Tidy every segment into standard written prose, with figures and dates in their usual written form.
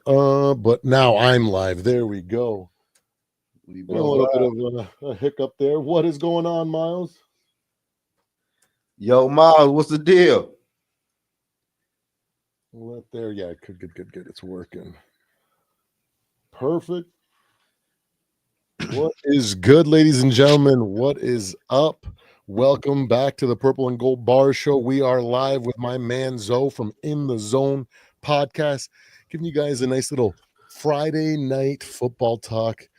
But now I'm live. There we go. We A both little bit live. of a hiccup there. What is going on, Miles? Yo, Miles, what's the deal? There, yeah, good. It's working. Perfect. What is good, ladies and gentlemen? What is up? Welcome back to the Purple and Gold Bar Show. We are live with my man Zoe from In the Zone podcast, giving you guys a nice little Friday night football talk.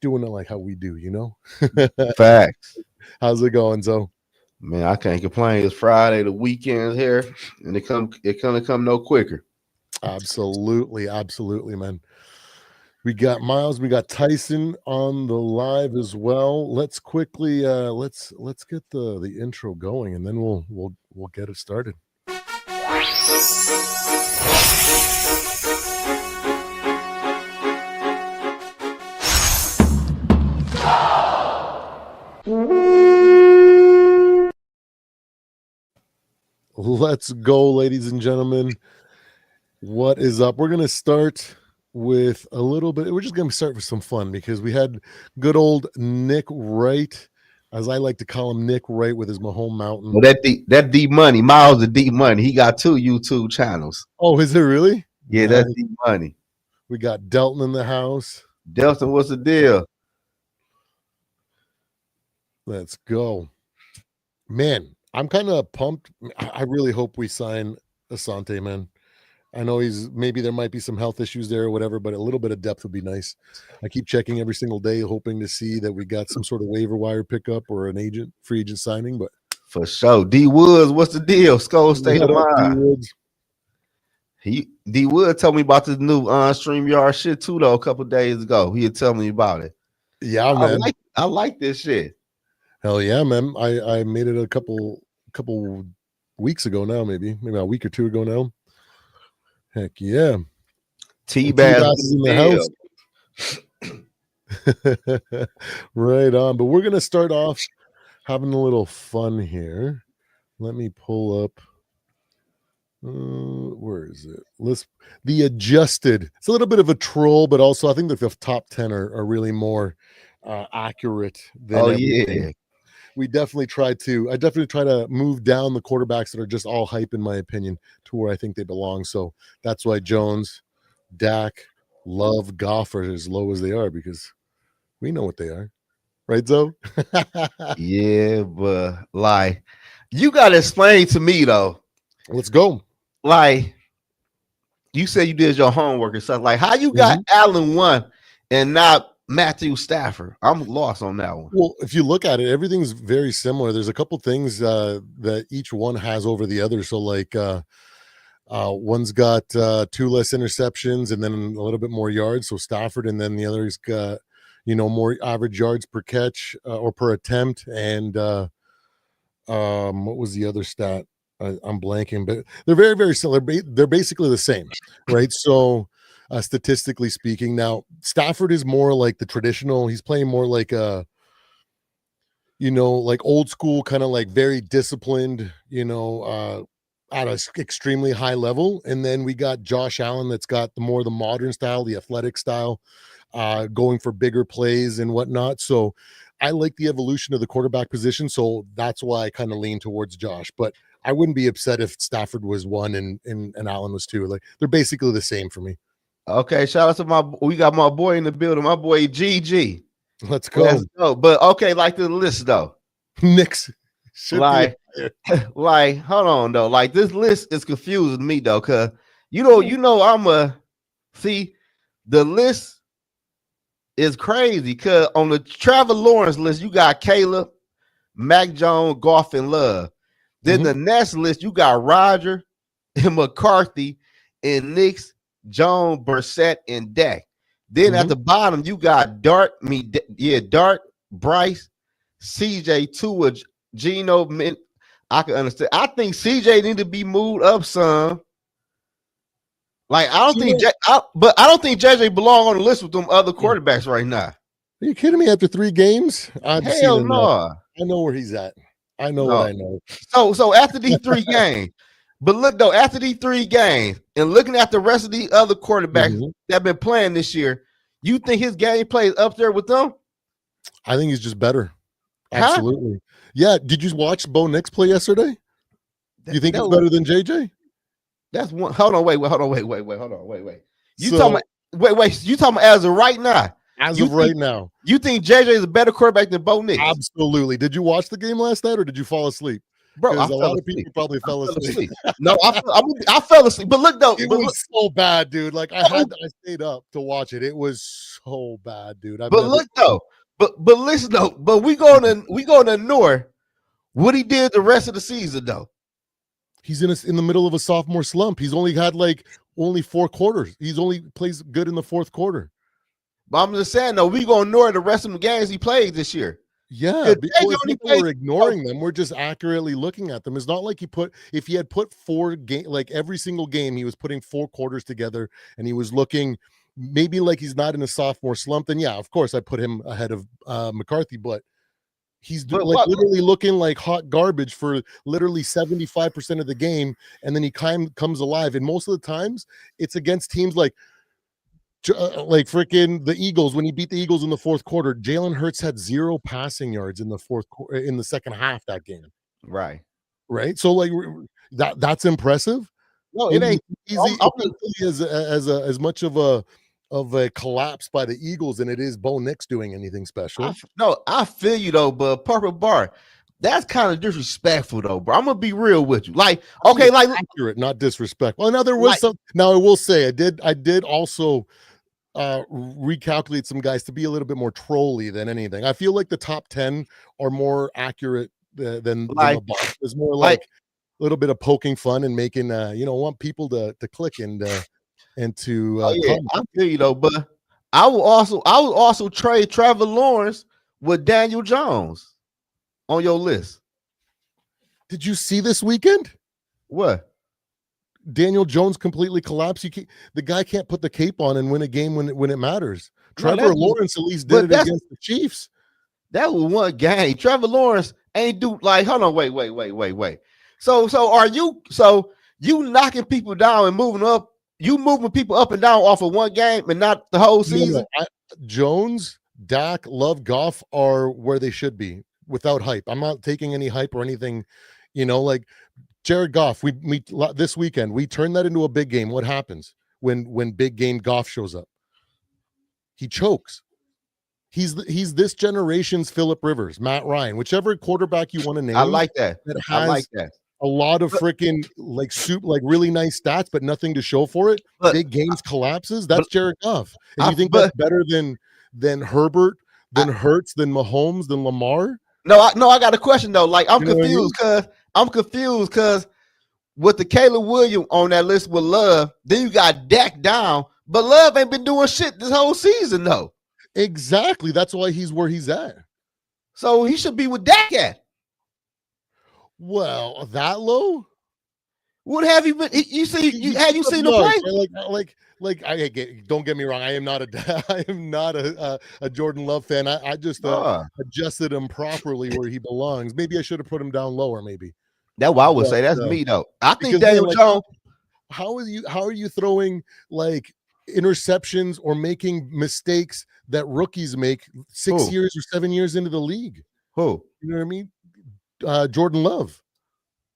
Doing it like how we do, you know? Facts. How's it going, Zoe? Man, I can't complain. It's Friday, the weekend's here, and it couldn't come no quicker. Absolutely, man. We got Miles, we got Tyson on the live as well. Let's quickly let's get the intro going, and then we'll get it started. Let's go, ladies and gentlemen. What is up? We're going to start with a little bit. We're just going to start with some fun because we had good old Nick Wright, as I like to call him, Nick Wright with his Mahone Mountain. Well, that D Money, Miles, the D Money. He got 2 YouTube channels. Oh, is it really? Yeah, nice. That's D Money. We got Delton in the house. Delton, what's the deal? Let's go. Man, I'm kind of pumped. I really hope we sign Asante, man. I know maybe there might be some health issues there or whatever, but a little bit of depth would be nice. I keep checking every single day, hoping to see that we got some sort of waiver wire pickup or an free agent signing. But for sure, D Woods, what's the deal? Skull State of Mind. D Wood told me about this new StreamYard shit too, though. A couple days ago, he had told me about it. Yeah, man. I like this shit. Hell yeah, man. I made it a couple weeks ago now, maybe a week or two ago now. Heck yeah. T-Bass is in the house. Right on. But we're going to start off having a little fun here. Let me pull up. Where is it? The adjusted. It's a little bit of a troll, but also I think that the top 10 are really more accurate than everything. Yeah. I definitely try to move down the quarterbacks that are just all hype, in my opinion, to where I think they belong. So that's why Jones, Dak, Love, Goff are as low as they are, because we know what they are. Right, Zoe? Yeah, but like, you got to explain to me, though. Let's go. Like, you said you did your homework and stuff. Like, how you got Allen 1 and not Matthew Stafford? I'm lost on that one. Well, if you look at it, everything's very similar. There's a couple things that each one has over the other. So like one's got 2 less interceptions and then a little bit more yards. So Stafford, and then the other's got, more average yards per catch or per attempt. And what was the other stat? I'm blanking, but they're very, very similar. They're basically the same, right? So statistically speaking, now Stafford is more like the traditional. He's playing more like a, like old school, kind of like very disciplined, at an extremely high level. And then we got Josh Allen that's got the modern style, the athletic style, going for bigger plays and whatnot. So I like the evolution of the quarterback position. So that's why I kind of lean towards Josh. But I wouldn't be upset if Stafford was 1 and Allen was 2. Like, they're basically the same for me. Okay, shout out to we got my boy in the building, my boy GG. Let's go. But okay, like the list though. Knicks. Like, hold on though. Like, this list is confusing me though, cause the list is crazy. Cause on the Trevor Lawrence list, you got Caleb, Mac Jones, Goff, and Love. Then the next list, you got Roger and McCarthy and Knicks, Jones, Brissett, and Dak. Then at the bottom, you got Dart, Bryce, CJ, Tua, Geno. I can understand. I think CJ need to be moved up some. Like, I don't think JJ belong on the list with them other quarterbacks right now. Are you kidding me? After 3 games? Hell no. I know where he's at. I know what I know. So after these 3 games, But look though, after these 3 games and looking at the rest of the other quarterbacks Mhm. that have been playing this year, you think his gameplay is up there with them? I think he's just better. Huh? Absolutely. Yeah. Did you watch Bo Nix play yesterday? You think he's No, better than JJ? that's one. Hold on, wait. You So, talking about you talking about as of right now? as You of right think- now, You think JJ is a better quarterback than Bo Nix? absolutely. Did you watch the game last night or did you fall asleep? Bro, I Because a fell lot of asleep. people probably fell asleep. No, I fell asleep. But look though, It but was look, so bad, dude. Like I stayed up to watch it. It was so bad, dude. but look though, but listen though, but we going to ignore what he did the rest of the season though. He's in the middle of a sophomore slump. He's only had only 4 quarters. He's only plays good in the 4th quarter. But I'm just saying though, we gonna ignore the rest of the games he played this year. Yeah, If because JJ if only people are played- ignoring them, we're just accurately looking at them. It's not like if he had put 4 game, like every single game, he was putting 4 quarters together and he was looking maybe like he's not in a sophomore slump, then yeah, of course I put him ahead of McCarthy, but he's literally looking like hot garbage for literally 75% of the game, and then he comes alive. And most of the times it's against teams like freaking the Eagles. When he beat the Eagles in the 4th quarter, Jalen Hurts had 0 passing yards in the second half that game. Right. So like that's impressive. No, it ain't easy as much of a collapse by the Eagles than it is Bo Nix doing anything special. I feel you though, but Purple Bar, that's kind of disrespectful though, bro. I'm gonna be real with you. Like, okay, like accurate, not disrespectful. Now there was some. Now I will say I did also recalculate some guys to be a little bit more trolly than anything. I feel like the top 10 are more accurate than the box. There's more like a little bit of poking fun and making want people to click and to I feel you though, but I will also trade Trevor Lawrence with Daniel Jones on your list. Did you see this weekend? What? Daniel Jones completely collapsed. The guy can't put the cape on and win a game when it matters. Trevor Lawrence at least did it against the Chiefs. That was one game. Trevor Lawrence ain't do like. Hold on, wait. So you knocking people down and moving up? You moving people up and down off of one game and not the whole season? No. Jones, Dak, Love, Goff are where they should be without hype. I'm not taking any hype or anything. Like Jared Goff, we this weekend, we turn that into a big game. What happens when big game Goff shows up? He chokes. He's this generation's Phillip Rivers, Matt Ryan, whichever quarterback you want to name. I like that. I like that. A lot of freaking really nice stats, but nothing to show for it. Big games collapses. That's Jared Goff. And you think that's better than Herbert, than Hurts, than Mahomes, than Lamar? No, I got a question though. Like I'm confused because with the Caleb Williams on that list with Love, then you got Dak down, but Love ain't been doing shit this whole season though. Exactly. That's why he's where he's at. So he should be with Dak at. Well, that low? What have you been? You seen the play? Don't get me wrong. I am not a Jordan Love fan. I just adjusted him properly where he belongs. Maybe I should have put him down lower. Maybe that's what I would say. That's me though. I think Daniel Jones. How are you throwing like interceptions or making mistakes that rookies make 6 years or 7 years into the league? Who? You know what I mean? Jordan Love.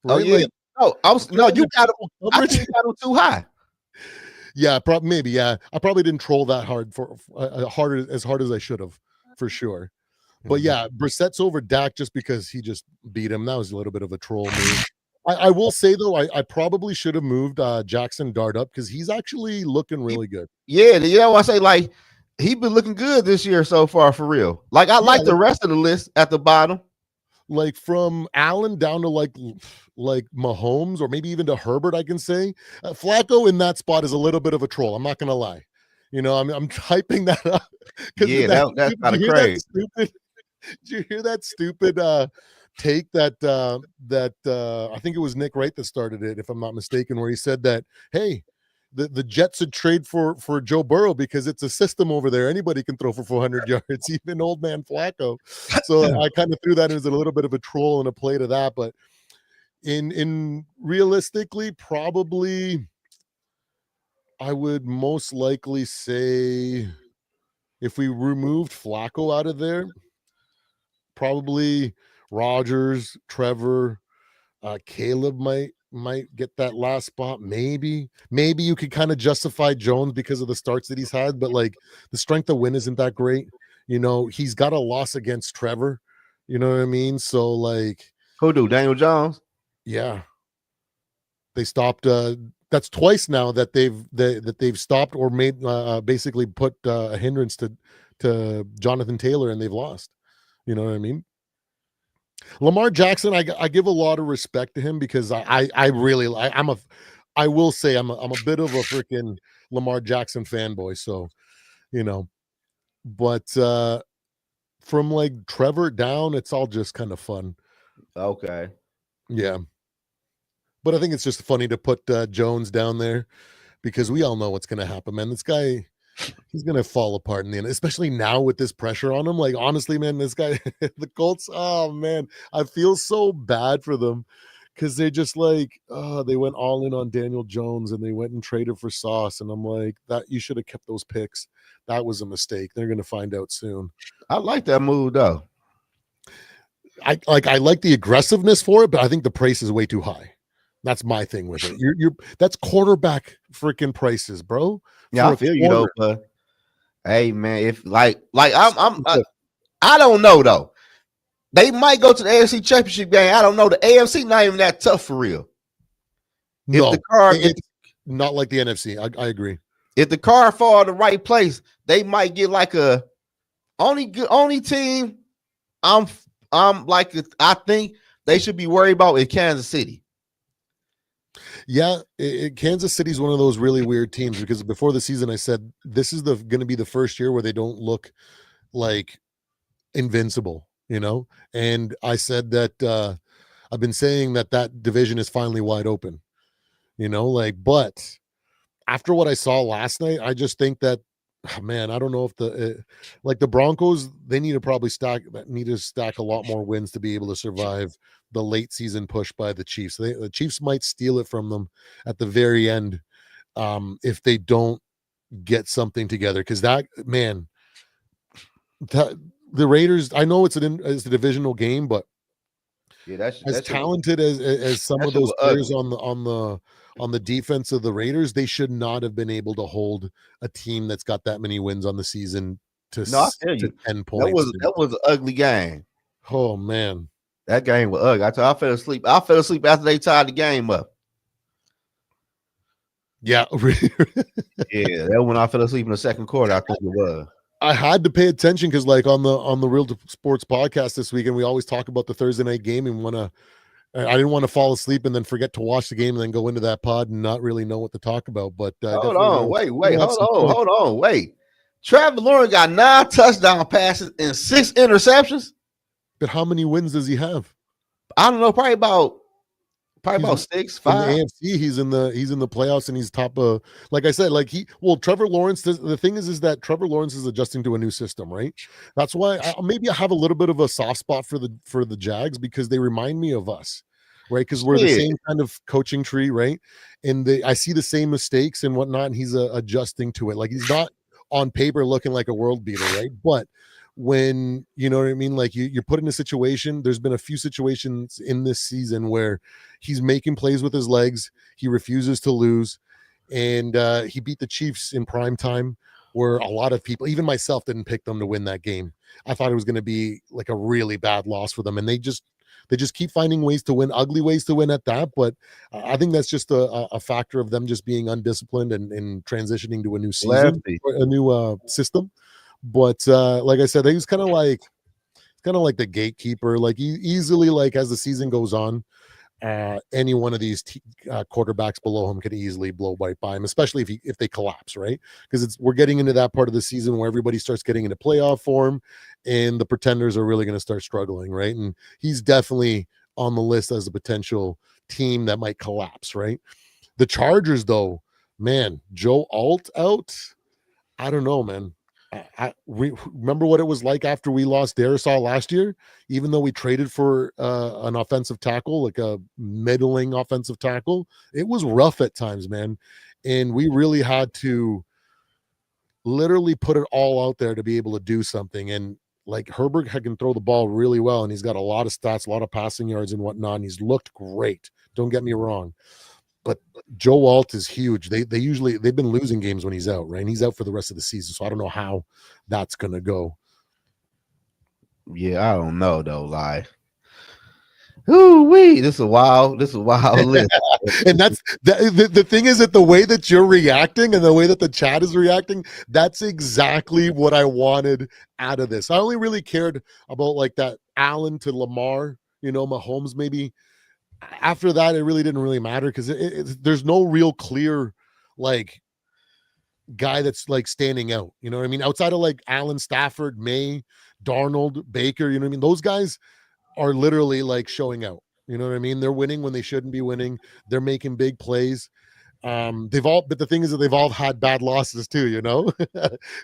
Right? Oh yeah. You got him too high. Yeah, maybe. Yeah, I probably didn't troll that hard as hard as I should have, for sure. But yeah, Brissett's over Dak just because he just beat him. That was a little bit of a troll move. I will say though, I probably should have moved Jackson Dart up because he's actually looking really good. Yeah, I say like he's been looking good this year so far for real. Like I like the rest of the list at the bottom. Like from Allen down to like Mahomes or maybe even to Herbert, I can say Flacco in that spot is a little bit of a troll. I'm not gonna lie. I'm hyping that up. Yeah, that's kind of crazy. Did you hear that stupid take that I think it was Nick Wright that started it, if I'm not mistaken, where he said that, hey, the Jets should trade for Joe Burrow because it's a system over there. Anybody can throw for 400 yards, even old man Flacco. So I kind of threw that as a little bit of a troll and a play to that. But In realistically, probably I would most likely say if we removed Flacco out of there, probably Rogers, Trevor, Caleb might get that last spot. Maybe you could kind of justify Jones because of the starts that he's had, but like the strength of win isn't that great. You know, he's got a loss against Trevor. You know what I mean? So like, Who do? Daniel Jones? yeah, they stopped. That's twice now that they've stopped or made basically put a hindrance to Jonathan Taylor, and they've lost. You know what I mean? Lamar Jackson, I give a lot of respect to him because I really I will say I'm a bit of a freaking Lamar Jackson fanboy. So, you know, but from like Trevor down, it's all just kind of fun. Okay. Yeah. But I think it's just funny to put Jones down there because we all know what's going to happen, man. This guy, he's going to fall apart in the end, especially now with this pressure on him. Like, honestly, man, this guy, the Colts, oh, man, I feel so bad for them because they're just like, they went all in on Daniel Jones and they went and traded for Sauce. And I'm like, that you should have kept those picks. That was a mistake. They're going to find out soon. I like that move, though. I like the aggressiveness for it, but I think the price is way too high. That's my thing with it. You're that's quarterback freaking prices, bro. Yeah, I feel you though. But hey, man, if like I don't know though. They might go to the AFC Championship game. I don't know. The AFC not even that tough for real. No, it's not like the NFC. I agree. If the card fall in the right place, they might get like a only team. I think they should be worried about is Kansas City. Yeah, Kansas City is one of those really weird teams because before the season I said this is going to be the first year where they don't look like invincible, you know? And I said that I've been saying that division is finally wide open, you know, like, but after what I saw last night, I just think that, man, I don't know if the Broncos, they need to stack a lot more wins to be able to survive the late season push by the Chiefs. The Chiefs might steal it from them at the very end if they don't get something together. Because the Raiders, I know it's a divisional game, but yeah, that's talented as some of those players on the defense of the Raiders, they should not have been able to hold a team that's got that many wins on the season to 10 points. That was an ugly game. Oh man. That game was ugly. I fell asleep. I fell asleep after they tied the game up. Yeah. Yeah, that when I fell asleep in the second quarter, I think it was. I had to pay attention because like on the Real Sports podcast this weekend, we always talk about the Thursday night game and I didn't want to fall asleep and then forget to watch the game and then go into that pod and not really know what to talk about. But hold on, wait. Trevor Lawrence got 9 touchdown passes and 6 interceptions. But how many wins does he have? I don't know, probably about 6, 5. In the AFC, he's in the playoffs and he's top of, like I said, Trevor Lawrence. The thing is that Trevor Lawrence is adjusting to a new system, right? That's why maybe I have a little bit of a soft spot for the Jags because they remind me of us, right? Because we're the same kind of coaching tree, right? And I see the same mistakes and whatnot, and he's adjusting to it. Like he's not on paper looking like a world beater, right? But when you know what I mean, like you're put in a situation, there's been a few situations in this season where he's making plays with his legs, he refuses to lose, and he beat the Chiefs in prime time where a lot of people, even myself, didn't pick them to win that game. I thought it was going to be like a really bad loss for them, and they just keep finding ways to win, ugly ways to win at that. But I think that's just a factor of them just being undisciplined and transitioning to a new season, a new system. But like I said, he's kind of like the gatekeeper. Like easily, like as the season goes on, any one of these quarterbacks below him could easily blow right by him, especially if they collapse, right? Because we're getting into that part of the season where everybody starts getting into playoff form, and the pretenders are really going to start struggling, right? And he's definitely on the list as a potential team that might collapse, right? The Chargers, though, man, Joe Alt out. I don't know, man. Remember what it was like after we lost Darisaw last year. Even though we traded for an offensive tackle, like a middling offensive tackle, it was rough at times, man. And we really had to literally put it all out there to be able to do something. And like Herbert can throw the ball really well, and he's got a lot of stats, a lot of passing yards and whatnot. And he's looked great. Don't get me wrong. But Joe Alt is huge. They've been losing games when he's out, right? And he's out for the rest of the season. So I don't know how that's gonna go. Yeah, I don't know though. Like, ooh-wee, this is wild list. And that's the thing is that the way that you're reacting and the way that the chat is reacting, that's exactly what I wanted out of this. I only really cared about like that Allen to Lamar, Mahomes maybe. After that, it really didn't really matter because there's no real clear like guy that's like standing out. You know what I mean? Outside of like Allen, Stafford, May, Darnold, Baker, you know what I mean? Those guys are literally like showing out. You know what I mean? They're winning when they shouldn't be winning. They're making big plays. But the thing is that they've all had bad losses too,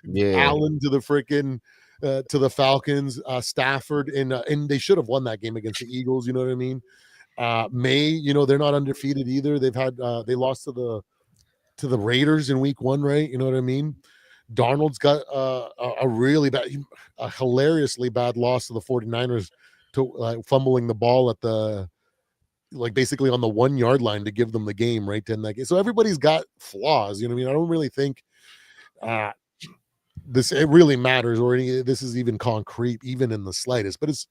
Yeah. Allen to the freaking to the Falcons, Stafford, and they should have won that game against the Eagles, you know what I mean? May, they're not undefeated either. They've had they lost to the Raiders in week 1, right? You know what I mean? Darnold's got a really bad, a hilariously bad loss to the 49ers to fumbling the ball at the basically on the 1 yard line to give them the game, right? To end that game. So everybody's got flaws, you know what I mean? I don't really think it really matters or this is even concrete, even in the slightest, but it's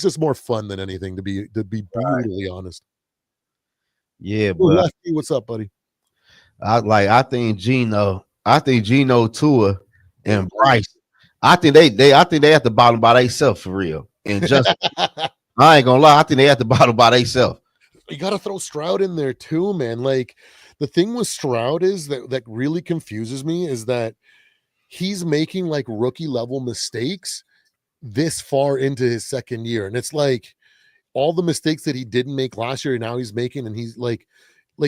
just more fun than anything to be brutally honest. Yeah, but what's up, buddy? I think Gino, Tua, and Bryce. I think they at the bottom by themselves for real. And just I ain't gonna lie, I think they at the bottom by themselves. You got to throw Stroud in there too, man. Like the thing with Stroud is that really confuses me is that he's making like rookie level mistakes this far into his second year, and it's like all the mistakes that he didn't make last year, now he's making, and he's like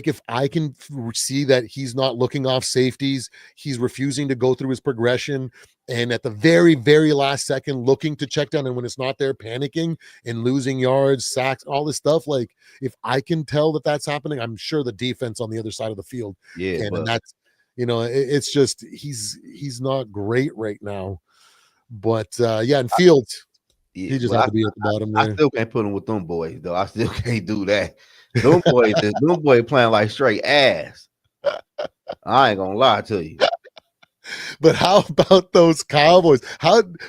if I can see that he's not looking off safeties, he's refusing to go through his progression, and at the very, very last second, looking to check down, and when it's not there, panicking and losing yards, sacks, all this stuff. Like, if I can tell that that's happening, I'm sure the defense on the other side of the field can, and that's, it's just he's not great right now. But and Fields, he just had to be at the bottom there. I still can't put him with them boys, though. I still can't do that. Them boys playing like straight ass. I ain't gonna lie to you. But how about those Cowboys?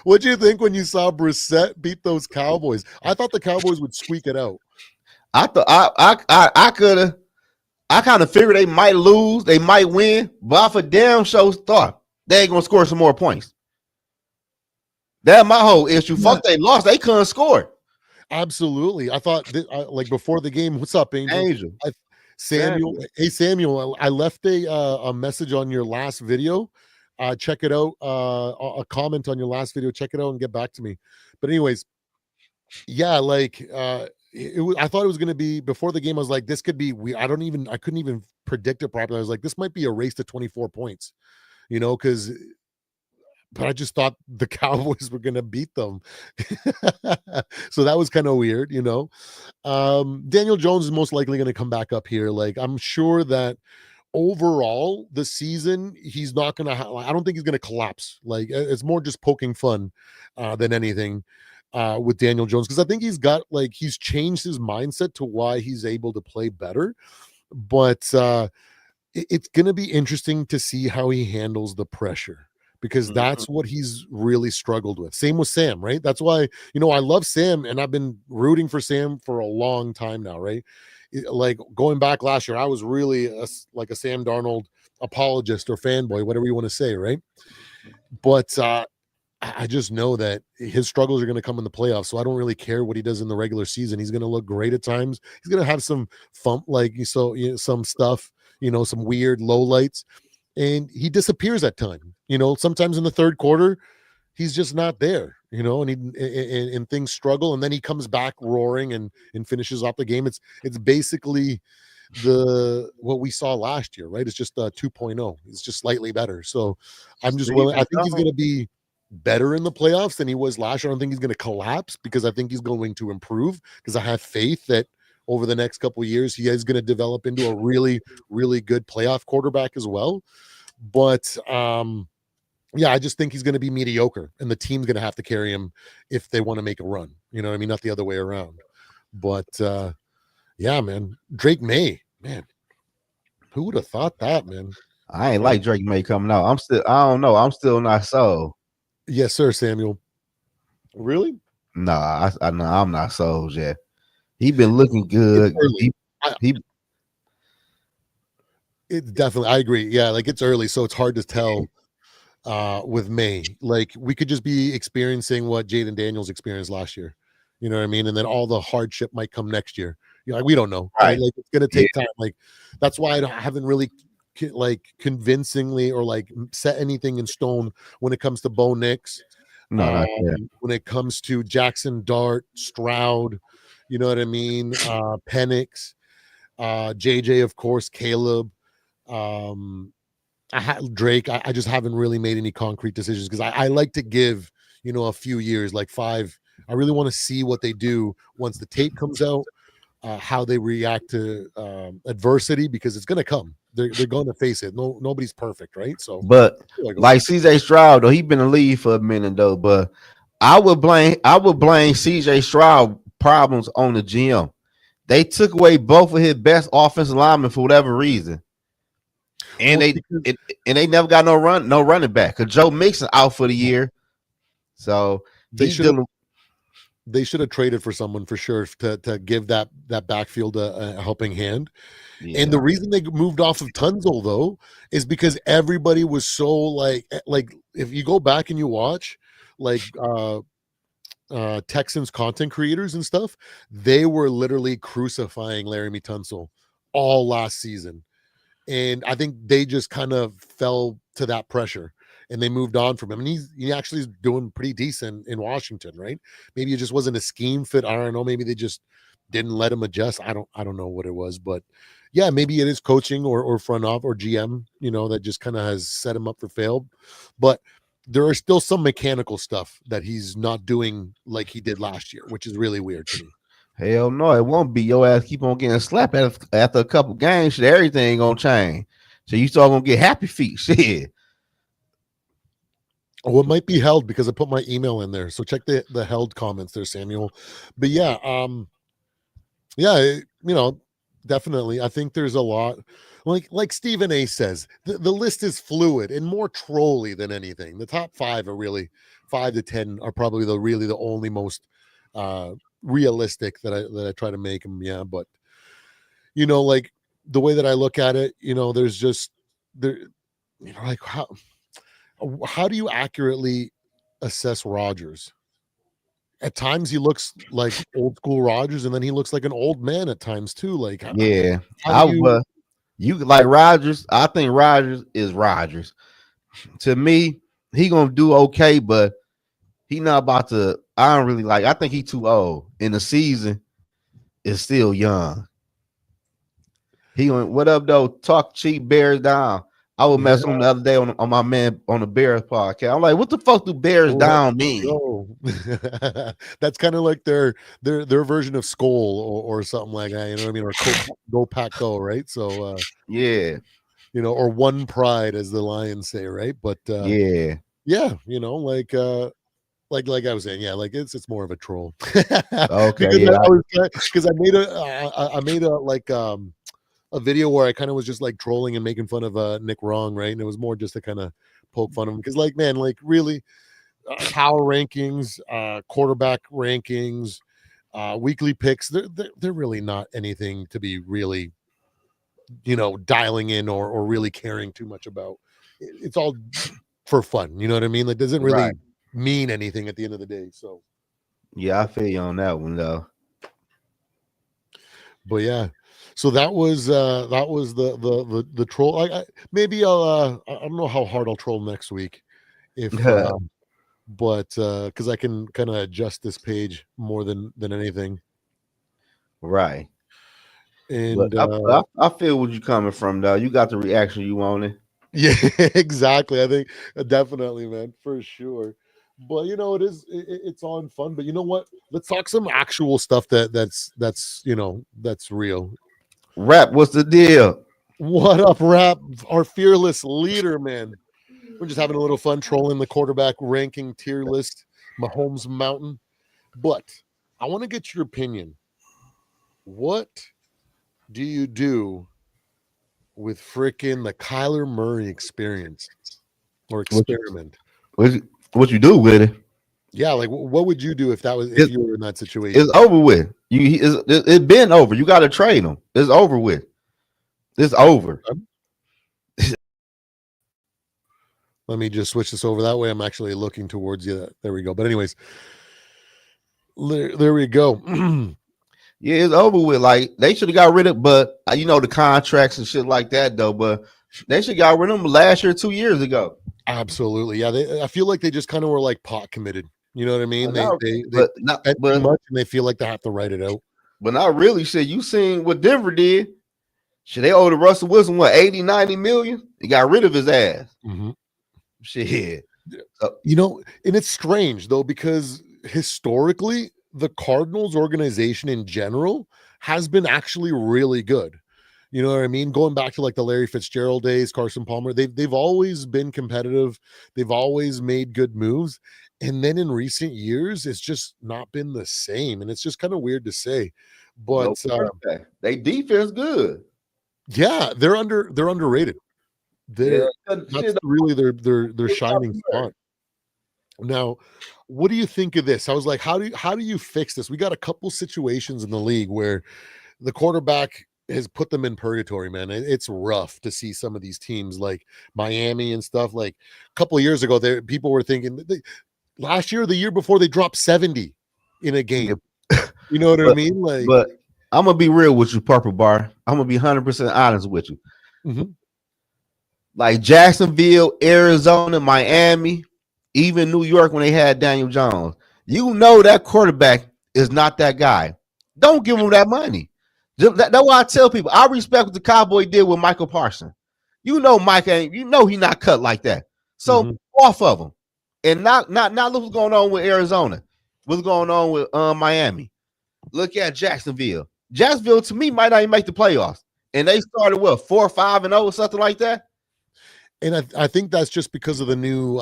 What'd you think when you saw Brissett beat those Cowboys? I thought the Cowboys would squeak it out. I thought I kind of figured they might lose, they might win, but I for damn sure thought they ain't gonna score some more points. That's my whole issue. Yeah. Fuck, they lost. They couldn't score. Absolutely. I thought like before the game. What's up, Angel? Samuel. Hey, Samuel. I left a message on your last video. Check it out. A comment on your last video. Check it out and get back to me. But anyways, yeah, like I thought it was going to be before the game. I was like, this could be. I couldn't even predict it properly. I was like, this might be a race to 24 points. Because. But I just thought the Cowboys were going to beat them. So that was kind of weird, Daniel Jones is most likely going to come back up here. Like, I'm sure that overall the season, he's not going to I don't think he's going to collapse. Like, it's more just poking fun than anything with Daniel Jones. Because I think he's changed his mindset to why he's able to play better. But it's going to be interesting to see how he handles the pressure. Because that's what he's really struggled with. Same with Sam, right? That's why, I love Sam, and I've been rooting for Sam for a long time now, right? Like going back last year, I was really a Sam Darnold apologist or fanboy, whatever you want to say, right? But I just know that his struggles are going to come in the playoffs, so I don't really care what he does in the regular season. He's going to look great at times. He's going to have some fun, some stuff, some weird lowlights. And he disappears at times, sometimes in the third quarter, he's just not there, and things struggle. And then he comes back roaring and finishes off the game. It's basically what we saw last year, right? It's just 2.0. It's just slightly better. So I'm just Stephen willing. I think he's Jones. going to be better in the playoffs than he was last year. I don't think he's going to collapse because I think he's going to improve because I have faith that over the next couple of years he is going to develop into a really, really good playoff quarterback as well. But yeah, I just think he's going to be mediocre, and the team's going to have to carry him if they want to make a run. You know what I mean? Not the other way around. But yeah, man, Drake May, man, who would have thought that, man? I ain't like Drake May coming out. I don't know. I'm still not sold. Yes, sir, Samuel. Really? No, no, I'm not sold yet. He been looking good. It's definitely, I agree. Yeah, like it's early, so it's hard to tell with May. Like we could just be experiencing what Jaden Daniels experienced last year. You know what I mean? And then all the hardship might come next year. You know, like we don't know. Right? Like it's gonna take time. Like that's why I haven't really like convincingly or like set anything in stone when it comes to Bo Nix. No, when it comes to Jackson Dart, Stroud, you know what I mean? Penix, JJ, of course, Caleb. Drake. I just haven't really made any concrete decisions because I like to give, you know, a few years, like 5. I really want to see what they do once the tape comes out, how they react to adversity because it's going to come. They're going to face it. Nobody's perfect, right? So, but like CJ Stroud, though, he been in the league for a minute though. But I would blame CJ Stroud problems on the GM. They took away both of his best offensive linemen for whatever reason. And they never got no running back because Joe Mixon out for the year. So they should have traded for someone for sure to give that backfield a helping hand. Yeah. And the reason they moved off of Tunzel though is because everybody was so like if you go back and you watch like Texans content creators and stuff, they were literally crucifying Laramie Tunsil all last season. And I think they just kind of fell to that pressure and they moved on from him. And he actually is doing pretty decent in Washington, right? Maybe it just wasn't a scheme fit. I don't know. Maybe they just didn't let him adjust. I don't know what it was, but yeah, maybe it is coaching or front off or GM, you know, that just kind of has set him up for fail. But there are still some mechanical stuff that he's not doing like he did last year, which is really weird to me. Hell no, it won't be. Your ass keep on getting slapped after a couple games. Shit, everything gonna change. So you start gonna get happy feet. Shit. Oh, it might be held because I put my email in there. So check the held comments there, Samuel. But yeah, you know, definitely. I think there's a lot. Like Stephen A says, the list is fluid and more trolly than anything. The top 5 are really 5 to 10 are probably the only most realistic that I try to make them. Yeah, but you know, like the way that I look at it, you know, there's just there, you know, like how do you accurately assess Rodgers? At times he looks like old school Rodgers, and then he looks like an old man at times too. Like, yeah, you like Rodgers. I think Rodgers is Rodgers. To me, he gonna do okay, but he not about to. I don't really like. I think he too old. In the season is still young. He went, what up though? Talk cheap, Bears down. I was messing him the other day on my man on the Bears podcast. I'm like, what the fuck do Bears down mean? That's kind of like their version of Skol or something like that. You know what I mean? Or go pack go, right? So yeah, you know, or one pride as the Lions say, right? But yeah, you know, like I was saying, yeah, like it's more of a troll. Okay, because I made a like a video where I kind of was just like trolling and making fun of Nick Wrong, right? And it was more just to kind of poke fun of him because, like, man, like really, power rankings, quarterback rankings, weekly picks, they're really not anything to be really, you know, dialing in or really caring too much about. It's all for fun, you know what I mean? Like, doesn't really mean anything at the end of the day. So, yeah, I feel you on that one though. But yeah. So that was the troll. Maybe I'll I don't know how hard I'll troll next week, if but because I can kind of adjust this page more than anything. Right. But And I feel what you coming from, though. You got the reaction you wanted. yeah, exactly. I think definitely, man, for sure. But it's all in fun. But you know what? Let's talk some actual stuff that's real. Rap, what's the deal? What up, Rap? Our fearless leader, man. We're just having a little fun trolling the quarterback ranking tier list, Mahomes Mountain. But I want to get your opinion. What do you do with freaking the Kyler Murray experience or What you, experiment? what you do with it? Yeah, like what would you do if you were in that situation? It's over with. It's been over. You got to trade him. It's over with. It's over. Let me just switch this over. That way I'm actually looking towards you. There we go. But anyways, there we go. Yeah, it's over with. Like they should have got rid of, but the contracts and shit like that, though. But they should got rid of them last year, 2 years ago. Absolutely. Yeah. I feel like they just kind of were like pot committed. You know what I mean? They but spent too much and they feel like they have to write it out. But not really. Shit, you seen what Denver did? Should they owe the Russell Wilson what 80, 90 million? They got rid of his ass. Mm-hmm. Shit. And it's strange though, because historically, the Cardinals organization in general has been actually really good. You know what I mean? Going back to like the Larry Fitzgerald days, Carson Palmer, they've always been competitive. They've always made good moves. And then in recent years, it's just not been the same. And it's just kind of weird to say. But they defense good. Yeah, they're underrated. That's really their shining spot. Now, what do you think of this? I was like, how do you fix this? We got a couple situations in the league where the quarterback has put them in purgatory, man. It's rough to see some of these teams like Miami and stuff. Like a couple of years ago, people were thinking last year, the year before, they dropped 70 in a game. You know what I mean? Like, but I'm gonna be real with you, Purple Bar. I'm gonna be 100% honest with you. Mm-hmm. Like Jacksonville, Arizona, Miami, even New York when they had Daniel Jones, that quarterback is not that guy. Don't give him that money. That's why I tell people I respect what the Cowboy did with Michael Parsons. Mike ain't. He not cut like that. So off of him, and not look what's going on with Arizona. What's going on with Miami? Look at Jacksonville. Jacksonville to me might not even make the playoffs, and they started 4-5-0, something like that. And I think that's just because of the new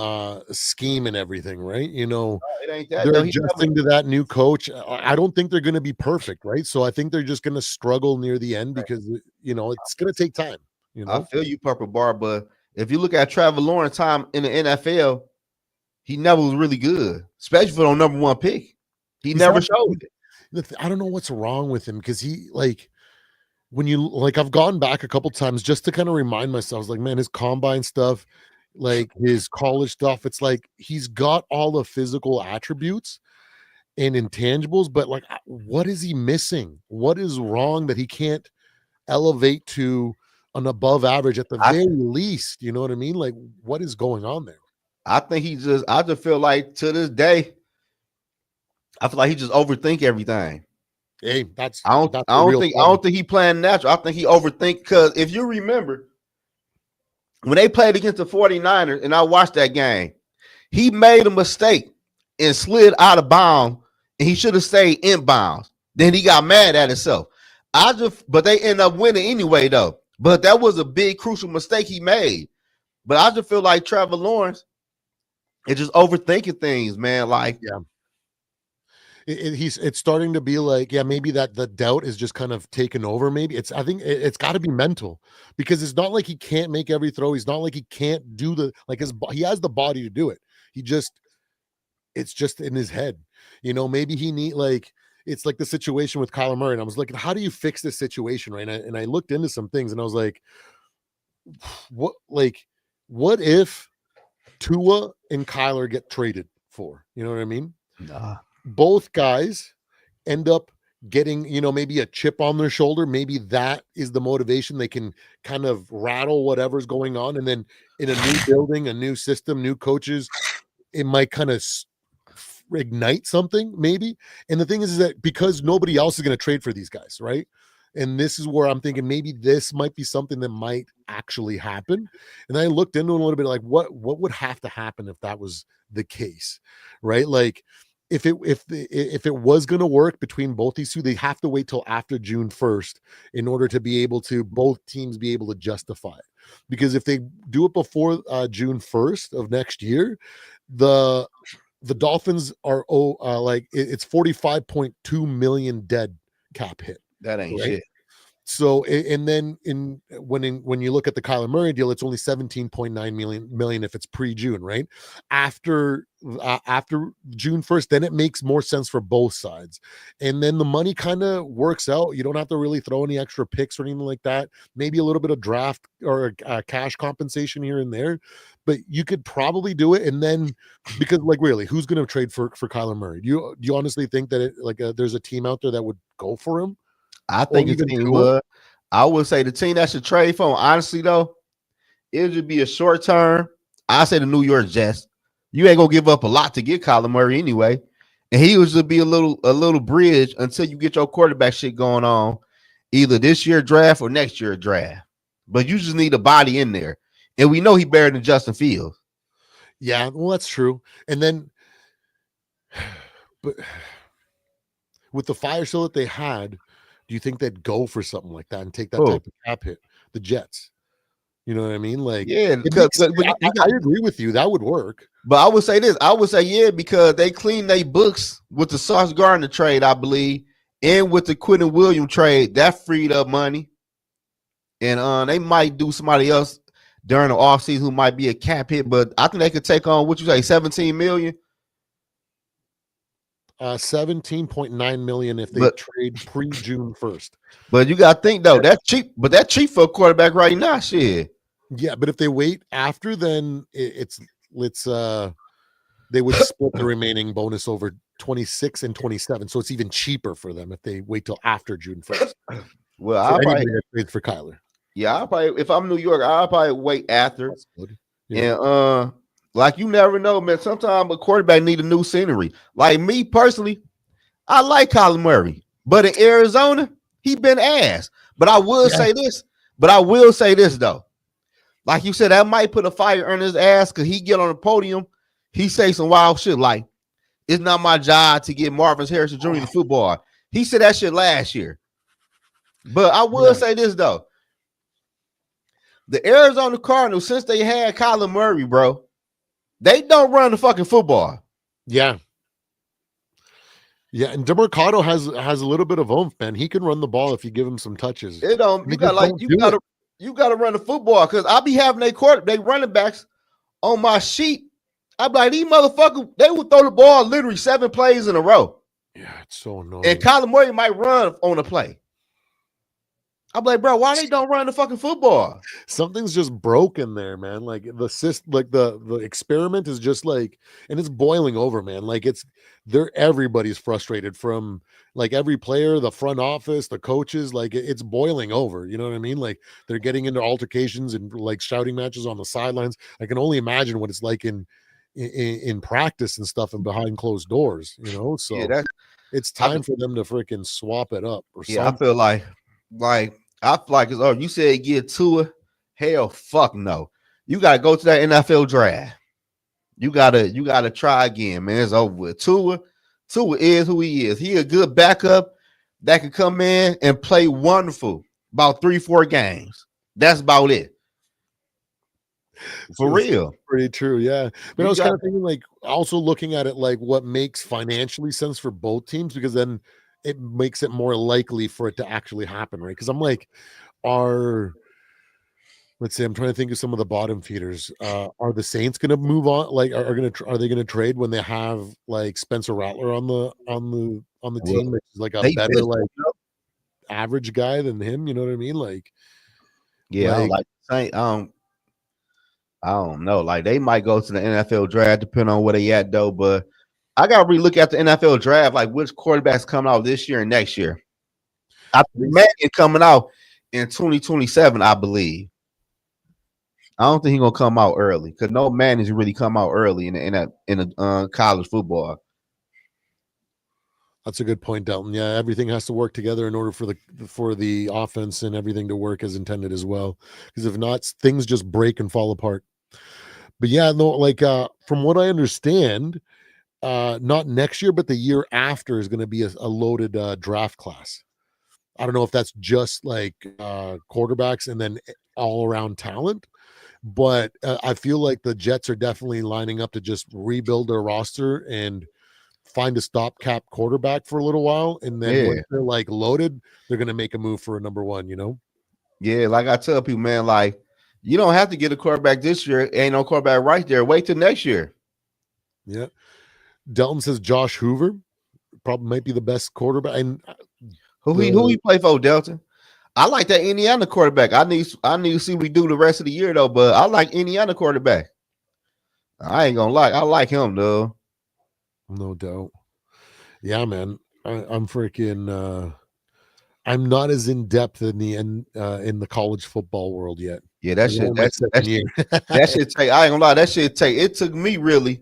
scheme and everything, right? It ain't that. They're adjusting to that new coach. I don't think they're going to be perfect, right? So I think they're just going to struggle near the end because, it's going to take time. I feel you, Purple Bar, but if you look at Trevor Lawrence time in the NFL, he never was really good, especially for the number one pick. He's never showed it. I don't know what's wrong with him because I've gone back a couple times just to kind of remind myself, like, man, his combine stuff, like his college stuff, it's like he's got all the physical attributes and intangibles, but like, what is he missing? What is wrong that he can't elevate to an above average at the very least? You know what I mean? Like, what is going on there? I think I just feel like to this day, I feel like he just overthink everything. Hey, I don't think he playing natural. I think he overthink, because if you remember when they played against the 49ers and I watched that game, he made a mistake and slid out of bounds, and he should have stayed in bounds. Then he got mad at himself. But they end up winning anyway, though. But that was a big crucial mistake he made. But I just feel like Trevor Lawrence is just overthinking things, man. Like, yeah. It's starting to be like, yeah, maybe that the doubt is just kind of taken over. Maybe I think it's got to be mental, because it's not like he can't make every throw. He's not like he can't do he has the body to do it. It's just in his head, maybe he it's like the situation with Kyler Murray. And I was like, how do you fix this situation? Right. And I looked into some things and I was like, what if Tua and Kyler get traded for, you know what I mean? Nah. Both guys end up getting, maybe a chip on their shoulder. Maybe that is the motivation. They can kind of rattle whatever's going on. And then in a new building, a new system, new coaches, it might kind of ignite something maybe. And the thing is that because nobody else is going to trade for these guys, right? And this is where I'm thinking maybe this might be something that might actually happen. And I looked into it a little bit, like what would have to happen if that was the case, right? Like if it was going to work between both these two, they have to wait till after June 1st in order to be able to both teams be able to justify it. Because if they do it before June 1st of next year, the Dolphins are it's 45.2 million dead cap hit. That ain't Right. shit. So and then when you look at the Kyler Murray deal, it's only 17.9 million if it's pre-June, right? After June 1st, then it makes more sense for both sides. And then the money kind of works out. You don't have to really throw any extra picks or anything like that. Maybe a little bit of draft or cash compensation here and there, but you could probably do it. And then because like really, who's going to trade for Kyler Murray? Do you honestly think that there's a team out there that would go for him? I think it's team would. I would say the team that should trade for him, honestly, though, it would be a short term. I say the New York Jets. You ain't gonna give up a lot to get Kyler Murray anyway, and he was to be a little bridge until you get your quarterback shit going on, either this year draft or next year draft. But you just need a body in there, and we know he better than Justin Fields. Yeah, well, that's true. And then, but with the fire sale that they had, do you think they'd go for something like that and take that type of cap hit? The Jets. You know what I mean? Like, yeah, I agree with you. That would work. But I would say this. I would say, yeah, because they cleaned their books with the Sauce Gardner trade, I believe, and with the Quentin Williams trade, that freed up money. And they might do somebody else during the offseason who might be a cap hit, but I think they could take on, what you say, 17 million? 17.9 million if they trade pre-June 1st. But you gotta think though, that's cheap. But that's cheap for a quarterback right now, shit. Yeah, but if they wait after, then it's they would split the remaining bonus over 26 and 27. So it's even cheaper for them if they wait till after June 1st. Well, I'll probably trade for Kyler. Yeah, I'll probably, if I'm New York, I'll probably wait after. Yeah. And like you never know, man. Sometimes a quarterback need a new scenery. Like me personally, I like Kyler Murray, but in Arizona, he been ass. But I will say this. But I will say this though. Like you said, that might put a fire on his ass because he get on the podium, he say some wild shit like, "It's not my job to get Marvin Harrison Jr. to football." He said that shit last year. But I will say this though. The Arizona Cardinals, since they had Kyler Murray, bro, they don't run the fucking football. Yeah. Yeah, and DeMarcado has a little bit of oomph, man. He can run the ball if you give him some touches. It don't. You gotta run the football because I be having they running backs on my sheet. I be like, these motherfuckers, they would throw the ball literally 7 plays in a row. Yeah, it's so annoying. And Kyler Murray might run on a play. I'm like, bro, why they don't run the fucking football? Something's just broken there, man. Like the experiment is just like, and it's boiling over, man. Like everybody's frustrated, from like every player, the front office, the coaches. Like it's boiling over. You know what I mean? Like they're getting into altercations and like shouting matches on the sidelines. I can only imagine what it's like in practice and stuff and behind closed doors. You know, so it's time for them to freaking swap it up. Or something. I feel like you said get Tua. Hell, fuck no. You gotta go to that NFL draft. You gotta try again, man. It's over with. Tua is who he is. He a good backup that can come in and play wonderful about 3-4 games. That's about it. For real. Pretty true, yeah. But I was kind of thinking, like, also looking at it like what makes financially sense for both teams, because then it makes it more likely for it to actually happen, right? Because I'm like, let's see, I'm trying to think of some of the bottom feeders. Are the Saints going to move on? Like, are they going to trade when they have like Spencer Rattler on the team, which is like a better average guy than him? You know what I mean? Like, yeah, I don't know. Like they might go to the NFL draft, depending on where they at though, but I gotta relook at the NFL draft, like which quarterbacks coming out this year and next year. I think Manning coming out in 2027, I believe. I don't think he's gonna come out early because no Manning's really come out early in college football. That's a good point, Dalton. Yeah, everything has to work together in order for the offense and everything to work as intended as well. Because if not, things just break and fall apart. But yeah, no, like from what I understand, not next year, but the year after is going to be a loaded draft class. I don't know if that's just like quarterbacks and then all around talent, but I feel like the Jets are definitely lining up to just rebuild their roster and find a stopgap quarterback for a little while, and then Yeah. once they're like loaded, they're gonna make a move for a number one. You know? Yeah, like I tell people, man, like you don't have to get a quarterback this year. Ain't no quarterback right there. Wait till next year. Yeah. Delton says Josh Hoover probably might be the best quarterback. And Who he play for, Delton? I like that Indiana quarterback. I need to see what he do the rest of the year though. But I like Indiana quarterback. I ain't gonna lie, I like him though. no doubt. Yeah, man. I'm freaking. I'm not as in depth in the college football world yet. Yeah, that shit. My second year. That shit take. I ain't gonna lie. That shit take. It took me really.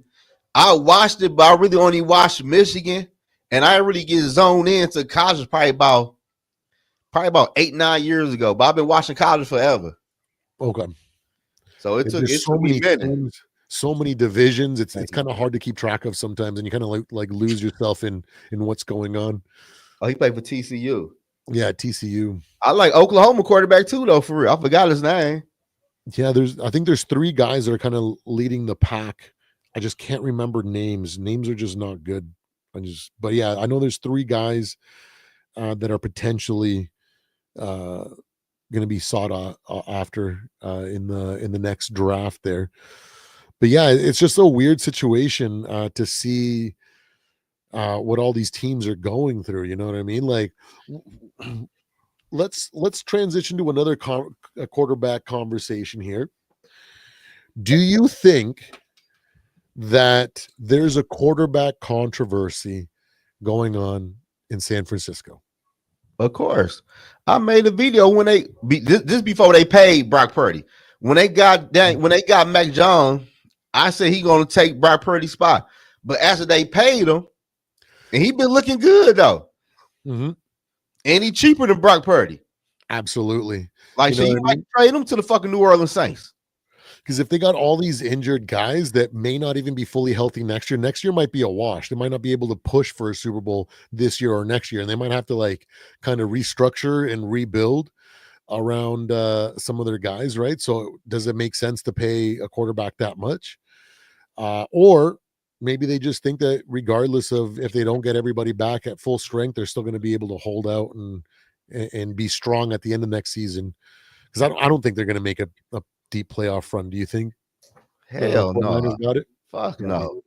I watched it, but I really only watched Michigan, and I really get zoned into college probably about 8-9 years ago. But I've been watching college forever. Okay. So it took so many me teams, so many divisions. It's kind of hard to keep track of sometimes, and you kind of like lose yourself in what's going on. Oh, he played for TCU. Yeah, TCU. I like Oklahoma quarterback too, though. For real, I forgot his name. Yeah, I think there's 3 guys that are kind of leading the pack. I just can't remember names. Names are just not good. But yeah, I know there's 3 guys that are potentially going to be sought after in the next draft there. But yeah, it's just a weird situation to see what all these teams are going through. You know what I mean? Like, let's transition to another quarterback conversation here. Do you think that there's a quarterback controversy going on in San Francisco? Of course. I made a video when this before they paid Brock Purdy. When they got Mac Jones, I said he gonna take Brock Purdy's spot. But after they paid him, and he been looking good though. Mm-hmm. And he cheaper than Brock Purdy. Absolutely. Like, you might trade him to the fucking New Orleans Saints. Because if they got all these injured guys that may not even be fully healthy next year might be a wash. They might not be able to push for a Super Bowl this year or next year. And they might have to like kind of restructure and rebuild around some of their guys, right? So does it make sense to pay a quarterback that much? Or maybe they just think that regardless of if they don't get everybody back at full strength, they're still going to be able to hold out and be strong at the end of next season. Because I don't think they're going to make a deep playoff run. Do you think? Hell no. Got it? Fuck no.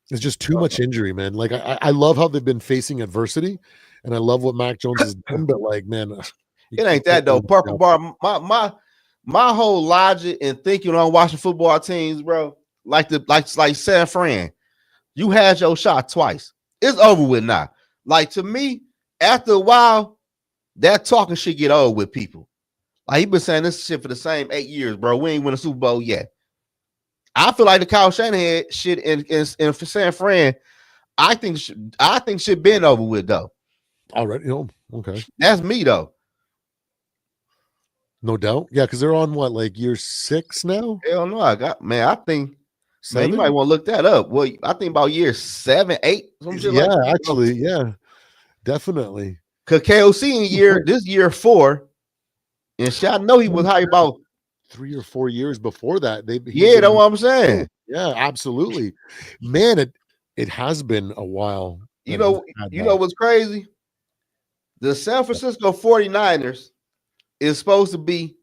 It's just too much injury, man. Like I love how they've been facing adversity, and I love what Mac Jones has done. But like, man, it ain't that though. Purple Bar. My whole logic and thinking on watching football teams, bro. Like San Fran, you had your shot twice. It's over with now. Like, to me, after a while, that talking shit get old with people. Like, he been saying this shit for the same 8 years, bro. We ain't win a Super Bowl yet. I feel like the Kyle Shanahan shit in San Fran, I think shit been over with though. Already, okay. That's me though. No doubt. Yeah, because they're on what, like year 6 now? Hell no, I think 7? Man, you might want to look that up. Well, I think about year 7, 8, some shit like that. Actually, yeah, definitely. Cause KOC in this year 4, and shit, I know he was high about 3 or 4 years before that. That's what I'm saying. Yeah, absolutely. Man, it has been a while. You know what's crazy? The San Francisco 49ers is supposed to be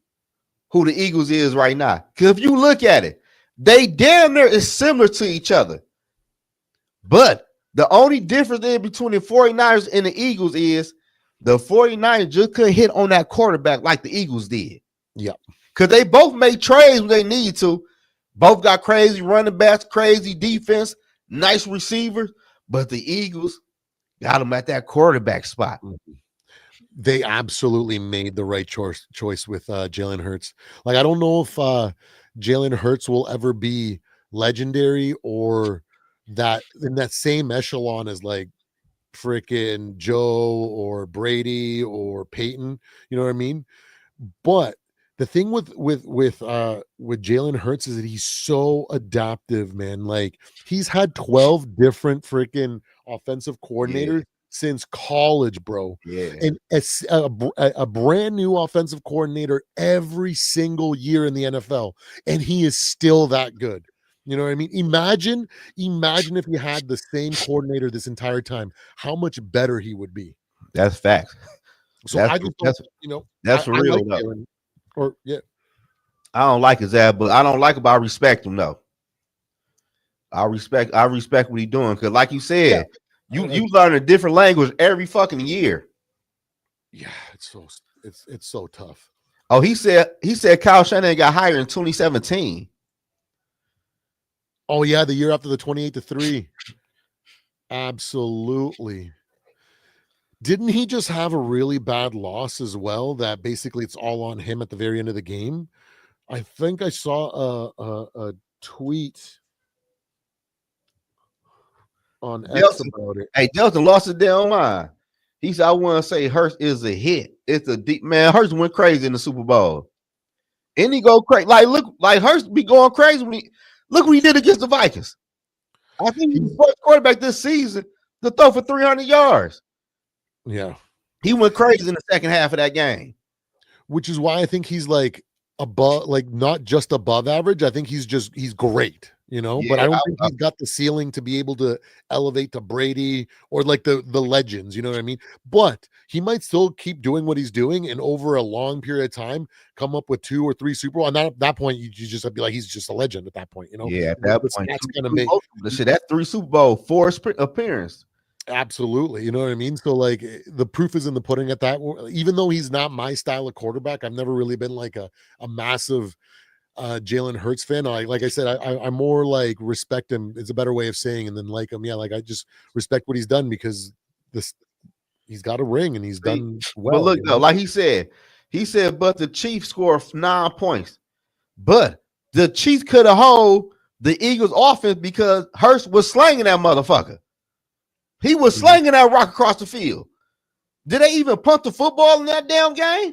who the Eagles is right now. Because if you look at it, they damn near is similar to each other. But the only difference in between the 49ers and the Eagles is the 49ers just couldn't hit on that quarterback like the Eagles did. Yeah. Because they both made trades when they needed to. Both got crazy running backs, crazy defense, nice receivers. But the Eagles got them at that quarterback spot. They absolutely made the right choice with Jalen Hurts. Like, I don't know if Jalen Hurts will ever be legendary or that in that same echelon as like freaking Joe or Brady or Peyton. You know what I mean? But the thing with Jalen Hurts is that he's so adaptive, man. Like he's had 12 different freaking offensive coordinators since college, bro. Yeah. And a brand new offensive coordinator every single year in the NFL, and he is still that good. You know what I mean? Imagine if he had the same coordinator this entire time, how much better he would be. That's facts. So I just don't, you know, that's for real. Like Jalen, or yeah, I don't like his ass, but I don't like him. I respect him though. I respect what he's doing because, like you said, you learn a different language every fucking year. Yeah, it's so tough. Oh, he said Kyle Shanahan got hired in 2017. Oh yeah, the year after the 28-3. Absolutely. Didn't he just have a really bad loss as well? That basically it's all on him at the very end of the game. I think I saw a tweet on X about it. Hey, Delton lost his damn mind. He said, "I want to say Hurts is a hit. It's a deep man. Hurts went crazy in the Super Bowl, and he go crazy. Like Hurts be going crazy when look what he did against the Vikings. I think he's the first quarterback this season to throw for 300 yards. Yeah, he went crazy in the second half of that game, which is why I think he's like above, like not just above average. I think he's great, you know. Yeah, but I don't think he's got the ceiling to be able to elevate to Brady or like the legends. You know what I mean? But he might still keep doing what he's doing, and over a long period of time, come up with 2 or 3 Super Bowl. And at that point, you just have to be like, he's just a legend at that point, you know? Yeah, at that point, that's gonna make the shit. That's 3 Super Bowl, 4 appearance. Absolutely. You know what I mean? So like the proof is in the pudding at that. Even though he's not my style of quarterback, I've never really been like a massive Jalen Hurts fan. Like I said, I more like respect him. It's a better way of saying, and then like him. Yeah. Like I just respect what he's done because he's got a ring and he's done well. But look, though, like he said, but the Chiefs scored 9 points, but the Chiefs could have hold the Eagles offense because Hurts was slanging that motherfucker. He was slinging that rock across the field. Did they even punt the football in that damn game?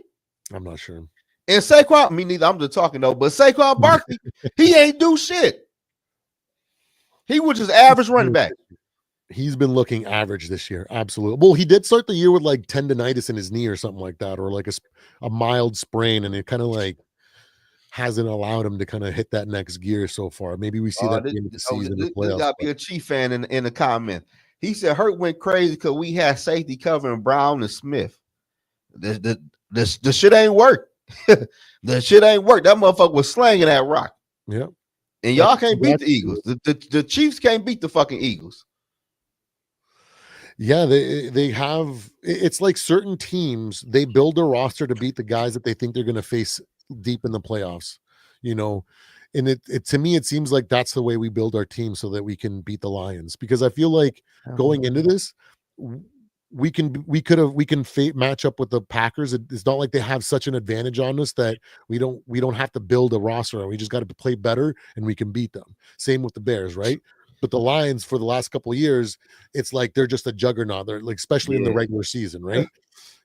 I'm not sure. And Saquon, me neither. I'm just talking though. But Saquon Barkley, he ain't do shit. He was just average running back. He's been looking average this year. Absolutely. Well, he did start the year with like tendonitis in his knee or something like that, or like a mild sprain, and it kind of like hasn't allowed him to kind of hit that next gear so far. Maybe we see that at the end of the season. This got to be a Chief fan in the comment. He said Hurt went crazy because we had safety covering Brown and Smith. The shit ain't work. The shit ain't work. That motherfucker was slanging that rock. Yeah. And y'all can't beat the Eagles. The Chiefs can't beat the fucking Eagles. Yeah, they have. It's like certain teams, they build a roster to beat the guys that they think they're going to face deep in the playoffs, you know. And it to me, it seems like that's the way we build our team so that we can beat the Lions. Because I feel like going into this, we can match up with the Packers. It's not like they have such an advantage on us that we don't have to build a roster. We just got to play better and we can beat them. Same with the Bears, right? But the Lions for the last couple of years, it's like they're just a juggernaut. They're like, especially in the regular season, right?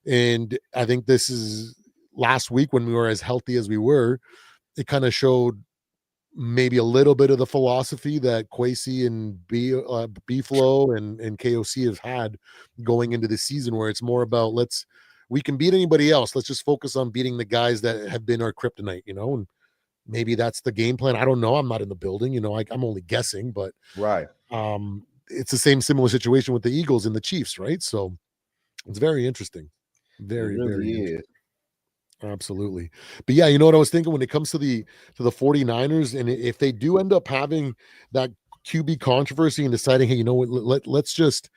And I think this is last week when we were as healthy as we were, it kind of showed maybe a little bit of the philosophy that Kwesi and B-Flow and KOC have had going into the season, where it's more about we can beat anybody else. Let's just focus on beating the guys that have been our kryptonite, you know, and maybe that's the game plan. I don't know. I'm not in the building, you know, I'm only guessing, but right. It's the similar situation with the Eagles and the Chiefs, right? So it's very interesting. Very, it really very is. interesting. Absolutely. But yeah, you know what I was thinking when it comes to the 49ers, and if they do end up having that QB controversy and deciding, hey, you know what, let's just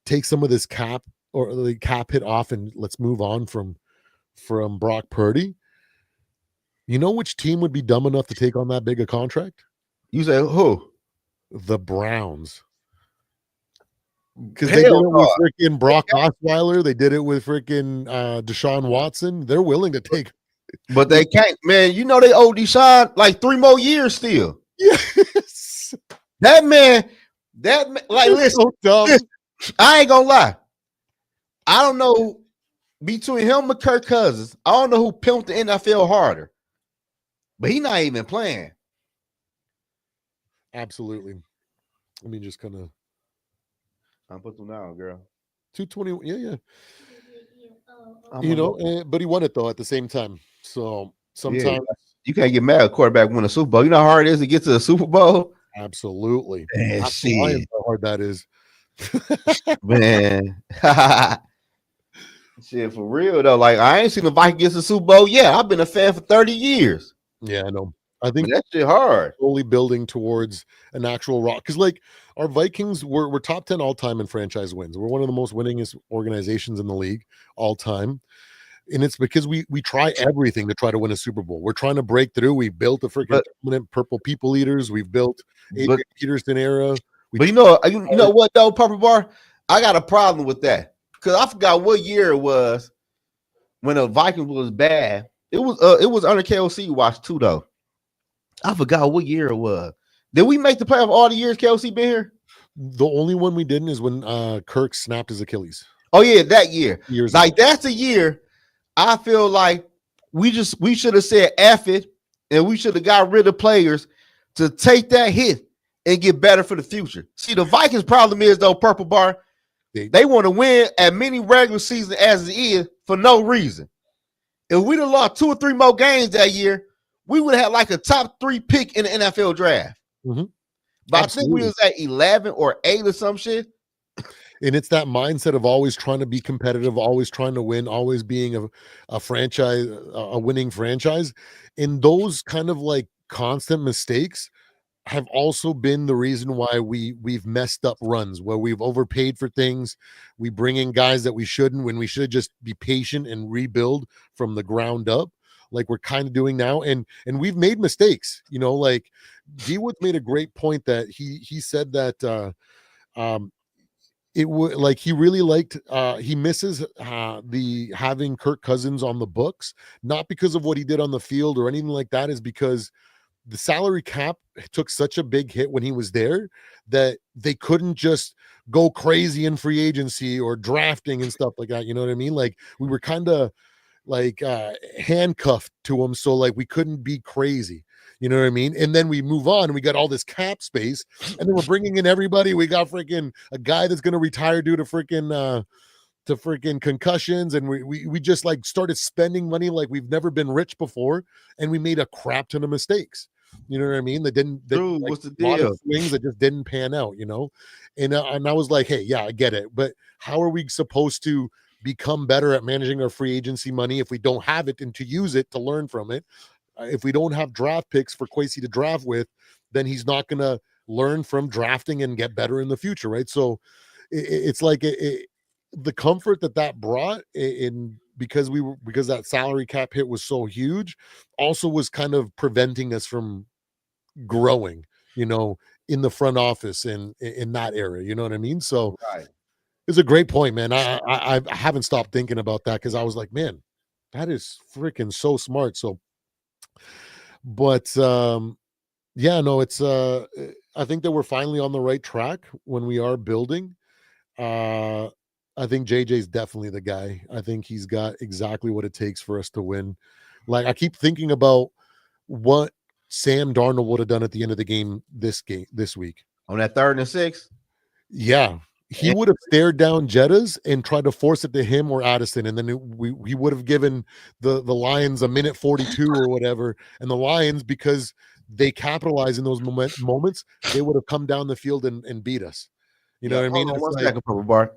take some of this cap or the cap hit off and let's move on from Brock Purdy. You know which team would be dumb enough to take on that big a contract? You say who? The Browns. Because they did it with freaking Brock Osweiler. They did it with freaking Deshaun Watson. They're willing to take. But they can't, man. You know they owe Deshaun like 3 more years still. Yes. That man, like, listen, so dumb. I ain't gonna lie. I don't know between him and Kirk Cousins. I don't know who pimped the NFL harder, but he not even playing. Absolutely. Let me just kind of I'm put them down, girl. 220. Yeah. I'm You gonna know, go. but he won it though at the same time. So Yeah, sometimes, you can't get mad at a quarterback win a Super Bowl. You know how hard it is to get to the Super Bowl? absolutely. Man, Ask the Lions shit. how hard that is. Man. Shit, for real though. Like, I ain't seen the Vikings get the Super Bowl yet. I've been a fan for 30 years. Yeah, I know. I Man, think that shit hard. slowly building towards an actual rock, because like our Vikings we're top 10 all time in franchise wins. We're one of the most winningest organizations in the league all time. And it's because we try everything to try to win a Super Bowl. We're trying to break through. We built a freaking But dominant purple people eaters. We've built but Adrian Peterson era. We but you know what though, Purple Bar? I got a problem with that. Because I forgot what year it was when the Vikings was bad. It was under KOC watch too, though. I forgot what year it was. Did we make the playoff all the years KOC been here? the only one we didn't is when Kirk snapped his Achilles Oh yeah, that year. years Like ago. that's the year I feel like we should have said F it, and we should have got rid of players to take that hit and get better for the future. See, the Vikings' problem is though, Purple Bar, they want to win as many regular season as it is for no reason. If we'd have lost 2 or 3 more games that year, we would have had like a top 3 pick in the NFL draft. Mm-hmm. But Absolutely. I think we was at 11 or 8 or some shit. And it's that mindset of always trying to be competitive, always trying to win, always being a franchise, a winning franchise. And those kind of like constant mistakes have also been the reason why we've messed up runs, where we've overpaid for things. We bring in guys that we shouldn't, when we should just be patient and rebuild from the ground up, like we're kind of doing now. And we've made mistakes, you know, like D Woods made a great point that he said that um it would, like, he really liked he misses the having Kirk Cousins on the books, not because of what he did on the field or anything like that, is because the salary cap took such a big hit when he was there that they couldn't just go crazy in free agency or drafting and stuff like that. You know what I mean? Like we were kind of like handcuffed to him, so like we couldn't be crazy. You know what I mean? And then we move on and we got all this cap space, and then we're bringing in everybody. We got freaking a guy that's going to retire due to freaking concussions, and we just like started spending money like we've never been rich before, and we made a crap ton of mistakes. You know what I mean? Dude, Like what's the a lot of deal? swings that just didn't pan out, you know. And I was like, hey, yeah, I get it, but how are we supposed to become better at managing our free agency money if we don't have it, and to use it to learn from it? If we don't have draft picks for Kwesi to draft with, then he's not going to learn from drafting and get better in the future, right? So it's like the comfort that brought in, because that salary cap hit was so huge, also was kind of preventing us from growing, you know, in the front office and in that area. You know what I mean? So Right. it's a great point, man. I haven't stopped thinking about that, because I was like, man, that is freaking so smart. So, but yeah, no, it's I think that we're finally on the right track when we are building. Uh I think JJ's definitely the guy. I think he's got exactly what it takes for us to win. Like I keep thinking about what Sam Darnold would have done at the end of the game this week. On that 3rd and 6. Yeah. He And would have stared down Jettas and tried to force it to him or Addison, and then he would have given the Lions a minute 42 or whatever. And the Lions, because they capitalize in those moments, they would have come down the field and beat us. You know yeah, what I mean? hold on It's one like, second, Purple Bar.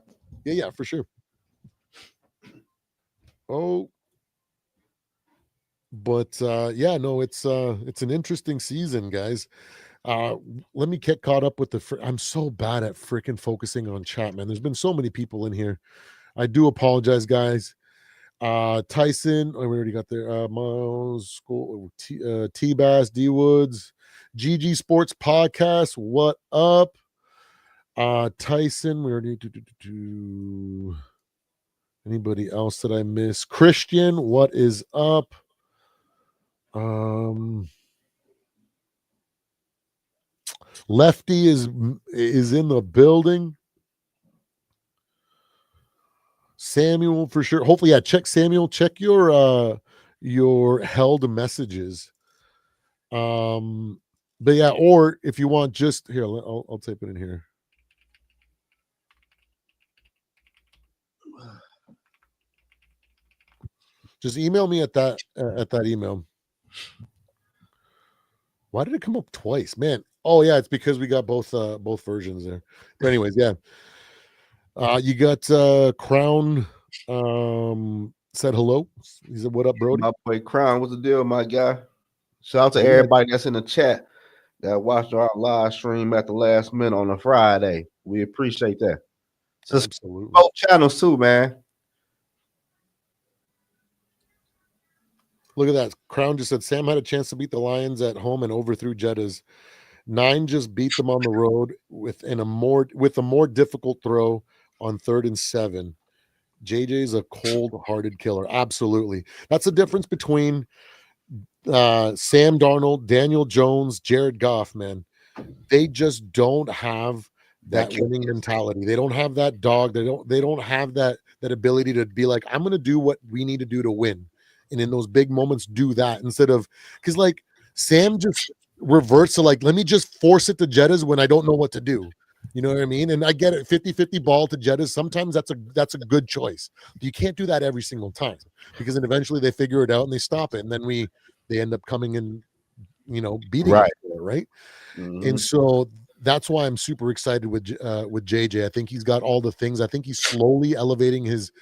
yeah, for sure. Oh, but yeah, no, it's an interesting season, guys. Uh Let me get caught up with I'm so bad at freaking focusing on chat, man. There's been so many people in here. I do apologize, guys. Tyson, oh, we already got there. Miles, School, T Bass, D Woods, GG Sports Podcast. What up? Tyson, we already do. Anybody else that I miss? Christian, what is up? Lefty is in the building. Samuel for sure. Hopefully, yeah. Check Samuel. Check your held messages. But yeah, or if you want, just here, I'll type it in here. Just email me at that email. Why did it come up twice, man? Oh yeah, it's because we got both versions there. But anyways, yeah. You got Crown said hello. He said, "What up, Brody?" My boy Crown, what's the deal, my guy? Shout out to everybody that's in the chat that watched our live stream at the last minute on a Friday. We appreciate that. Absolutely. Both channels too, man. Look at that. Crown just said Sam had a chance to beat the Lions at home and overthrew Jettas. 9 just beat them on the road with a more difficult throw on 3rd and 7. JJ's a cold-hearted killer. Absolutely. That's the difference between Sam Darnold, Daniel Jones, Jared Goff, man. They just don't have that winning mentality. They don't have that dog. They don't have that ability to be like, I'm gonna do what we need to do to win. And in those big moments, do that instead of because like Sam just reverts to like, let me just force it to Jettas when I don't know what to do. You know what I mean? And I get it, 50-50 ball to Jettas. Sometimes that's a good choice. But you can't do that every single time because then eventually they figure it out and they stop it. And then they end up coming in, beating Right. it, right? Mm-hmm. And so that's why I'm super excited with JJ. I think he's got all the things. I think he's slowly elevating his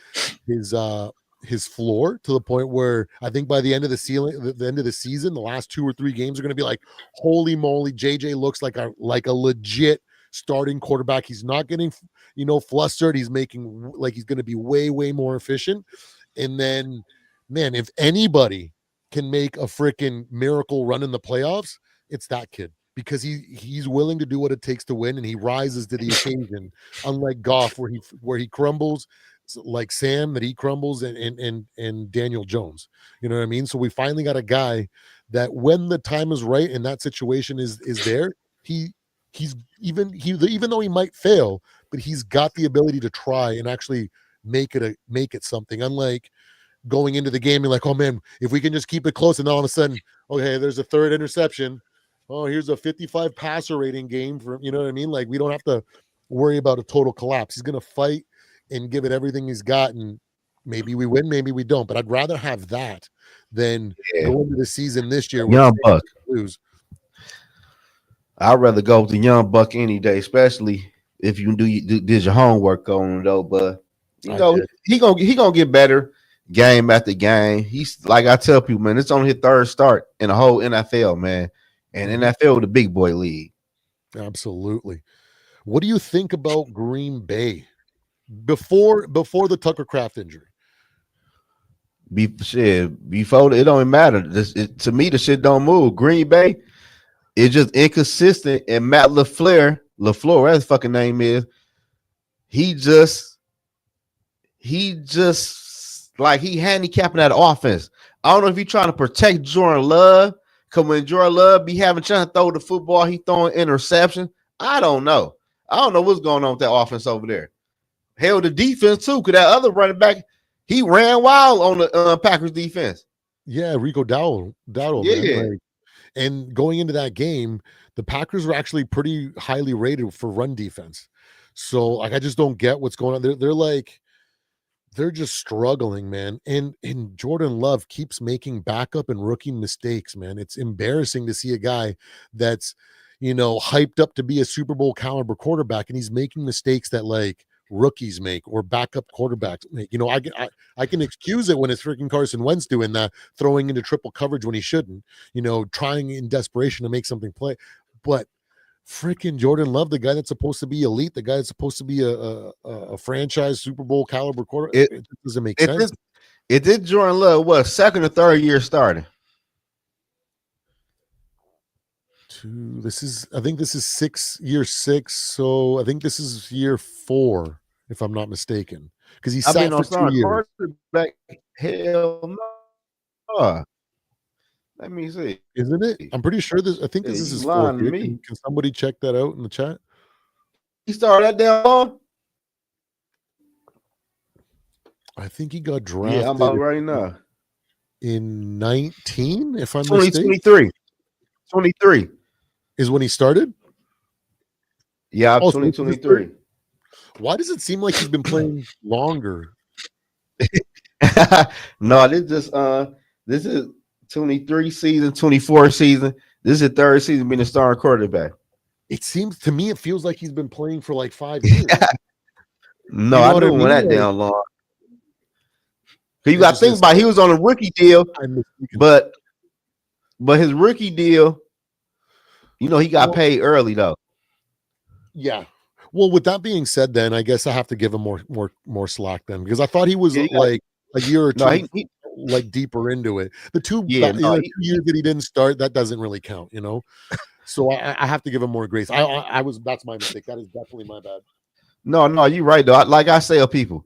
floor to the point where I think by the end of the season, the last 2 or 3 games are going to be like, holy moly, JJ looks like a legit starting quarterback. He's not getting, flustered. He's making like he's going to be way, way more efficient. And then, man, if anybody can make a freaking miracle run in the playoffs, it's that kid. Because he's willing to do what it takes to win, and he rises to the occasion. Unlike Goff, where he crumbles, like Sam, that he crumbles, and Daniel Jones. You know what I mean? So we finally got a guy that, when the time is right and that situation is there, even though he might fail, but he's got the ability to try and actually make it something. Unlike going into the game, you're like, oh man, if we can just keep it close, and all of a sudden, okay, there's a 3rd interception. Oh, here's a 55 passer rating game for, you know what I mean? Like, we don't have to worry about a total collapse. He's going to fight and give it everything he's got. And maybe we win, maybe we don't. But I'd rather have that than go into the season this year. Young Buck. Lose. I'd rather go with the Young Buck any day, especially if you did your homework on him, though. But, he gonna get better game after game. He's like I tell people, man, it's only his 3rd start in the whole NFL, man. And NFL, the big boy league. Absolutely. What do you think about Green Bay before the Tucker Kraft injury? Before it don't matter. To me, the shit don't move. Green Bay is just inconsistent, and Matt LaFleur, whatever his fucking name is, he just like he handicapping that offense. I don't know if he's trying to protect Jordan Love. Because when Jordan Love be having trying to throw the football, he throwing interception. I don't know. I don't know what's going on with that offense over there. Hell, the defense too. Because that other running back, he ran wild on the Packers defense. Yeah, Rico Dowdle. Yeah. Man, and going into that game, the Packers were actually pretty highly rated for run defense. So, like, I just don't get what's going on. They're just struggling, man. And Jordan Love keeps making backup and rookie mistakes, man. It's embarrassing to see a guy that's, hyped up to be a Super Bowl caliber quarterback, and he's making mistakes that like rookies make or backup quarterbacks make. I can excuse it when it's freaking Carson Wentz doing that, throwing into triple coverage when he shouldn't, trying in desperation to make something play. But freaking Jordan Love, the guy that's supposed to be elite, the guy that's supposed to be a franchise Super Bowl caliber quarterback, it doesn't make sense. It did Jordan Love what, 2nd or 3rd year starting? I think this is year 6, so I think this is year 4, if I'm not mistaken, because he sat for 2 years. Quarterback, hell no. Let me see. Isn't it? I'm pretty sure I think this is his 4th year. Can somebody check that out in the chat? He started that damn long? I think he got Yeah, I'm about drafted right now. in 19, if I'm mistaken. 2023. 23. Is when he started. Yeah, Oh, so this is his 2023. why does it seem like he's been playing longer? No, this is 23 season, 24 season. This is the third season being a starting quarterback. It seems to me, it feels like he's been playing for like 5 years. No, You know I what knew I him when mean? that Like, down long. You it got to just think is. about he was on a rookie deal, I'm mistaken. but his rookie deal, you know, he got Well, paid early though. yeah. Well, with that being said, then I guess I have to give him more slack then because I thought he was Yeah, he got, like a year or no, two like deeper into it. The two yeah, no, 2 years that he didn't start, that doesn't really count, you know. So I have to give him more grace. I was that's my mistake. That is definitely my bad. no, you're right though. Like I say to people,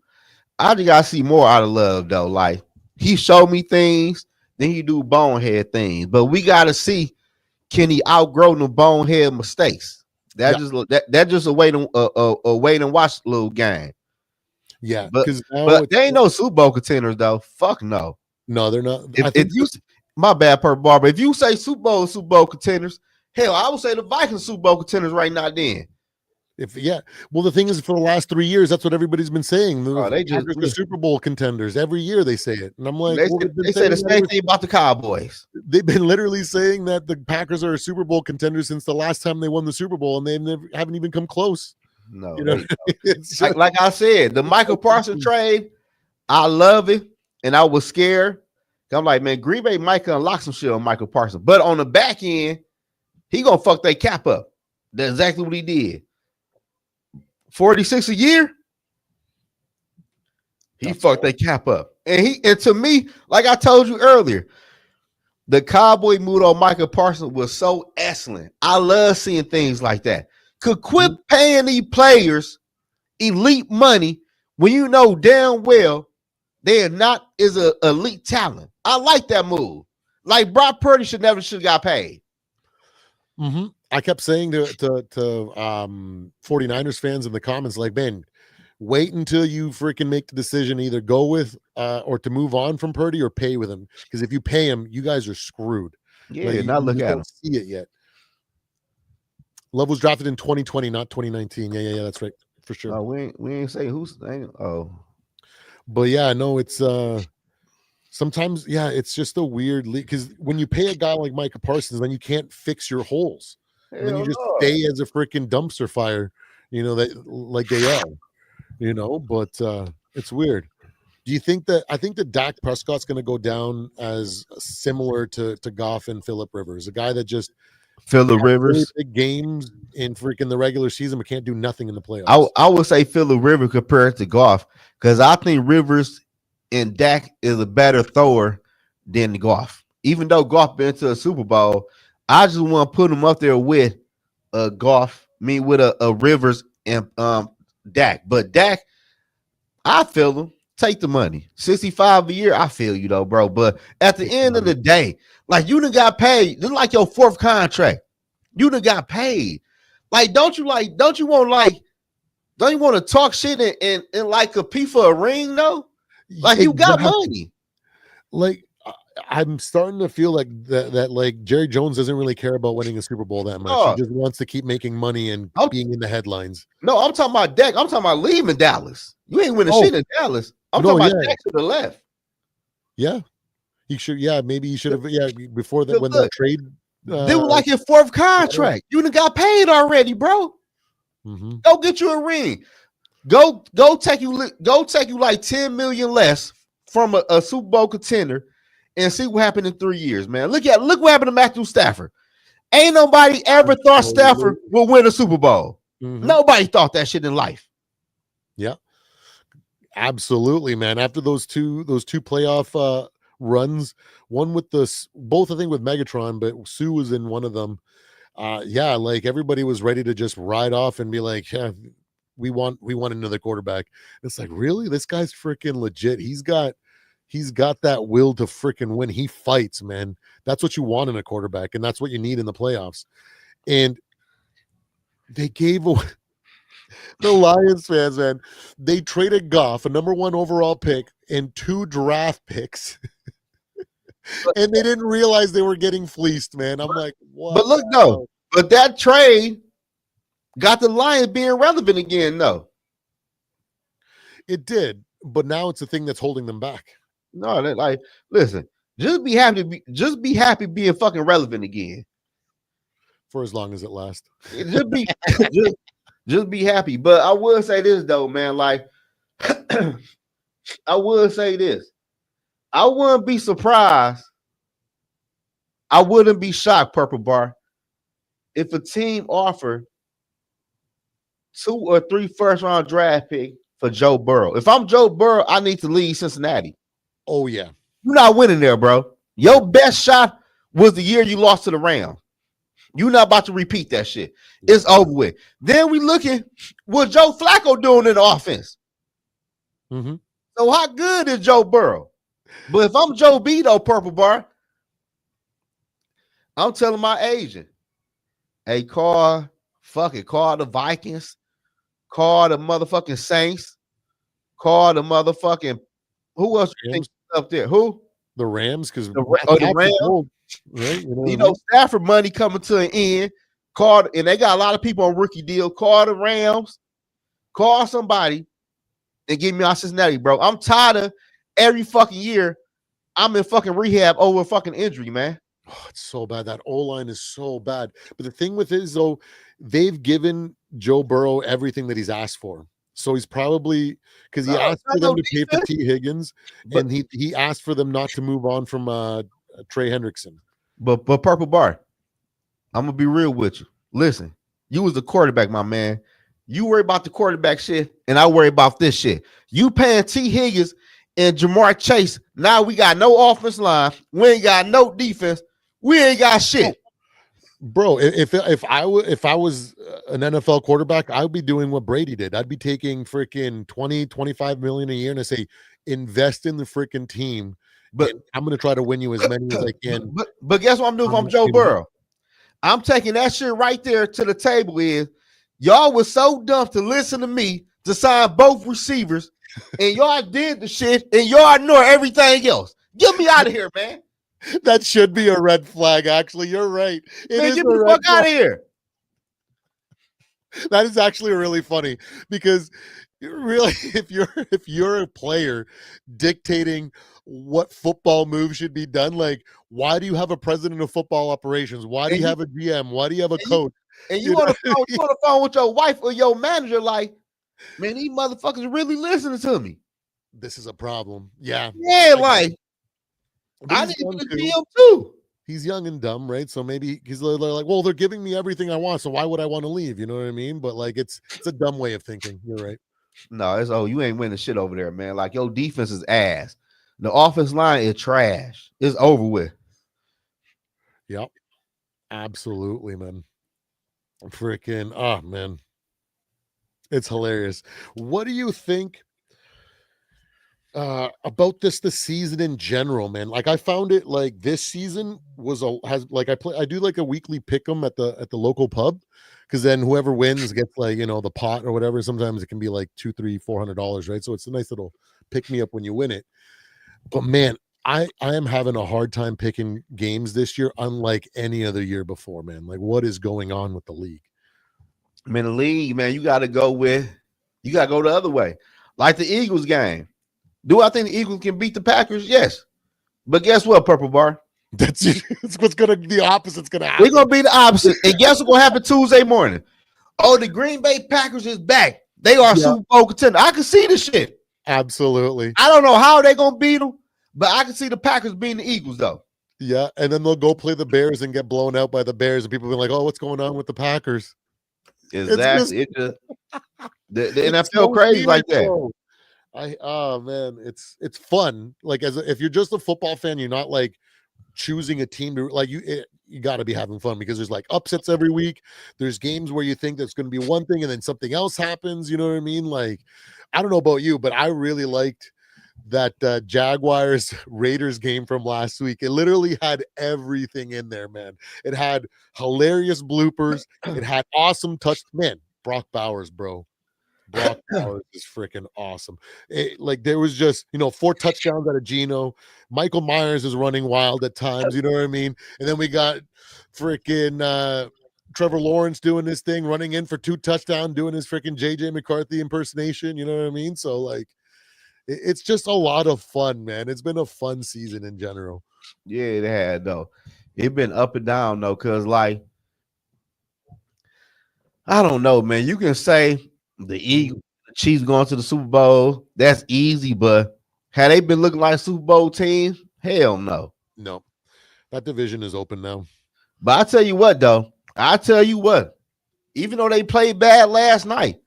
I just gotta see more out of Love though. Like he showed me things, then he do bonehead things, but we gotta see, can he outgrow the bonehead mistakes? That Yeah. just just a wait and watch little game. Yeah, But because now it's they ain't no Super Bowl contenders though. Fuck no. no, they're not. I If think you my bad, per Barber. If you say Super Bowl contenders, hell, I would say the Vikings Super Bowl contenders right now. Then well, the thing is, for the last 3 years, that's what everybody's been saying. The they just Packers are Super Bowl contenders every year. They say it, and I'm like, well, they say the same thing about the Cowboys. they've been literally saying that the Packers are a Super Bowl contender since the last time they won the Super Bowl, and they haven't even come close. No, You know, it's just, like I said, the Michael Parsons trade, I love it, and I was scared. I'm like, man, Green Bay might unlock some shit on Michael Parsons, but on the back end, he gonna fuck their cap up. That's exactly what he did. 46 a year. He fucked their cap up. And to me, like I told you earlier, the Cowboy mood on Michael Parsons was so excellent. I love seeing things like that. Could quit paying these players elite money when you know damn well they are not is a elite talent. I like that move. Like Brock Purdy should got paid. I kept saying to 49ers fans in the comments, like, man, wait until you freaking make the decision, either go with or to move on from Purdy or pay with him. Because if you pay him, you guys are screwed. Yeah, like, now you look at him. Don't see it yet. Love was drafted in 2020, not 2019. Yeah, that's right, for sure. Oh, we ain't say who's name. Oh, but yeah, no, it's sometimes, yeah, it's just a weird league because when you pay a guy like Micah Parsons, then you can't fix your holes. And then you just stay as a freaking dumpster fire, you know, that like they are, you know, but it's weird. Do you think that I think that Dak Prescott's going to go down as similar to Goff and Phillip Rivers, a guy that just Phillip Rivers really big games in freaking the regular season but can't do nothing in the playoffs? I would say Phillip Rivers compared to Goff because I think Rivers and Dak is a better thrower than Goff. Even though Goff been to a Super Bowl, I just want to put him up there with Goff, with a Rivers and Dak. But Dak, I feel him. Take the money. 65 a year, I feel you though, bro. But at the end of the day, like you done got paid. This is like your fourth contract. You done got paid. Like, don't you want to talk shit and like compete for a ring though? Like you got money. Like I'm starting to feel like that like Jerry Jones doesn't really care about winning a Super Bowl that much. He just wants to keep making money and being in the headlines. No, I'm talking about Dak. I'm talking about leaving Dallas. You ain't winning shit in Dallas. I'm talking about Dak to the left. Yeah, he should. Yeah, maybe he should have. Yeah, before that when the trade. They were like your fourth contract. You done got paid already, bro. Go get you a ring. Go take you like 10 million less from a Super Bowl contender and see what happened in 3 years, man. Look what happened to Matthew Stafford. Ain't nobody ever thought Stafford would win a Super Bowl. Nobody thought that shit in life. Yeah, absolutely, man. After those two playoff runs, one with both I think with Megatron, but Sue was in one of them. Yeah, like everybody was ready to just ride off and be like, yeah, we want another quarterback. It's like, really? This guy's freaking legit. He's got that will to freaking win. He fights, man. That's what you want in a quarterback, and that's what you need in the playoffs. And they gave away The Lions fans, man, they traded Goff, a number 1 overall pick, and 2 draft picks, and they didn't realize they were getting fleeced, man. I'm like, what? But look, though, but that trade got the Lions being relevant again, though. It did, but now it's the thing that's holding them back. No, like, listen, just be happy being fucking relevant again. For as long as it lasts. Just be just be happy. But I will say this though, man. Like, I will say this. I wouldn't be surprised. I wouldn't be shocked, Purple Bar, if a team offered 2 or 3 first-round draft pick for Joe Burrow. If I'm Joe Burrow, I need to leave Cincinnati. Oh, yeah. You're not winning there, bro. Your best shot was the year you lost to the Rams. You're not about to repeat that shit. It's over with. Then we looking what Joe Flacco doing in the offense. Mm-hmm. So how good is Joe Burrow? But if I'm Joe B, though, Purple Bar, I'm telling my agent, hey, call the Vikings, call the motherfucking Saints, call the motherfucking, who else you think up there? Who? The Rams, because the Rams. Right? You know, Stafford money coming to an end. And they got a lot of people on rookie deal. Call the Rams, call somebody, and get me out Cincinnati, bro. I'm tired of every fucking year I'm in fucking rehab over a fucking injury, man. Oh, it's so bad. That O-line is so bad. But the thing with it is, though, they've given Joe Burrow everything that he's asked for. So he's probably, because he asked for them to pay for T. Higgins, and he asked for them not to move on from Trey Hendrickson. But Purple Bar, I'm gonna be real with you. Listen, you was the quarterback, my man. You worry about the quarterback shit, and I worry about this shit. You paying T. Higgins and Jamar Chase. Now we got no offense line. We ain't got no defense. We ain't got shit. Bro, if I was an NFL quarterback, I'd be doing what Brady did. I'd be taking freaking 20-25 million a year and I say invest in the freaking team. But I'm going to try to win you as many as I can. But guess what I'm doing if I'm Joe Burrow? I'm taking that shit right there to the table. Is y'all was so dumb to listen to me to sign both receivers, and y'all did the shit, and y'all ignore everything else. Get me out of here, man. That should be a red flag, actually. You're right. Man, get the fuck out of here. That is actually really funny because really, if you're a player dictating what football moves should be done, like why do you have a president of football operations? Why do you have a GM? Why do you have a coach? You on the phone with your wife or your manager, like, man, these motherfuckers really listening to me. This is a problem. Yeah. Yeah, like I need to be GM too. He's young and dumb, right? So maybe he's like, well, they're giving me everything I want, so why would I want to leave? You know what I mean? But like, it's a dumb way of thinking. You're right. No, it's you ain't winning shit over there, man. Like your defense is ass. The offense line is trash. It's over with. Yep, absolutely, man. Freaking, oh man, it's hilarious. What do you think about this season in general, man? Like I found it like this season I do like a weekly pick 'em at the local pub, because then whoever wins gets like, you know, the pot or whatever. Sometimes it can be like $200-$400, right? So it's a nice little pick me up when you win it. But man, I am having a hard time picking games this year, unlike any other year before, man. Like what is going on with the league? Man, the league, man, you got to go the other way. Like the Eagles game. Do I think the Eagles can beat the Packers? Yes. But guess what, Purple Bar? It's what's going to be the opposite's going to happen. We're going to be the opposite. And guess what's going to happen Tuesday morning? Oh, the Green Bay Packers is back. They are Super Bowl contender. I can see the shit. Absolutely. I don't know how they're going to beat them, but I can see the Packers beating the Eagles, though. Yeah, and then they'll go play the Bears and get blown out by the Bears, and people will be like, oh, what's going on with the Packers? Exactly. The NFL so crazy like that. Bro. Oh man, it's fun. Like if you're just a football fan, you're not like choosing a team to like you got to be having fun, because there's like upsets every week. There's games where you think that's going to be one thing and then something else happens. You know what I mean? Like I don't know about you, but I really liked that Jaguars Raiders game from last week. It literally had everything in there, man. It had hilarious bloopers. It had awesome touch. Man, Brock Bowers, bro. Brock Bowers is freaking awesome. Like there was just 4 touchdowns out of Geno. Michael Myers is running wild at times. You know what I mean? And then we got freaking Trevor Lawrence doing this thing, running in for 2 touchdowns, doing his freaking JJ McCarthy impersonation. You know what I mean? So like, it's just a lot of fun, man. It's been a fun season in general. Yeah, it had though. It been up and down though, cause like I don't know, man. You can say the Eagles, the Chiefs going to the Super Bowl. That's easy, but had they been looking like Super Bowl teams? Hell no. No, that division is open now. But I tell you what, though. Even though they played bad last night,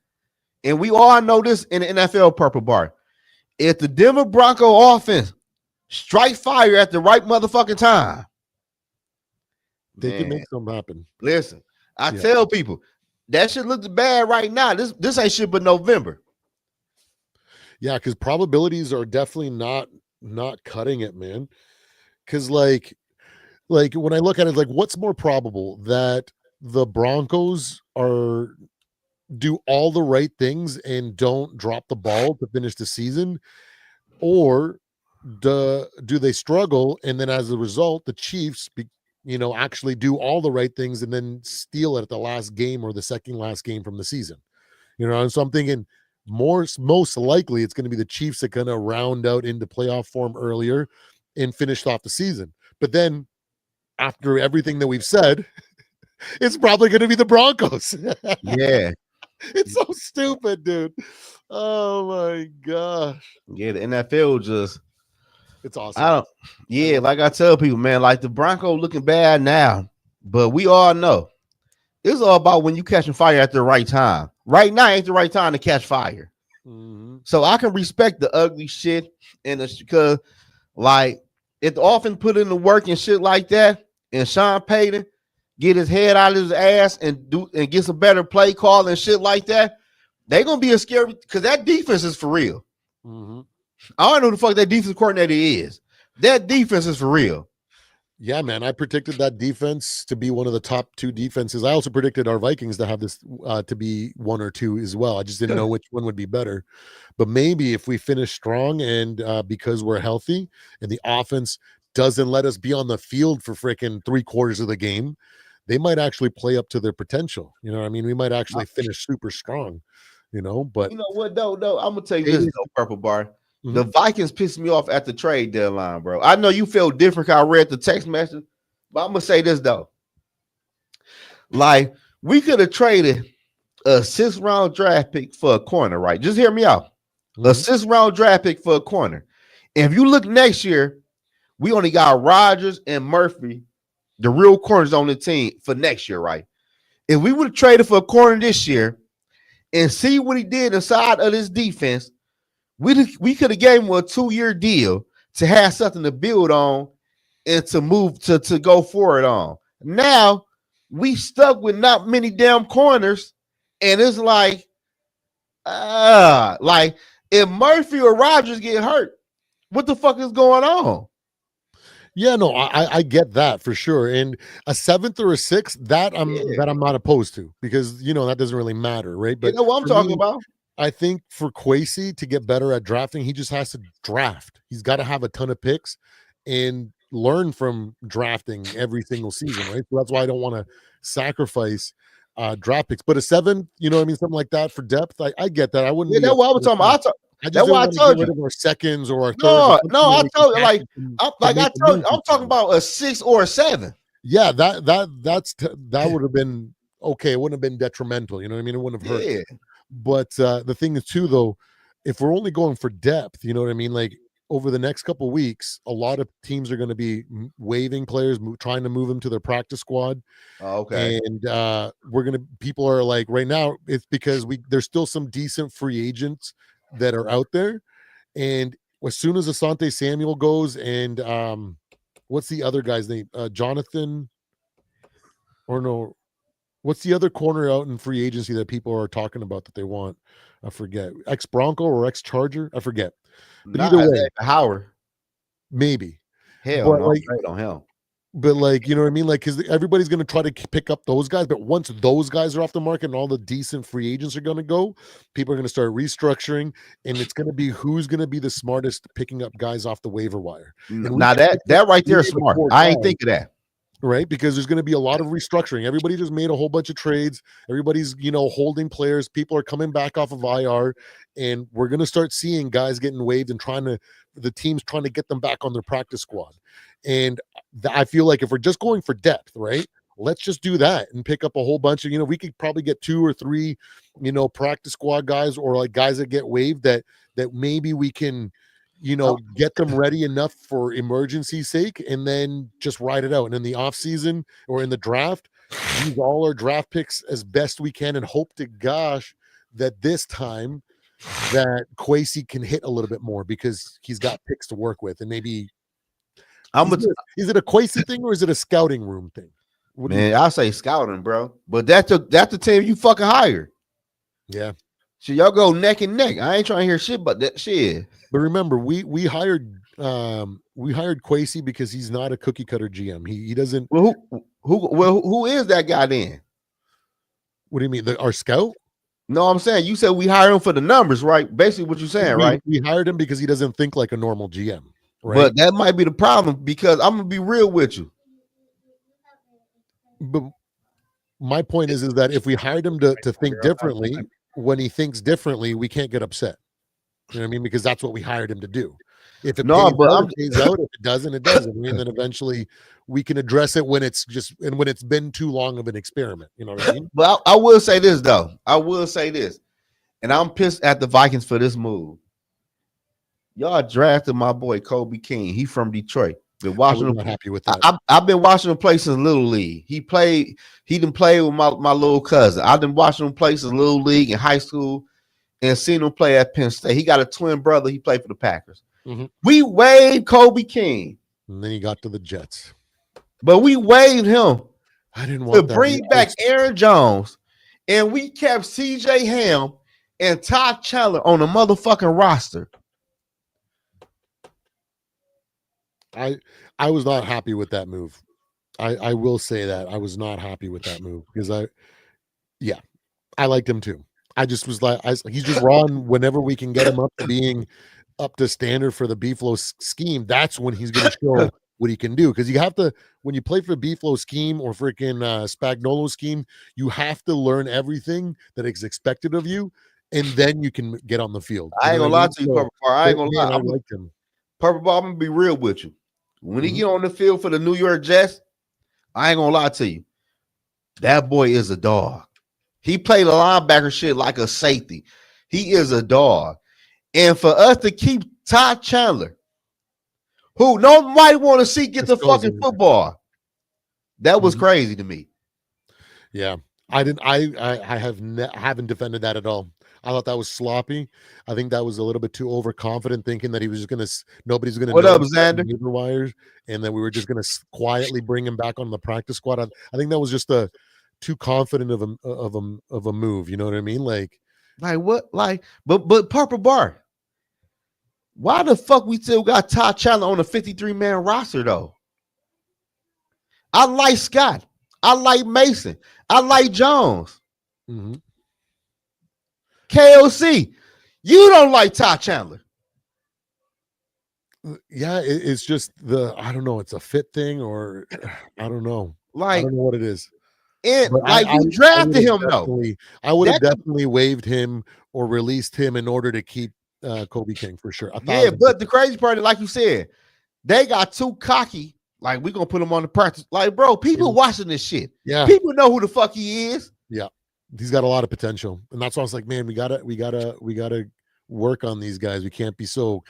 and we all know this in the NFL purple bar, if the Denver Bronco offense strike fire at the right motherfucking time, they can make something happen. Listen, I tell people that shit looks bad right now. This ain't shit but November. Yeah, because probabilities are definitely not cutting it, man. Because like when I look at it, like what's more probable, that the Broncos do all the right things and don't drop the ball to finish the season, or do they struggle and then as a result the Chiefs actually do all the right things and then steal it at the last game or the second last game from the season? And so I'm thinking most likely it's going to be the Chiefs that kind of round out into playoff form earlier and finished off the season. But then after everything that we've said, it's probably going to be the Broncos. Yeah. It's so stupid, dude. Oh my gosh. Yeah, the NFL just, it's awesome. Like I tell people, man, like the Broncos looking bad now, but we all know it's all about when you catching fire at the right time. Right now ain't the right time to catch fire. Mm-hmm. So I can respect the ugly shit because like if the offense put in the work and shit like that, and Sean Payton get his head out of his ass and get some better play call and shit like that, they're gonna be a scary because that defense is for real. Mm-hmm. I don't know who the fuck that defense coordinator is. That defense is for real. Yeah, man. I predicted that defense to be one of the top 2 defenses. I also predicted our Vikings to have this to be 1 or 2 as well. I just didn't know which one would be better. But maybe if we finish strong and because we're healthy and the offense doesn't let us be on the field for freaking 3/4 of the game, they might actually play up to their potential. You know what I mean? We might actually finish super strong, but you know what, though, I'm gonna tell you this, though, Purple Bar. Mm-hmm. The Vikings pissed me off at the trade deadline, bro. I know you feel different. I read the text message, but I'm gonna say this though. Like, we could have traded a 6th round draft pick for a corner, right? Just hear me out. Mm-hmm. A 6th round draft pick for a corner. And if you look next year, we only got Rodgers and Murphy, the real corners on the team for next year, right? If we would have traded for a corner this year and see what he did inside of this defense, we could have gave him a 2-year deal to have something to build on and to move to go forward on. Now we stuck with not many damn corners, and it's like if Murphy or Rodgers get hurt, what the fuck is going on? Yeah, no, I get that for sure. And a 7th or a 6th, that I'm not opposed to, because that doesn't really matter, right? But you know what I'm talking about. I think for Kwesi to get better at drafting, he just has to draft. He's got to have a ton of picks and learn from drafting every single season, right? So that's why I don't want to sacrifice draft picks. But a 7th, something like that for depth, I get that. I wouldn't. Yeah, that's what I was talking about. That's why I told you. Our seconds or our thirds. No, I told you. I'm talking about a 6 or a 7. Yeah, that would have been okay. It wouldn't have been detrimental. You know what I mean? It wouldn't have hurt. Yeah. But the thing is too, though, if we're only going for depth, you know what I mean? Like over the next couple of weeks, a lot of teams are going to be waiving players, trying to move them to their practice squad. Oh, okay. And people are like, right now, it's because there's still some decent free agents that are out there. And as soon as Asante Samuel goes and what's the other guy's name? Jonathan, or no. What's the other corner out in free agency that people are talking about that they want? I forget. Ex-Bronco or ex-Charger? I forget. But either way. Howard. Maybe. Hell, no, on him. But like, you know what I mean? Like, because everybody's going to try to pick up those guys. But once those guys are off the market and all the decent free agents are going to go, people are going to start restructuring, and it's going to be who's going to be the smartest picking up guys off the waiver wire. And we Now can't pick that up right there 3 is of the smart. 4 I ain't guys, think of that. right? Because there's going to be a lot of restructuring. Everybody just made a whole bunch of trades. Everybody's, holding players. People are coming back off of IR, and we're going to start seeing guys getting waived and the teams trying to get them back on their practice squad. And I feel like if we're just going for depth, right? Let's just do that and pick up a whole bunch of, we could probably get 2 or 3, practice squad guys, or like guys that get waived that maybe we can, get them ready enough for emergency sake, and then just ride it out. And in the off season or in the draft, use all our draft picks as best we can, and hope to gosh that this time that Kwesi can hit a little bit more, because he's got picks to work with. And maybe is it a Kwesi thing, or is it a scouting room thing? Man, I say scouting, bro. But that's the team you fucking hire. Yeah. So y'all go neck and neck. I ain't trying to hear shit about that shit. But remember, we hired Kwesi because he's not a cookie cutter GM. He doesn't. Well, who is that guy then? What do you mean? Our scout? No, I'm saying you said we hired him for the numbers, right? Basically, what you're saying, right? We hired him because he doesn't think like a normal GM. Right? But that might be the problem, because I'm gonna be real with you. But my point is that if we hired him to think differently, when he thinks differently, we can't get upset. You know what I mean? Because that's what we hired him to do. If it pays out, it pays out. If it doesn't, it doesn't. And then eventually we can address it when it's been too long of an experiment. You know what I mean? But I will say this, though. And I'm pissed at the Vikings for this move. Y'all drafted my boy Kobe King. He from Detroit. Been watching him. Not happy with that. I've been watching him play since Little League. He didn't play with my little cousin. I've been watching him play since Little League in high school, and seen him play at Penn State. He got a twin brother. He played for the Packers. Mm-hmm. We waived Kobe King. And then he got to the Jets. But we waived him. I didn't want to bring back Aaron Jones, and we kept CJ Ham and Todd Chandler on the motherfucking roster. I was not happy with that move. I will say that I was not happy with that move, because I liked him too. I just was like, he's just raw. Whenever we can get him up to being up to standard for the B-Flow scheme, that's when he's going to show what he can do. Because you have to, when you play for the B-Flow scheme or freaking Spagnuolo scheme, you have to learn everything that is expected of you, and then you can get on the field. I ain't gonna lie to you, Purple Bar. I ain't gonna lie. I liked him. Purple Bar, I'm gonna be real with you. When he get on the field for the New York Jets, I ain't gonna lie to you. That boy is a dog. He played a linebacker shit like a safety. He is a dog. And for us to keep Todd Chandler, who nobody want to see get the fucking football, that was crazy to me. Yeah, I didn't. I haven't defended that at all. I thought that was sloppy. I think that was a little bit too overconfident, thinking that he was just gonna. Nobody's gonna. What up, Xander? Wires, and then we were just gonna quietly bring him back on the practice squad. I think that was just too confident of a move. You know what I mean? Like what? But Purple Bar. Why the fuck we still got Todd Chandler on a 53-man roster though? I like Scott. I like Mason. I like Jones. Mm-hmm. KOC, you don't like Todd Chandler. Yeah, it's just I don't know, it's a fit thing, or I don't know. I don't know what it is. And we drafted him though. I would have definitely waived him or released him in order to keep Kobe King for sure. Yeah, but the crazy part, like you said, they got too cocky. Like, we're gonna put him on the practice. Like, bro, people watching this shit. Yeah, people know who the fuck he is. Yeah, he's got a lot of potential, and that's why I was like, man, we gotta work on these guys. We can't be so,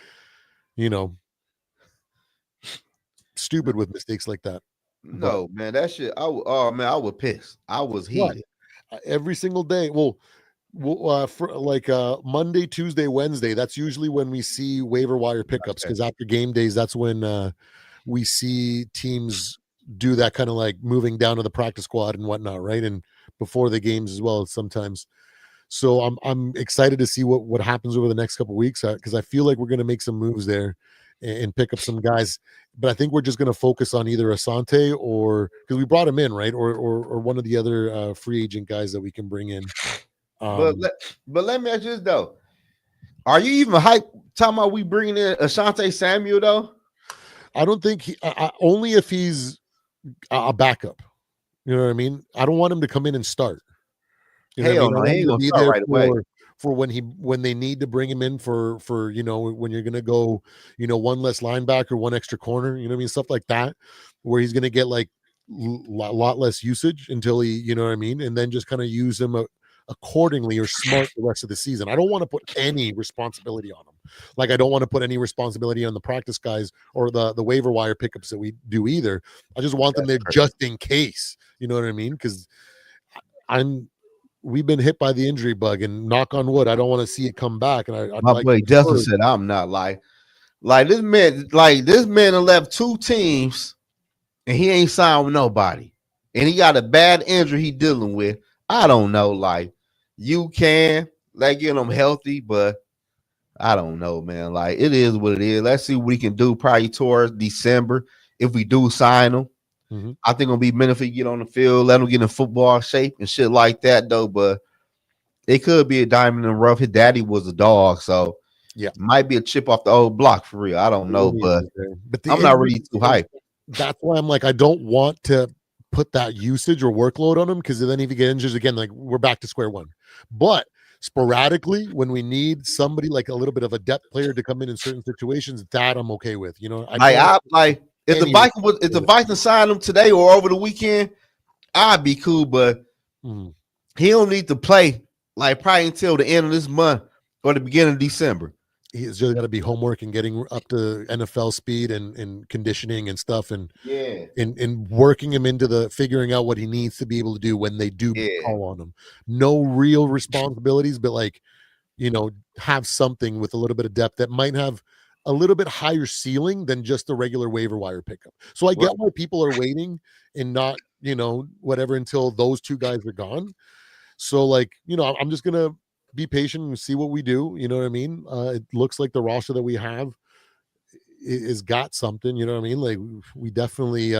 stupid with mistakes like that. No, man, that shit. I was pissed. I was heated every single day. Well, for like Monday, Tuesday, Wednesday, that's usually when we see waiver wire pickups, because after game days, that's when we see teams do that kind of like moving down to the practice squad and whatnot, right? And before the games as well sometimes. So I'm excited to see what happens over the next couple of weeks, because I feel like we're going to make some moves there, and pick up some guys. But I think we're just going to focus on either Asante or because we brought him in, right, or one of the other free agent guys that we can bring in. But let me ask you this though: are you even hype talking about we bringing in Asante Samuel though? I don't think only if he's a backup. You know what I mean? I don't want him to come in and start. You know Hell what I mean? I no, he ain't want him gonna to be start there right away. for when they need to bring him in for when you're gonna go one less linebacker, one extra corner. You know what I mean? Stuff like that, where he's gonna get like lot less usage until he you know what I mean, and then just kind of use him accordingly or smart the rest of the season. I don't want to put any responsibility on him. Like I don't want to put any responsibility on the practice guys or the waiver wire pickups that we do either. I just want them there just in case. You know what I mean? Because we've been hit by the injury bug, and knock on wood, I don't want to see it come back. And my boy Justin said, "I'm not like this man. Like this man left 2 teams, and he ain't signed with nobody, and he got a bad injury he dealing with. I don't know. Like you can get him healthy, but I don't know, man. Like it is what it is. Let's see what we can do probably towards December if we do sign him." Mm-hmm. I think it'll be benefit get on the field, let him get in football shape and shit like that, though. But it could be a diamond in the rough. His daddy was a dog, so yeah, might be a chip off the old block for real. I don't know, but I'm not really too hyped. That's why I'm like, I don't want to put that usage or workload on him because then if he gets injured again, like we're back to square one. But sporadically, when we need somebody like a little bit of a depth player to come in certain situations, that I'm okay with. You know, if the Vikings signed him today or over the weekend, I'd be cool, but he don't need to play like probably until the end of this month or the beginning of December. He's just got to be homework and getting up to NFL speed and conditioning and stuff, and and working him into the figuring out what he needs to be able to do when they do call on him. No real responsibilities, but like have something with a little bit of depth that might have a little bit higher ceiling than just the regular waiver wire pickup. So I get why people are waiting and not, whatever until those 2 guys are gone. So like, I'm just going to be patient and see what we do. You know what I mean? It looks like the roster that we have is got something, you know what I mean? Like we definitely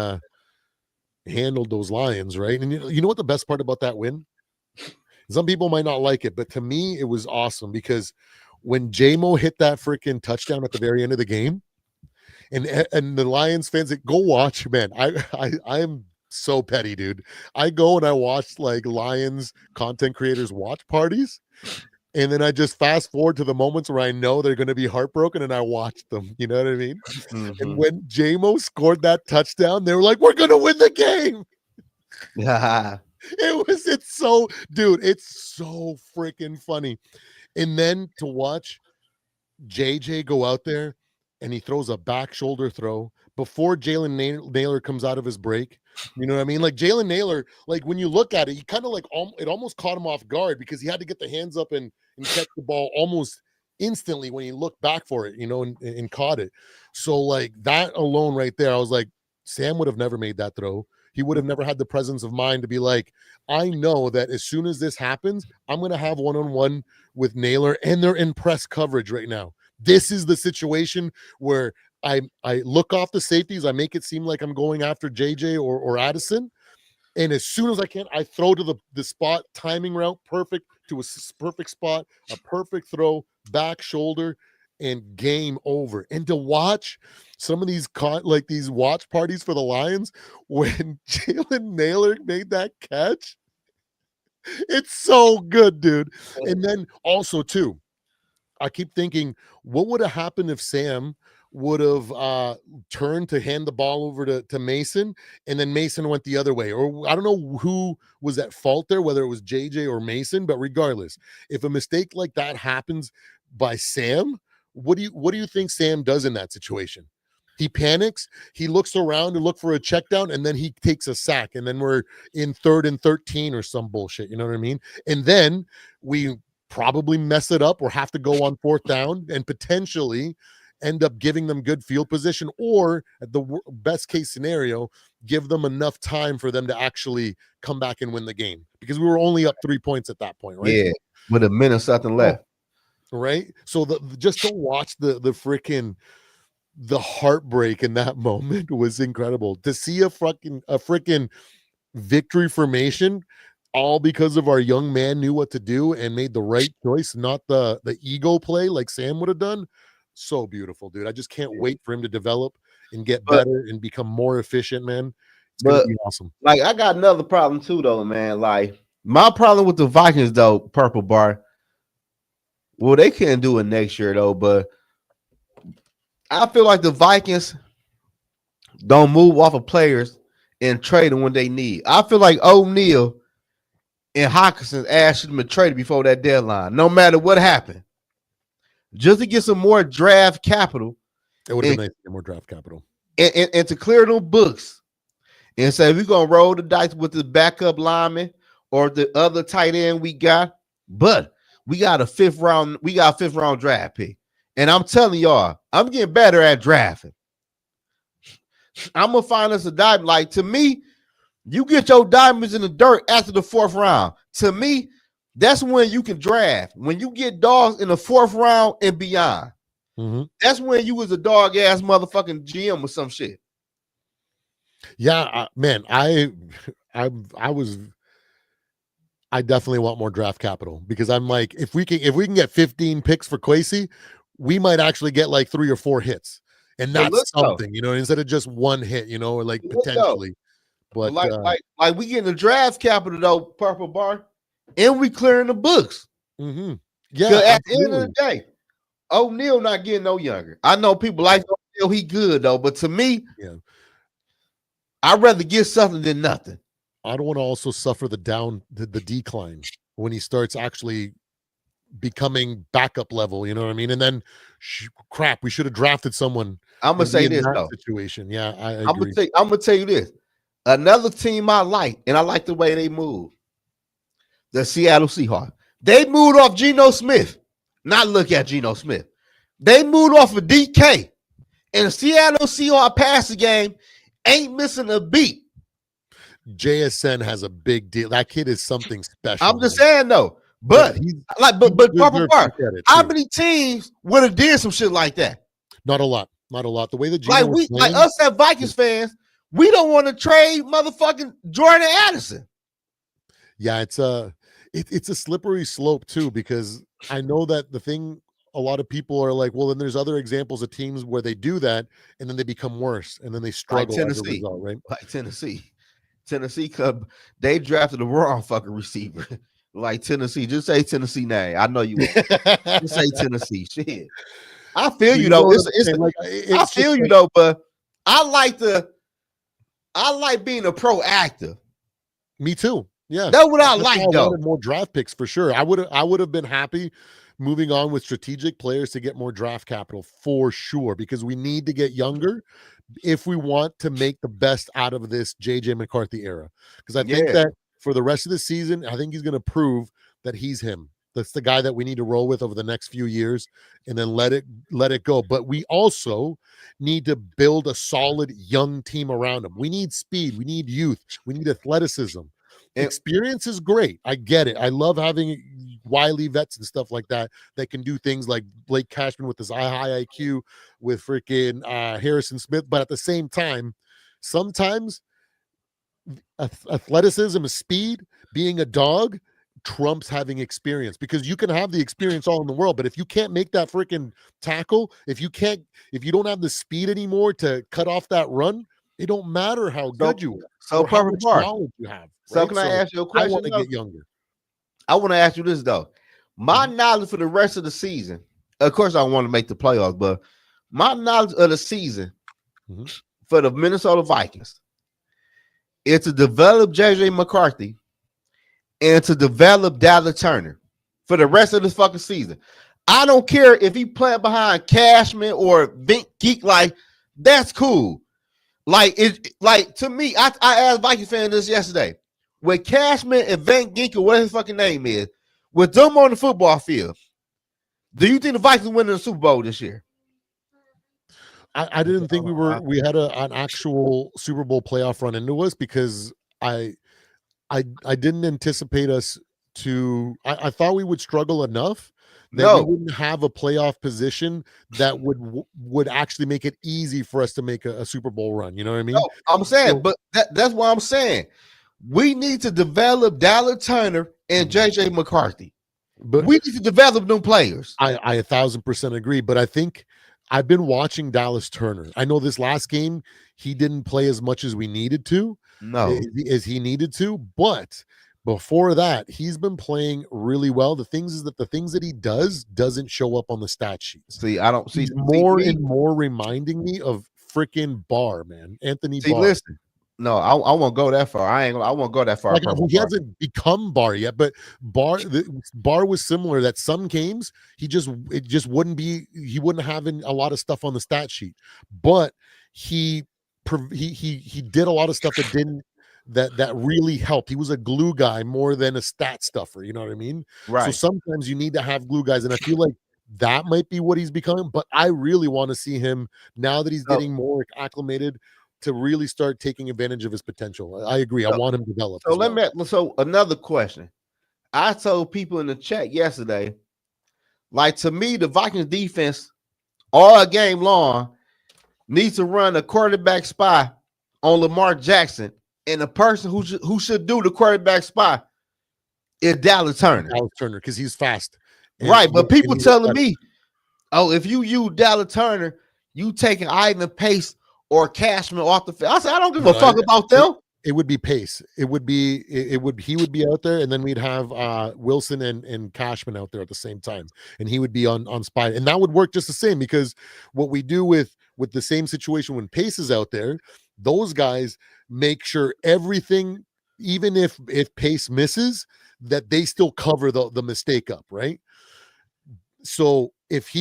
handled those Lions, right? And you know what the best part about that win? Some people might not like it, but to me, it was awesome because when J-Mo hit that freaking touchdown at the very end of the game, and the Lions fans, go watch, man. I am so petty, dude. I go and I watch like Lions content creators watch parties, and then I just fast forward to the moments where I know they're going to be heartbroken, and I watch them. You know what I mean? Mm-hmm. And when J-Mo scored that touchdown, they were like, "We're going to win the game." Yeah. It's so freaking funny. And then to watch JJ go out there and he throws a back shoulder throw before Jalen Nailor comes out of his break. You know what I mean? Like Jalen Nailor, like when you look at it, he kind of like it almost caught him off guard because he had to get the hands up and catch the ball almost instantly when he looked back for it, and caught it. So like that alone right there, I was like, Sam would have never made that throw. He would have never had the presence of mind to be like, I know that as soon as this happens, I'm going to have one-on-one with Nailor, and they're in press coverage right now. This is the situation where I look off the safeties. I make it seem like I'm going after JJ or Addison. And as soon as I can, I throw to the spot, timing route, perfect to a perfect spot, a perfect throw, back shoulder, and game over. And to watch some of these these watch parties for the Lions when Jalen Nailor made that catch, it's so good, dude. And then also too, I keep thinking, what would have happened if Sam would have turned to hand the ball over to Mason, and then Mason went the other way? Or I don't know who was at fault there, whether it was JJ or Mason, but regardless, if a mistake like that happens by Sam, what do you think Sam does in that situation? He panics, he looks around and look for a check down, and then he takes a sack, and then we're in 3rd and 13 or some bullshit, you know what I mean? And then we probably mess it up or have to go on 4th down and potentially end up giving them good field position, or at the best case scenario, give them enough time for them to actually come back and win the game, because we were only up 3 points at that point, right? Yeah, with a minute something left. Right? So just to watch the freaking the heartbreak in that moment was incredible. To see a freaking victory formation, all because of our young man knew what to do and made the right choice, not the ego play like Sam would have done. So beautiful, dude. I just can't wait for him to develop and get But better and become more efficient, man. It's gonna but be awesome. like I got another problem too, though, man. Like my problem with the Vikings, though, Purple Bar. Well, they can't do it next year though, but I feel like the Vikings don't move off of players and trade them when they need. I feel like O'Neal and Hawkinson asked them to trade before that deadline, no matter what happened, just to get some more draft capital. It would have been nice to get more draft capital. And to clear those books and say we're gonna roll the dice with the backup lineman or the other tight end we got, but we got a fifth round draft pick. And I'm telling y'all, I'm getting better at drafting. I'm gonna find us a diamond. Like, to me, you get your diamonds in the dirt after the 4th round. To me, that's when you can draft. When you get dogs in the 4th round and beyond, that's when you was a dog ass motherfucking GM or some shit. Yeah, man, I definitely want more draft capital, because I'm like, if we can get 15 picks for Kwesi, we might actually get like 3 or 4 hits, and that's something, you know, instead of just one hit, you know, like potentially. But like we getting the draft capital though, Purple Bar, and we clearing the books. Yeah, at the end of the day, O'Neal not getting no younger. I know people like O'Neal, he good though, but to me, yeah, I'd rather get something than nothing. I don't want to also suffer the decline when he starts actually becoming backup level, you know what I mean? And then crap, we should have drafted someone. I'm gonna say this though. Situation. Yeah, I'm gonna tell you this. Another team I like, and I like the way they move. The Seattle Seahawks. They moved off Geno Smith. Not look at Geno Smith. They moved off of DK. And the Seattle Seahawks passing game ain't missing a beat. JSN has a big deal. That kid is something special. I'm just saying though. But Purple Bar, how many teams would have did some shit like that? Not a lot. Not a lot. The way that like us as Vikings fans, we don't want to trade motherfucking Jordan Addison. Yeah, it's a slippery slope too, because I know that the thing, a lot of people are like, well, then there's other examples of teams where they do that and then they become worse and then they struggle as a result, right? Like Tennessee Club, they drafted the wrong fucking receiver. Like Tennessee, just say Tennessee name. I know you would. Just say Tennessee. Shit. I feel you though. I feel you though, but I like being a proactive. Me too. Yeah, that's what I like though. Wanted more draft picks for sure. I would have been happy moving on with strategic players to get more draft capital for sure, because we need to get younger if we want to make the best out of this JJ McCarthy era. Because I think that for the rest of the season, I think he's going to prove that he's him. That's the guy that we need to roll with over the next few years, and then let it go. But we also need to build a solid young team around him. We need speed. We need youth. We need athleticism. Experience is great. I get it. I love having wily vets and stuff like that can do things like Blake Cashman with his high IQ, with freaking Harrison Smith. But at the same time, sometimes athleticism, speed, being a dog trumps having experience, because you can have the experience all in the world, but if you can't make that freaking tackle, if you don't have the speed anymore to cut off that run, it don't matter how good you are. So how much knowledge you have. So can I ask you a question? I want to get younger. I want to ask you this though. My knowledge for the rest of the season, of course I want to make the playoffs, but my knowledge of the season for the Minnesota Vikings is to develop JJ McCarthy and to develop Dallas Turner for the rest of this fucking season. I don't care if he playing behind Cashman or Vink Geek, like that's cool. Like to me, I asked Vikings fan this yesterday. With Cashman and Van Gink or whatever his fucking name is, with them on the football field, do you think the Vikings win the Super Bowl this year? I didn't think we had an actual Super Bowl playoff run into us, because I didn't anticipate us to. I thought we would struggle enough that we No, wouldn't have a playoff position that would actually make it easy for us to make a Super Bowl run. You know what I mean? no, I'm saying, So, but that's what I'm saying. We need to develop Dallas Turner and JJ McCarthy. but We need to develop new players. I 1,000% agree. But I think I've been watching Dallas Turner. I know this last game he didn't play as much as we needed to, No, as he needed to, but before that, he's been playing really well. The things that he doesn't show up on the stat sheets. see, I don't see He's more me, and more reminding me of freaking Barr, man. Anthony see. Barr. Listen, no, I won't go that far. I won't go that far. Like, he hasn't become Barr yet, but Barr was similar. That some games he just wouldn't have a lot of stuff on the stat sheet, but he did a lot of stuff that really helped. He was a glue guy more than a stat stuffer. You know what I mean? Right. So sometimes you need to have glue guys, and I feel like that might be what he's becoming. But I really want to see him now that he's getting more acclimated to really start taking advantage of his potential. I agree. I want him to develop. So so another question. I told people in the chat yesterday, like, to me, the Vikings defense all game long needs to run a quarterback spy on Lamar Jackson, and the person who should do the quarterback spy is Dallas Turner. Dallas Turner, because he's fast. Right, but people telling me, oh, if you use Dallas Turner, you taking Ivan Pace or Cashman off the field. I said, I don't give a fuck about them. It would be Pace. He would be out there, and then we'd have Wilson and Cashman out there at the same time, and he would be on spy, and that would work just the same, because what we do with the same situation when Pace is out there, those guys make sure everything, even if Pace misses, that they still cover the mistake up, right? So if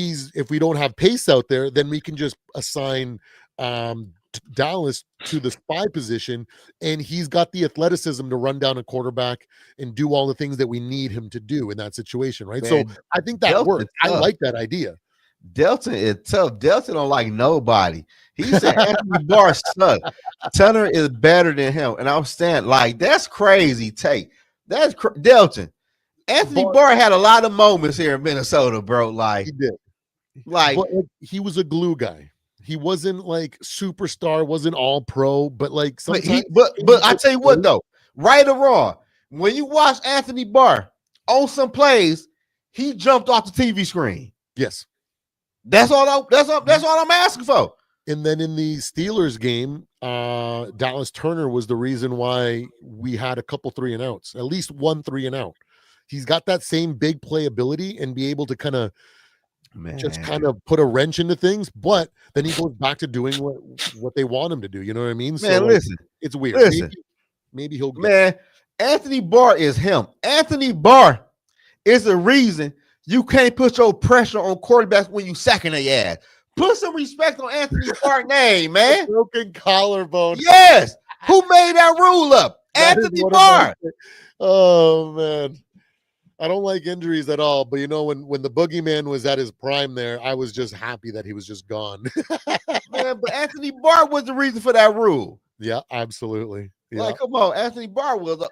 we don't have Pace out there, then we can just assign Dallas to the spy position, and he's got the athleticism to run down a quarterback and do all the things that we need him to do in that situation, right? Man, so I think that works. I like that idea. Delton is tough. Delton don't like nobody. He said Anthony Barr sucks. Turner is better than him, and I'm saying, like, that's crazy take. That's Delton. Anthony Barr had a lot of moments here in Minnesota, bro. Like, he did. Like, but he was a glue guy. He wasn't like superstar, wasn't all pro, but like sometimes. But I tell you what though, right or wrong, when you watch Anthony Barr on some plays, he jumped off the TV screen. Yes, that's all I'm asking for. And then in the Steelers game, Dallas Turner was the reason why we had a couple 3-and-outs, at least one 3-and-out. He's got that same big play ability and be able to kind of put a wrench into things, but then he goes back to doing what they want him to do. You know what I mean? Man, listen, it's weird. Maybe he'll get. Man, Anthony Barr is him. Anthony Barr is the reason you can't put your pressure on quarterbacks when you sacking their ass. Put some respect on Anthony Barr's name, man. Broken collarbone. Yes. Who made that rule up? Anthony Barr. Oh man. I don't like injuries at all, but you know, when the boogeyman was at his prime there, I was just happy that he was just gone. Man, but Anthony Barr was the reason for that rule. Yeah, absolutely. Yeah. Like, come on, Anthony Barr was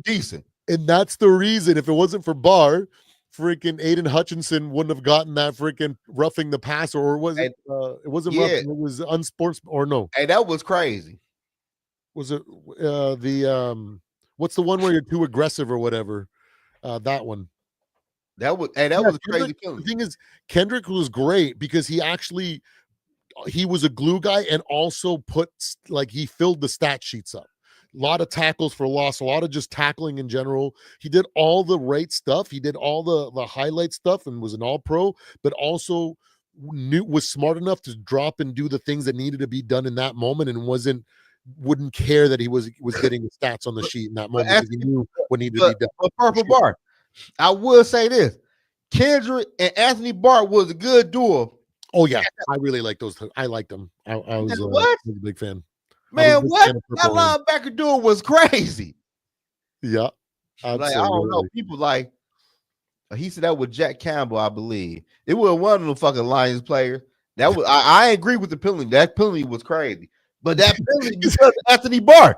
decent. And that's the reason. If it wasn't for Barr, freaking Aiden Hutchinson wouldn't have gotten that freaking roughing the passer, or was it? It wasn't roughing, it was unsports, or no? Hey, that was crazy. Was it what's the one where you're too aggressive or whatever? That one. That was a crazy feeling. The thing is, Kendrick was great because he was a glue guy and also he filled the stat sheets up. A lot of tackles for loss, a lot of just tackling in general. He did all the right stuff. He did all the highlight stuff and was an all-pro, but also was smart enough to drop and do the things that needed to be done in that moment, and wouldn't care that he was getting the stats on the sheet in that moment because he knew what needed to be done. But Purple Barr, I will say this: Kendrick and Anthony Barr was a good duo. Oh yeah, I really like those. I liked them. I was a big fan. Man, what that linebacker duo was crazy. Yeah, absolutely. Like, I don't know. People like he said that with Jack Campbell, I believe. It was one of the fucking Lions players. That was I agree with the penalty. That penalty was crazy. But that penalty because of Anthony Barr.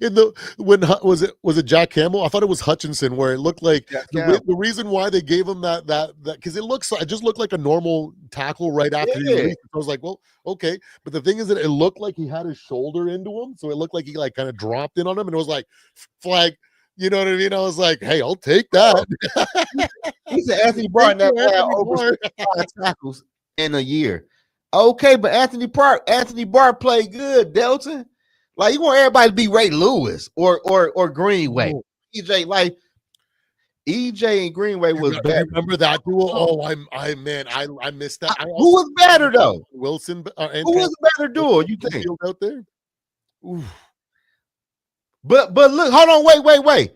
In the when was it Jack Campbell? I thought it was Hutchinson, where it looked like the reason why they gave him that because it just looked like a normal tackle right after he released. I was like, well, okay, but the thing is that it looked like he had his shoulder into him, so it looked like he like kind of dropped in on him, and it was like flag. You know what I mean? I was like, hey, I'll take that. He said Anthony Barr never had over 5 tackles in a year. Okay, but Anthony Barr played good, Delton. Like, you want everybody to be Ray Lewis or Greenway. EJ, like EJ and Greenway was better. Remember that duo? Oh, I missed that. Who was better though? Wilson. Who was a better duo? You think out there? Oof. But look, hold on, wait.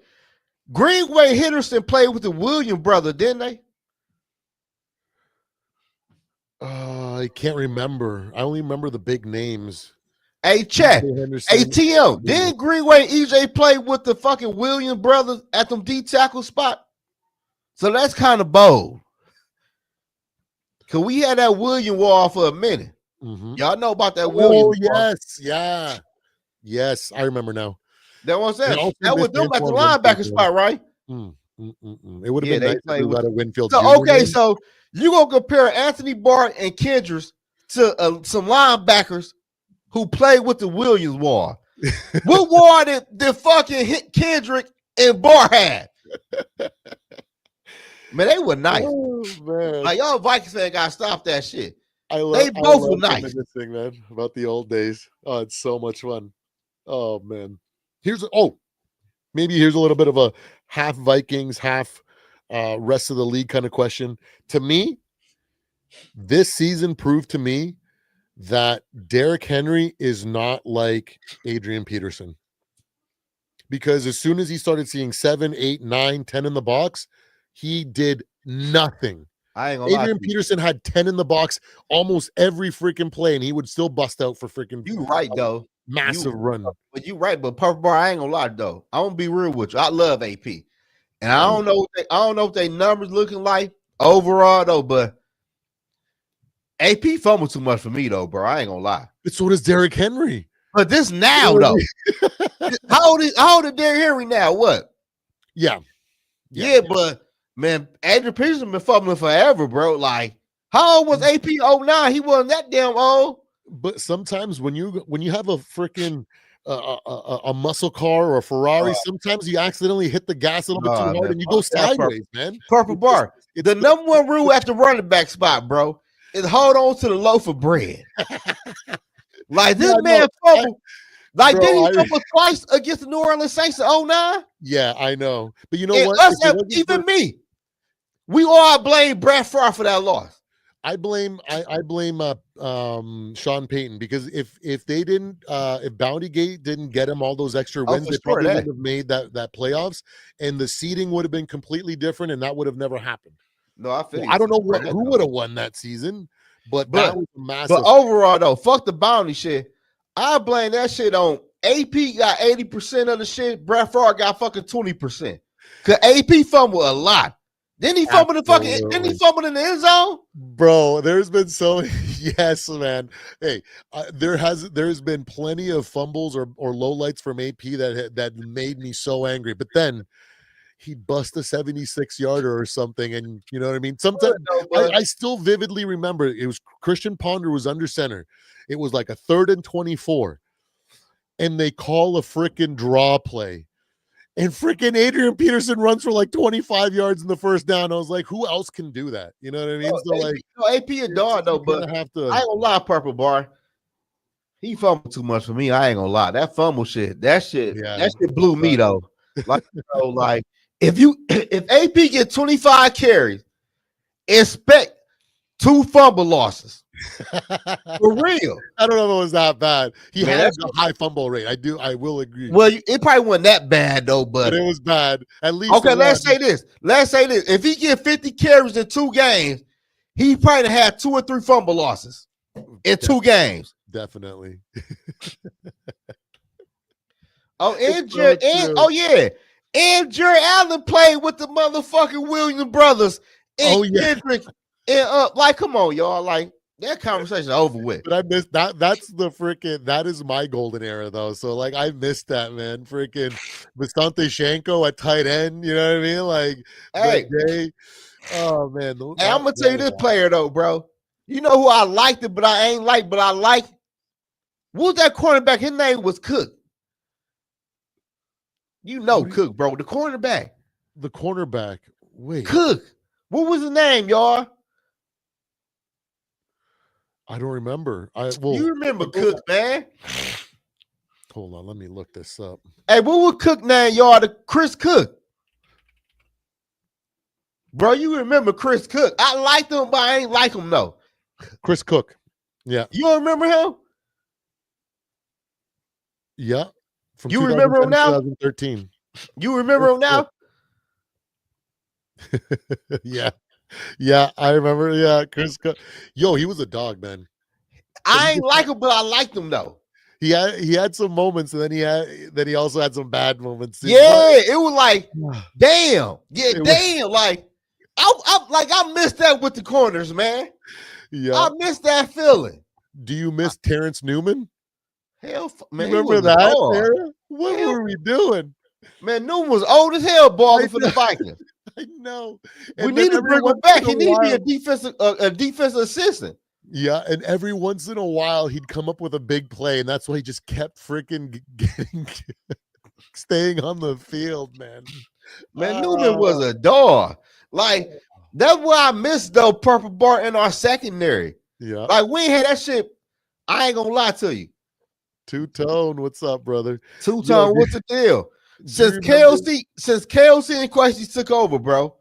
Greenway Henderson played with the Williams brother, didn't they? I can't remember. I only remember the big names. Hey, Chet. ATM. Didn't Greenway EJ play with the fucking Williams brothers at them D tackle spot? So that's kind of bold. Cause we had that William wall for a minute. Mm-hmm. Y'all know about that William. Oh, yes, yeah. Yes, I remember now. That was that. That was them at the linebacker spot, right? It would have been nice if we got a Winfield. So, okay, so you gonna compare Anthony Barr and Kendricks to some linebackers who played with the Williams wall. What wall did fucking hit Kendrick and Barr had? Man, they were nice. Oh, man. Like, y'all Vikings fan gotta stop that shit. They both were nice. This thing, man, about the old days. Oh, it's so much fun. Oh man. Maybe here's a little bit of a half Vikings, half rest of the league kind of question. To me, this season proved to me that Derrick Henry is not like Adrian Peterson. Because as soon as he started seeing 7, 8, 9, 10 in the box, he did nothing. Adrian Peterson had 10 in the box almost every freaking play, and he would still bust out for freaking. You right though. Massive run. But you right, but Purple Bar, I ain't gonna lie though. I won't be real with you. I love AP. And I don't know what they numbers looking like overall though, but AP fumbled too much for me though, bro. I ain't gonna lie. But so does Derrick Henry. But this now though. How old is Derrick Henry now? What? Yeah, but man, Adrian Peterson been fumbling forever, bro. Like, how old was AP 09? He wasn't that damn old. But sometimes when you have a freaking a muscle car or a Ferrari, sometimes you accidentally hit the gas a little bit too hard and you go sideways, man. Purple Bar. The number one rule at the running back spot, bro, is hold on to the loaf of bread. Like this man fumbled. Like, did he fumble twice against the New Orleans Saints in 09? Yeah, I know. But you know what? Even me. We all blame Brett Favre for that loss. I blame Sean Payton, because if they didn't if Bounty Gate didn't get him all those extra wins, they probably would have made that playoffs, and the seeding would have been completely different, and that would have never happened. No, I feel I don't know who would have won that season, but that was massive. But overall though, fuck the Bounty shit. I blame that shit on AP got 80% of the shit. Brett Favre got fucking 20%. Cause AP fumbled a lot. Didn't he fumble in the end zone? Bro, there's been so yes, man. Hey, there's been plenty of fumbles or lowlights from AP that made me so angry. But then he bust a 76-yarder or something, and you know what I mean? Sometimes I still vividly remember it was Christian Ponder was under center. It was like a 3rd and 24, and they call a freaking draw play. And freaking Adrian Peterson runs for like 25 yards in the first down. I was like, who else can do that? You know what I mean? AP a dog though, but I ain't gonna lie, Purple Bar. He fumbled too much for me. I ain't gonna lie. That fumble shit, that shit blew me though. Like, like if AP get 25 carries, expect 2 fumble losses. For real. I don't know if it was that bad. He had a high fumble rate. I will agree. Well, it probably wasn't that bad though, but it was bad. At least okay, let's say this. If he get 50 carries in 2 games, he probably had 2 or 3 fumble losses in 2 games. Definitely. And Jerry Allen played with the motherfucking Williams brothers. And Kendrick, and like, come on, y'all. Like, That conversation over with. But I missed that. That is my golden era though. So like I missed that, man. Freaking Visante Shanko at tight end. You know what I mean? Like Hey, that day. Oh man. hey, I'm gonna tell you this player though, bro. You know who I liked it, but I ain't like, but I like. What was that cornerback? His name was Cook. You know Cook, bro. The cornerback. The cornerback. Wait. Cook. What was his name, y'all? I don't remember. You remember Cook, man? Hold on, let me look this up. Hey, what was Cook name, y'all? The Chris Cook. Bro, you remember Chris Cook. I liked him, but I ain't like him, though. Chris Cook. Yeah. You don't remember him? Yeah. From you remember him now? 2013. You remember him now? Yeah. Yeah, I remember. Yeah, Chris Cook. Yo, he was a dog, man. I ain't like him, but I liked him though. He had some moments, and then he also had some bad moments. Yeah, it was like, damn. Yeah, damn. Like, I missed that with the corners, man. Yeah, I missed that feeling. Do you miss Terrence Newman? Hell, man. Remember that? What were we doing? Man, Newman was old as hell balling for the Vikings. I know. We need to bring him back. He needs to be a defensive assistant. Yeah, and every once in a while he'd come up with a big play, and that's why he just kept freaking staying on the field, man. Man, Newman was a dog. Like, that's what I missed though, Purple Bar in our secondary. Yeah. Like, we ain't had that shit. I ain't gonna lie to you. Two-Tone, what's up, brother? Two-Tone, what's the deal? Since KLC and Quincy took over, bro,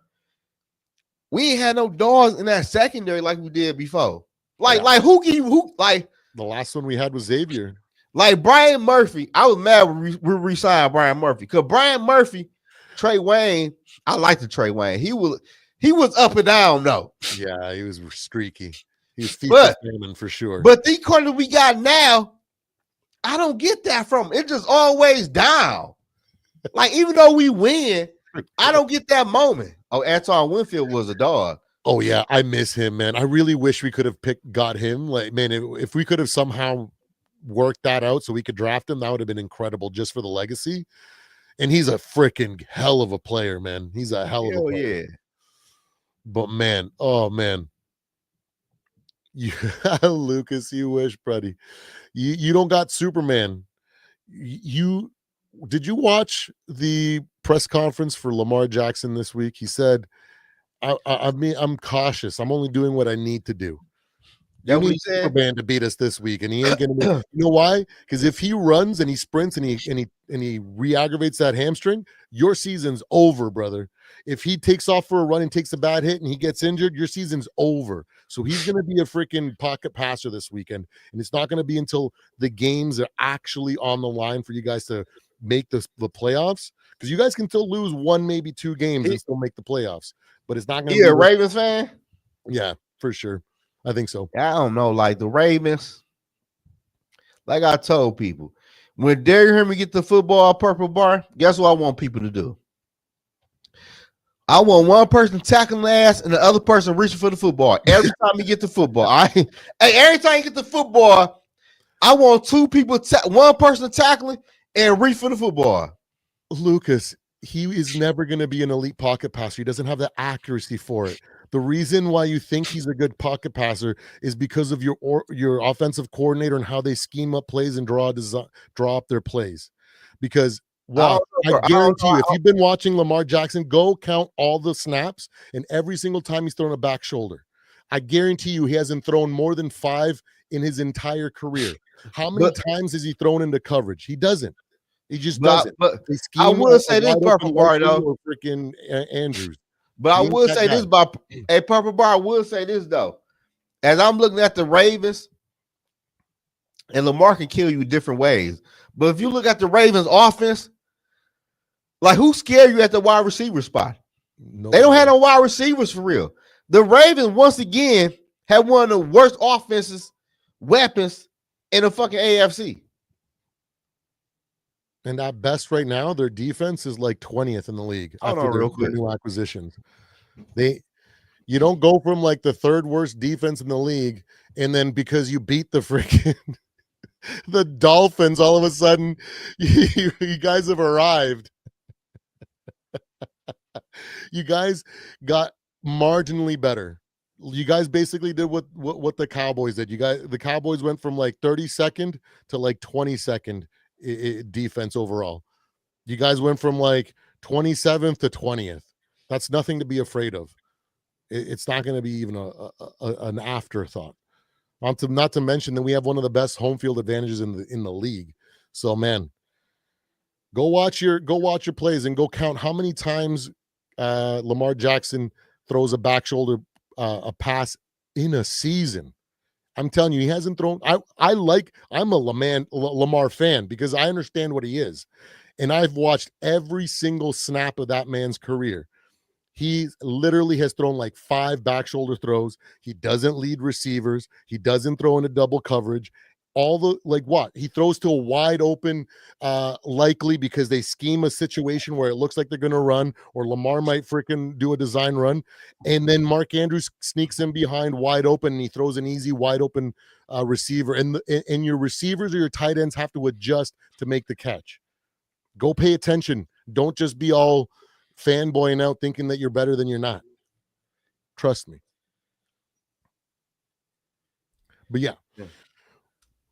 we ain't had no dogs in that secondary like we did before. Like who like the last one we had was Xavier. Like Brian Murphy. I was mad when we re-signed Brian Murphy because Brian Murphy, Trey Wayne. I like the Trey Wayne. He was up and down though. Yeah, he was streaky. He was feast for sure. But the corner we got now, I don't get that from him. It's just always down. Like, even though we win, I don't get that moment. Oh, Antoine Winfield was a dog. Oh, yeah. I miss him, man. I really wish we could have got him. Like, man, if we could have somehow worked that out so we could draft him, that would have been incredible just for the legacy. And he's a freaking hell of a player, man. He's a hell of a player. Yeah. But, man, oh, man. Lucas, you wish, buddy. You don't got Superman. Did you watch the press conference for Lamar Jackson this week? He said, I'm cautious. I'm only doing what I need to do. You need Superman to beat us this week, and he ain't gonna. You know why? Because if he runs and he sprints and he re-aggravates that hamstring, your season's over, brother. If he takes off for a run and takes a bad hit and he gets injured, your season's over. So he's gonna be a freaking pocket passer this weekend, and it's not gonna be until the games are actually on the line for you guys to make the playoffs. Because you guys can still lose one, maybe two games and still make the playoffs, but it's not gonna. You a Ravens fan? Yeah, for sure. I think so. I don't know. Like the Ravens, like I told people, when Derrick Henry get the football Purple Bar, guess what I want people to do? I want one person tackling the ass and the other person reaching for the football. Every time you get the football, every time you get the football, I want two people, one person tackling and reach for the football. Lucas, he is never going to be an elite pocket passer. He doesn't have the accuracy for it. The reason why you think he's a good pocket passer is because of your offensive coordinator and how they scheme up plays and draw up their plays. Because I guarantee you, if you've been watching Lamar Jackson, go count all the snaps, and every single time he's thrown a back shoulder. I guarantee you he hasn't thrown more than 5 in his entire career. How many times has he thrown into coverage? He doesn't. He just doesn't. But I will say this, Purple Bar, though. Freaking Andrews. But I will say this about Purple Bar. I will say this though, as I'm looking at the Ravens, and Lamar can kill you different ways. But if you look at the Ravens offense, like who scared you at the wide receiver spot? They don't have no wide receivers for real. The Ravens once again have one of the worst offenses weapons in the fucking AFC. And at best right now, their defense is like 20th in the league after their new acquisitions. You don't go from like the third worst defense in the league, and then because you beat the freaking the Dolphins, all of a sudden you guys have arrived. You guys got marginally better. You guys basically did what the Cowboys did. The Cowboys went from like 32nd to like 22nd defense overall. You guys went from like 27th to 20th. That's nothing to be afraid of. It's not going to be even an afterthought. Not to mention that we have one of the best home field advantages in the league. So man, go watch your plays and go count how many times Lamar Jackson throws a back shoulder a pass in a season. I'm telling you, he hasn't thrown. I'm a Lamar fan because I understand what he is, and I've watched every single snap of that man's career. He literally has thrown like 5 back shoulder throws. He doesn't lead receivers. He doesn't throw into double coverage. All the like what he throws to a wide open, likely because they scheme a situation where it looks like they're going to run, or Lamar might freaking do a design run, and then Mark Andrews sneaks in behind wide open and he throws an easy wide open receiver, and your receivers or your tight ends have to adjust to make the catch. Go pay attention. Don't just be all fanboying out thinking that you're better than you're not. Trust me. But yeah.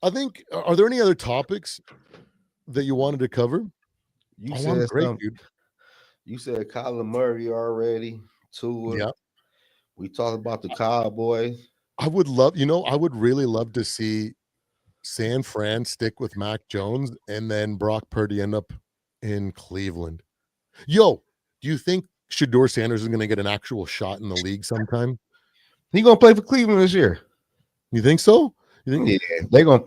I think, are there any other topics that you wanted to cover? You said great, dude. You said Kyler Murray already. Tua. Yeah. We talked about the Cowboys. I would really love to see San Fran stick with Mac Jones and then Brock Purdy end up in Cleveland. Yo, do you think Shedeur Sanders is going to get an actual shot in the league sometime? He's going to play for Cleveland this year. You think so? You think? Yeah, they're going.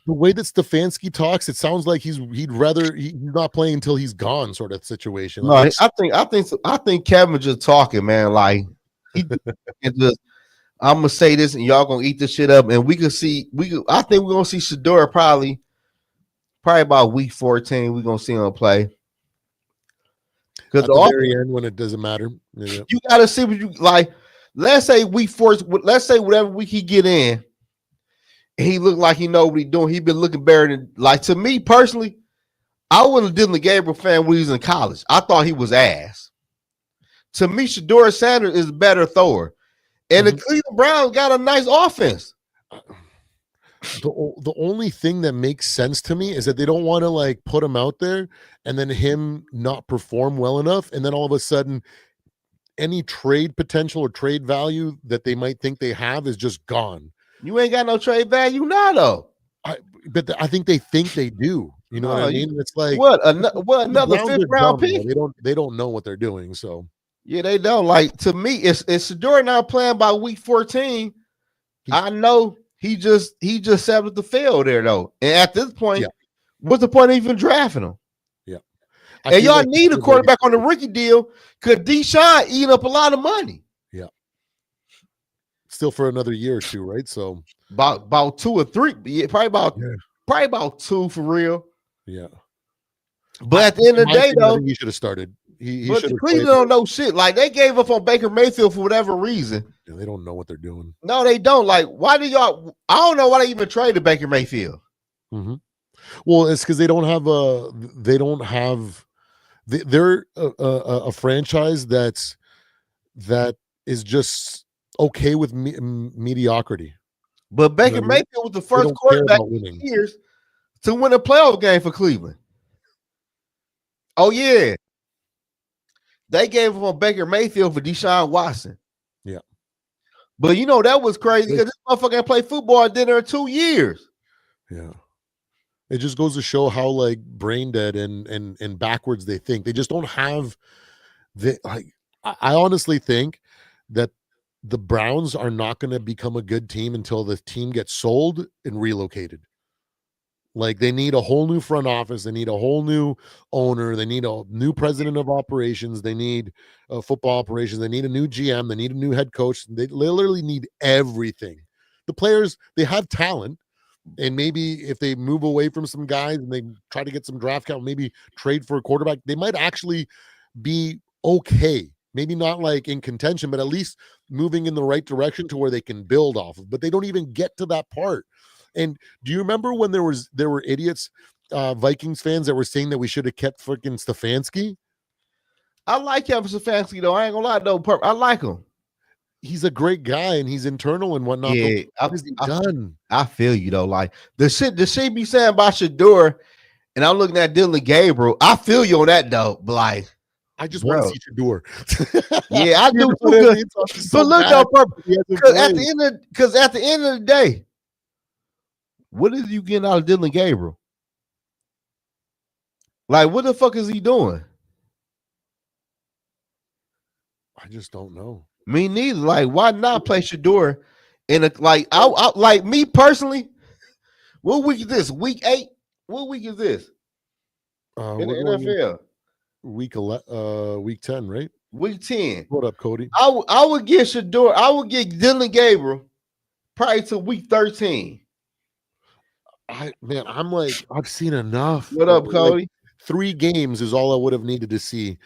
The way that Stefanski talks, it sounds like he's not playing until he's gone, sort of situation. Like, no, I think Kevin just talking, man. Like I'm gonna say this, and y'all gonna eat this shit up, and I think we're gonna see Shedeur probably about week 14. We're gonna see him play. Because at the very end, when it doesn't matter, you gotta see what you like. Let's say week 4. Let's say whatever week he get in. He looked like he know what he's doing. He been looking better than, like, to me personally, I wasn't a Dylan Gabriel fan when he was in college. I thought he was ass. To me, Shedeur Sanders is a better thrower. And the Cleveland Browns got a nice offense. The only thing that makes sense to me is that they don't want to like put him out there and then him not perform well enough. And then all of a sudden, any trade potential or trade value that they might think they have is just gone. You ain't got no trade value now, though. But I think they do. You know what I mean? It's like another 5th round pick. They don't know what they're doing. So yeah, they don't. Like, to me, it's Shedeur now playing by week 14. I know he just settled the field there though. And at this point, what's the point of even drafting him? Yeah, and y'all need a quarterback on the rookie deal because Deshaun eating up a lot of money. Still for another year or 2, right? So about 2 or 3, probably about 2 for real. Yeah, but at the end of the day, though, he should have started. He should. Cleveland don't know shit. Like, they gave up on Baker Mayfield for whatever reason. Yeah, they don't know what they're doing. No, they don't. Like, why do y'all? I don't know why they even traded Baker Mayfield. Mm-hmm. Well, it's because they don't have a. They're a franchise that is just okay with mediocrity. But Baker Mayfield was the first quarterback in years to win a playoff game for Cleveland. Oh yeah, they gave him on Baker Mayfield for Deshaun Watson. Yeah, but that was crazy because this motherfucker played football and did it in 2 years. Yeah, it just goes to show how like brain dead and backwards they think. They just don't have I honestly think that the Browns are not going to become a good team until the team gets sold and relocated. Like, they need a whole new front office. They need a whole new owner. They need a new president of operations. They need football operations. They need a new GM. They need a new head coach. They literally need everything. The players, they have talent. And maybe if they move away from some guys and they try to get some draft count, maybe trade for a quarterback, they might actually be okay Maybe not like in contention, but at least moving in the right direction to where they can build off of. But they don't even get to that part. And do you remember when there were idiots, Vikings fans that were saying that we should have kept freaking Stefanski? I like Kevin Stefanski though. I ain't gonna lie though. I like him. He's a great guy and he's internal and whatnot. Yeah, what has he done? I feel you though. Like the shit be saying about Shedeur, and I'm looking at Dylan Gabriel. I feel you on that though. But like, I just want to see Shedeur. Yeah, I do too. But look though, because at the end of the day, what is you getting out of Dylan Gabriel? Like, what the fuck is he doing? I just don't know. Me neither. Like, why not play Shedeur in a like? I like me personally. What week is this? Week 8. What week is this? In the NFL. Week 10, right? Week 10. What up, Cody? I would get Shedeur. I would get Dylan Gabriel probably to week 13. I'm like, I've seen enough. What up, Cody? Like, 3 games is all I would have needed to see.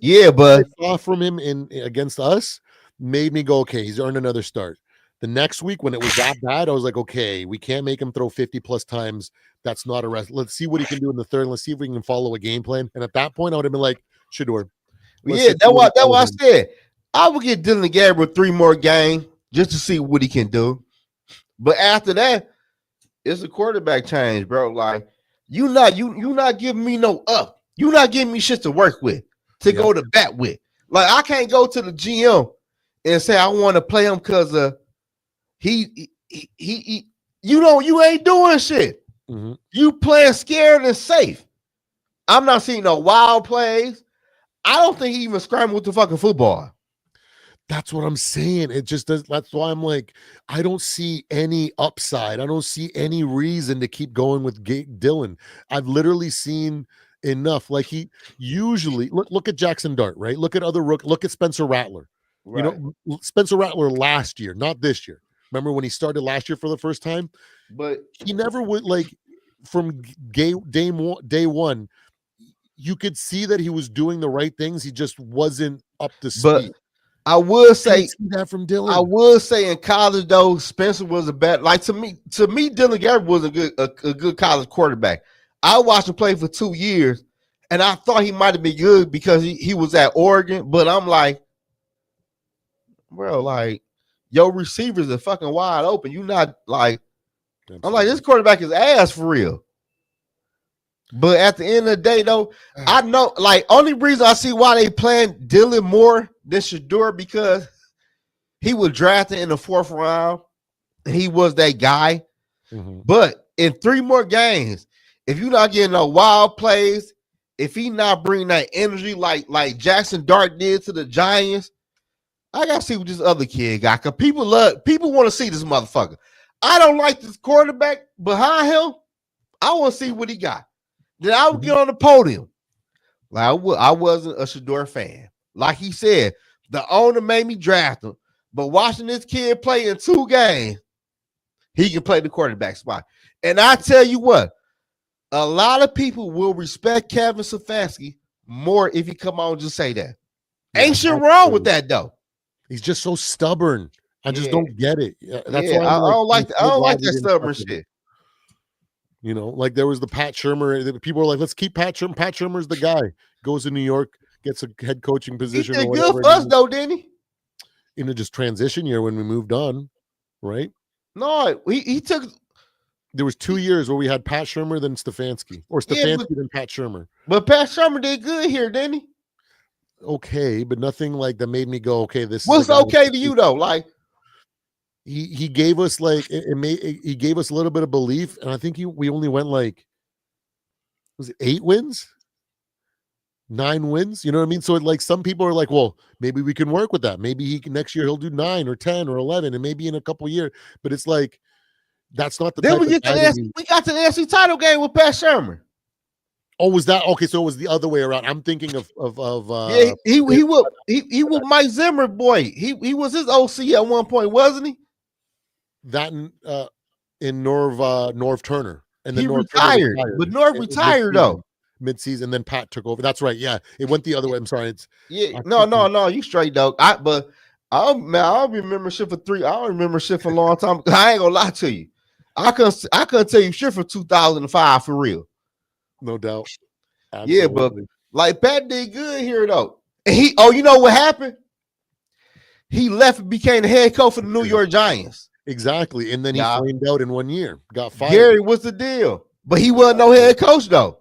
Yeah, but I saw from him against us made me go, okay, he's earned another start. The next week when it was that bad, I was like, okay, we can't make him throw 50 plus times. That's not a rest. Let's see what he can do in the third. Let's see if we can follow a game plan. And at that point, I would have been like, Shedeur. Yeah, that's what I said. I would get Dylan Gabriel 3 more games just to see what he can do. But after that, it's a quarterback change, bro. Like, you not giving me no up. You not giving me shit to work with, to go to bat with. Like, I can't go to the GM and say I want to play him because he you ain't doing shit. Mm-hmm. You playing scared and safe. I'm not seeing no wild plays. I don't think he even scrambled with the fucking football. That's what I'm saying. It just does. That's why I'm like, I don't see any upside. I don't see any reason to keep going with Dylan. I've literally seen enough. Like, he usually look at Jackson Dart, right? Look at other look at Spencer Rattler. Right. You know, Spencer Rattler last year, not this year. Remember when he started last year for the first time? But he never would, like, from day one, you could see that he was doing the right things. He just wasn't up to speed. But I would say that from Dylan. I would say in college though, Spencer was a bad. Like to me, Dylan Gabriel was a good college quarterback. I watched him play for 2 years, and I thought he might have been good because he was at Oregon. But I'm like, bro, like your receivers are fucking wide open. You not like. Absolutely. I'm like, this quarterback is ass for real. But at the end of the day, though, I know, like, only reason I see why they playing Dylan more than Shedeur because he was drafted in the 4th round. And he was that guy. Mm-hmm. But in 3 more games, if you're not getting no wild plays, if he not bringing that energy like Jackson Dart did to the Giants, I gotta see what this other kid got. Cause people want to see this motherfucker. I don't like this quarterback behind him. I want to see what he got. Then I would get on the podium. Like I wasn't a Shedeur fan. Like he said, the owner made me draft him. But watching this kid play in 2 games, he can play the quarterback spot. And I tell you what, a lot of people will respect Kevin Stefanski more if he come on and just say that. Ain't shit wrong with that though. He's just so stubborn. I just don't get it. That's why I don't like that stubborn shit. You know, like there was the Pat Shurmur. People were like, let's keep Pat Shurmur. Pat Shurmur's the guy. Goes to New York, gets a head coaching position. He did good for us, though, didn't he? In a just transition year when we moved on, right? No, he took. There was 2 years where we had Pat Shurmur, then Stefanski. Or Stefanski, then Pat Shurmur. But Pat Shurmur did good here, didn't he? Okay, but nothing like that made me go, okay, this What's okay to you, though? Like, he gave us like he gave us a little bit of belief, and I think we only went like, was it 8 wins, 9 wins? You know what I mean? So like some people are like, well, maybe we can work with that. Maybe he can next year he'll do 9 or 10 or 11, and maybe in a couple years. But it's like that's not the. Then we got to the NFC title game with Pat Shurmur. Oh, was that okay? So it was the other way around. I'm thinking of yeah. He was Mike Zimmer boy. He was his OC at one point, wasn't he? That in Norv Turner, and then he Norv retired. But Norv retired though. midseason, then Pat took over. That's right. Yeah, it went the other way. I'm sorry. It's No, you straight dog. But I don't remember shit for three. I don't remember shit for a long time. I ain't gonna lie to you. I couldn't tell you shit for 2005 for real. No doubt. Absolutely. Yeah, but like Pat did good here though. And you know what happened? He left and became the head coach for the New York Giants. Exactly. And then he flamed out in 1 year. Got fired. Gary, what's the deal? But he wasn't no head coach though.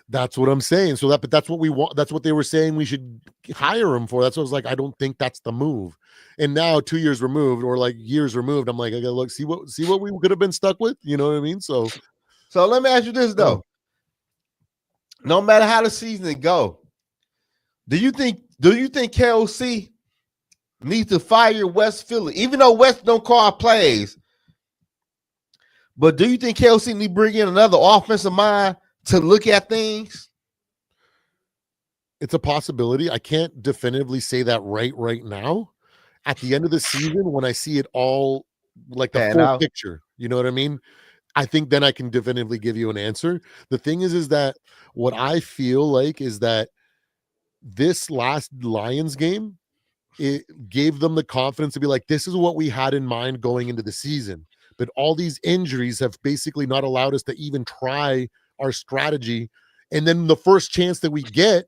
That's what I'm saying. So that's what we want. That's what they were saying we should hire him for. That's what I was like, I don't think that's the move. And now 2 years removed, or like years removed, I'm like, I gotta look, see what we could have been stuck with. You know what I mean? So let me ask you this though. No matter how the season go, do you think KOC needs to fire West Philly, even though West don't call plays? But do you think KOC need to bring in another offensive mind to look at things? It's a possibility. I can't definitively say that right now. At the end of the season, when I see it all like the full picture, you know what I mean? I think then I can definitively give you an answer. The thing is that what I feel like is that this last Lions game, it gave them the confidence to be like, this is what we had in mind going into the season. But all these injuries have basically not allowed us to even try our strategy. And then the first chance that we get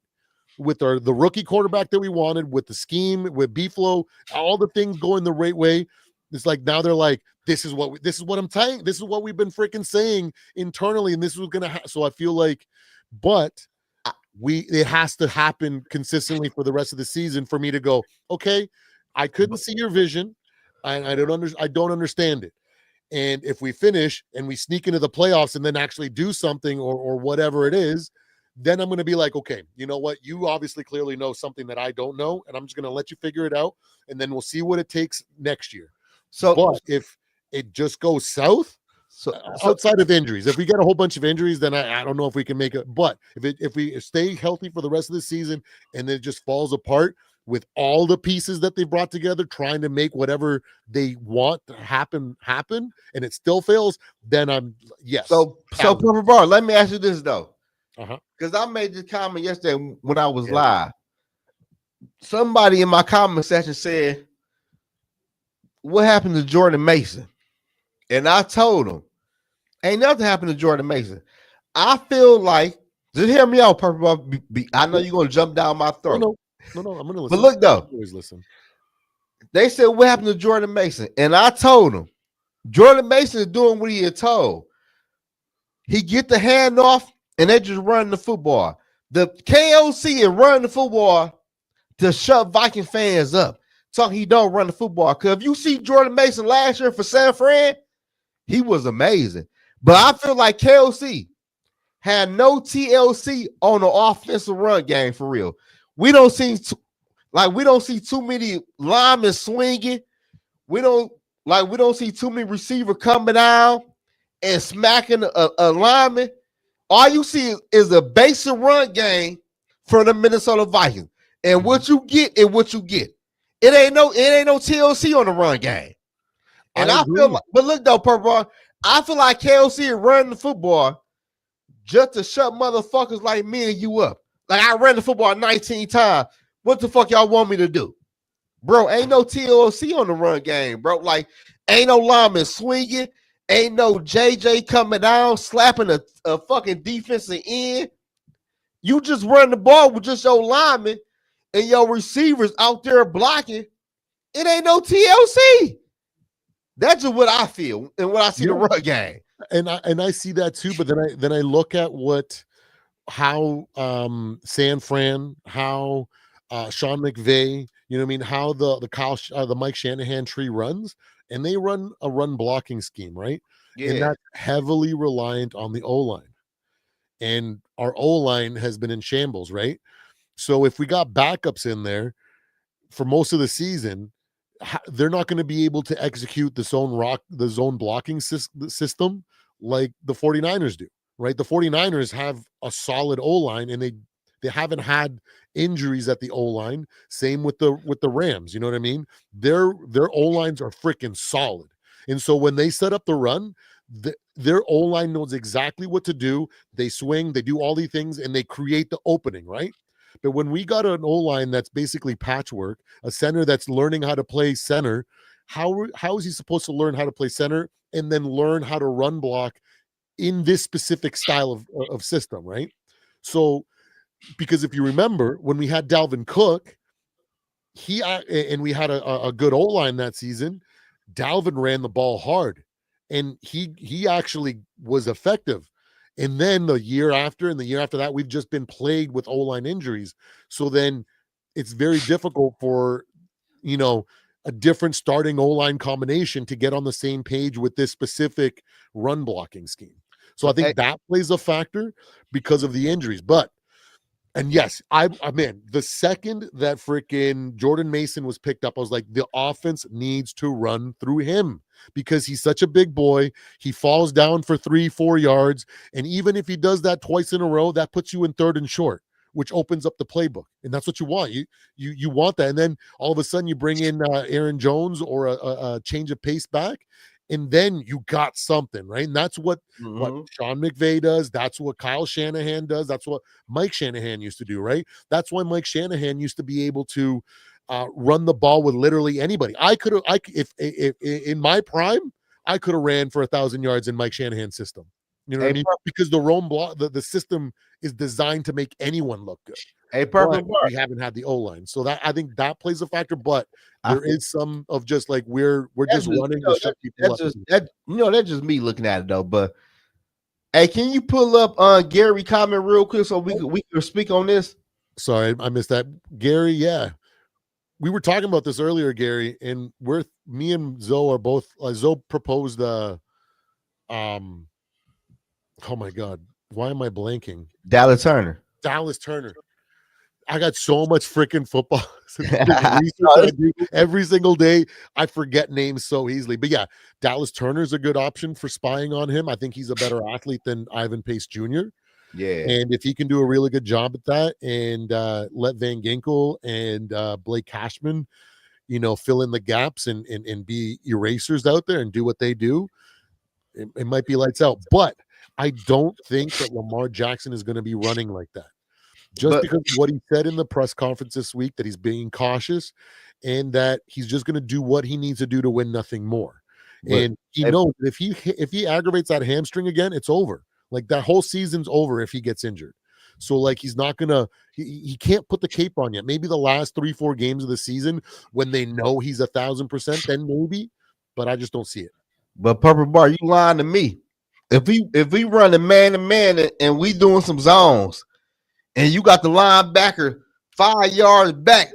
with the rookie quarterback that we wanted, with the scheme, with B-Flow, all the things going the right way, it's like now they're like, this is what I'm telling. This is what we've been freaking saying internally, and this was gonna. So I feel like, but it has to happen consistently for the rest of the season for me to go, okay, I couldn't see your vision, and I don't understand it. And if we finish and we sneak into the playoffs and then actually do something or whatever it is, then I'm going to be like, okay, you know what? You obviously clearly know something that I don't know, and I'm just going to let you figure it out, and then we'll see what it takes next year. So, but if it just goes south, outside of injuries, if we get a whole bunch of injuries, then I don't know if we can make it. But if we stay healthy for the rest of the season and then it just falls apart with all the pieces that they brought together, trying to make whatever they want to happen, and it still fails, then I'm yes. So Purple Bar, let me ask you this though. Because I made this comment yesterday when I was live. Somebody in my comment section said, what happened to Jordan Mason? And I told him, ain't nothing happened to Jordan Mason. I feel like, just hear me out, Purple Bar. I know you're going to jump down my throat. No, I'm going to listen. But look, though. Always listen. They said, what happened to Jordan Mason? And I told him, Jordan Mason is doing what he had told. He get the handoff, and they just run the football. The KOC is running the football to shut Viking fans up. Talking he don't run the football. Because if you see Jordan Mason last year for San Fran, he was amazing. But I feel like KOC had no TLC on the offensive run game for real. We don't see too many linemen swinging. We don't see too many receivers coming out and smacking a lineman. All you see is a basic run game for the Minnesota Vikings. And what you get is what you get. It ain't no TLC on the run game. And I feel like, but look though, Purple, I feel like KLC is running the football just to shut motherfuckers like me and you up. Like I ran the football 19 times. What the fuck y'all want me to do? Bro, ain't no TLC on the run game, bro. Like, ain't no lineman swinging. Ain't no JJ coming down, slapping a fucking defensive end. You just run the ball with just your linemen and your receivers out there blocking. It ain't no TLC. That's just what I feel and what I see the run game. And I see that too, but then I look at how San Fran, how Sean McVay, you know what I mean, how the Mike Shanahan tree runs, and they run a run blocking scheme, right? Yeah. And that's heavily reliant on the O-line. And our O-line has been in shambles, right? So if we got backups in there for most of the season, they're not going to be able to execute the zone blocking system like the 49ers do, right? The 49ers have a solid O-line, and they haven't had injuries at the O-line. Same with the Rams, you know what I mean? Their O-lines are freaking solid. And so when they set up the run, their O-line knows exactly what to do. They swing, they do all these things, and they create the opening, right? But when we got an O-line that's basically patchwork, a center that's learning how to play center, how is he supposed to learn how to play center and then learn how to run block in this specific style of system, right? So, because if you remember, when we had Dalvin Cook, and we had a good O-line that season, Dalvin ran the ball hard, and he actually was effective. And then the year after and the year after that, we've just been plagued with O-line injuries. So then it's very difficult for, a different starting O-line combination to get on the same page with this specific run blocking scheme. So I think that plays a factor because of the injuries. And yes, I'm in. The second that freaking Jordan Mason was picked up, I was like, the offense needs to run through him because he's such a big boy. He falls down for 3-4 yards. And even if he does that twice in a row, that puts you in 3rd and short, which opens up the playbook. And that's what you want. You want that. And then all of a sudden you bring in Aaron Jones or a change of pace back. And then you got something, right? And that's what Sean McVay does. That's what Kyle Shanahan does. That's what Mike Shanahan used to do, right? That's why Mike Shanahan used to be able to run the ball with literally anybody. If in my prime, I could have ran for 1,000 yards in Mike Shanahan's system. You know what I mean? Because the Rome block, the system is designed to make anyone look good. We haven't had the O-line, so that I think that plays a factor. But there is some of just like we're just running to shut people up. That's just me looking at it though. But hey, can you pull up Gary comment real quick so we can speak on this? Sorry, I missed that. Gary, yeah. We were talking about this earlier, Gary, and me and Zoe are both Zoe proposed oh my God, why am I blanking? Dallas Turner. I got so much freaking football every single day. I forget names so easily. But yeah, Dallas Turner's a good option for spying on him. I think he's a better athlete than Ivan Pace Jr. Yeah. And if he can do a really good job at that and let Van Ginkel and Blake Cashman, fill in the gaps and be erasers out there and do what they do, it might be lights out. But I don't think that Lamar Jackson is going to be running like that. Because of what he said in the press conference this week, that he's being cautious and that he's just going to do what he needs to do to win, nothing more. And he knows that if he aggravates that hamstring again, it's over. Like that whole season's over if he gets injured. So like he's not gonna he can't put the cape on yet. Maybe the last 3-4 games of the season when they know he's 1,000%, then maybe, but I just don't see it. But Purple Bar, you lying to me. If we run a man-to-man and we doing some zones, and you got the linebacker 5 yards back,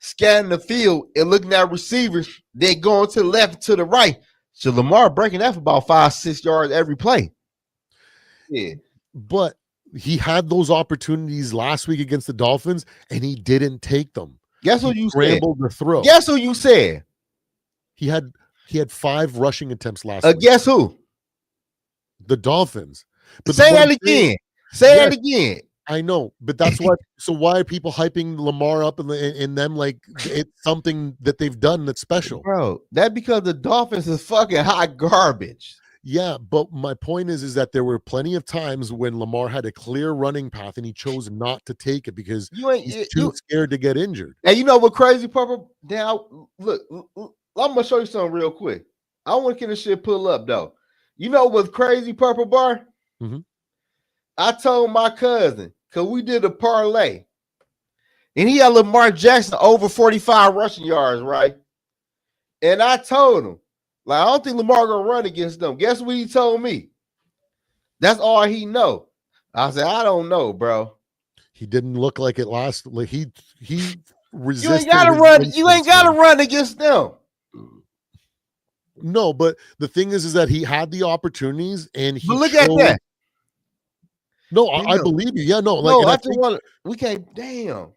scanning the field and looking at receivers, they going to the left and to the right. So Lamar breaking that for about 5-6 yards every play. Yeah. But he had those opportunities last week against the Dolphins, and he didn't take them. Guess what you scrambled the throw. Guess who you said? He had 5 rushing attempts last week. Guess who? The Dolphins. But say that again. Say that again. I know, but that's what. So why are people hyping Lamar up in them like it's something that they've done that's special, bro? That because the Dolphins is fucking hot garbage. Yeah, but my point is that there were plenty of times when Lamar had a clear running path and he chose not to take it because he's too scared to get injured. And you know what crazy, Purple? Now look, I'm gonna show you something real quick. I want to get this shit pull up though. You know what's crazy, Purple Bar? Mm-hmm. I told my cousin, because we did a parlay, and he had Lamar Jackson over 45 rushing yards, right? And I told him, like, I don't think Lamar gonna run against them. Guess what he told me? That's all he know. I said, I don't know, bro. He didn't look like it last. Like he resisted. You ain't gotta run. You ain't gotta run against them. No, but the thing is that he had the opportunities and he. But look at that. No, I believe you. Yeah, no, like I just want. We can't. Damn.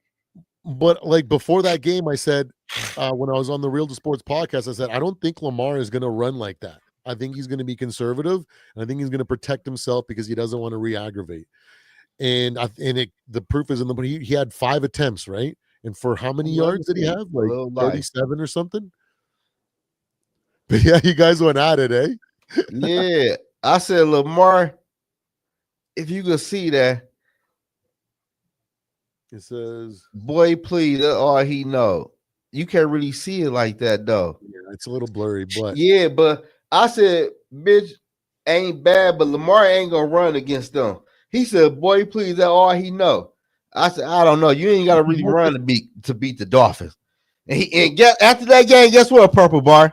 But like before that game, I said when I was on the Real to Sports podcast, I said I don't think Lamar is going to run like that. I think he's going to be conservative, and I think he's going to protect himself because he doesn't want to re-aggravate. And the proof is in the he had 5 attempts, right? And for how many yards did he have? Like 37 or something. But yeah, you guys went at it, eh? Yeah. I said, Lamar, if you could see that, it says, boy, please, that's all he know. You can't really see it like that, though. yeah, it's a little blurry, but Yeah, but I said, bitch, ain't bad, but Lamar ain't gonna run against them. He said, boy, please, that's all he know. I said, I don't know. You ain't gotta really run to beat the Dolphins. And get after that game, guess what, Purple Bar?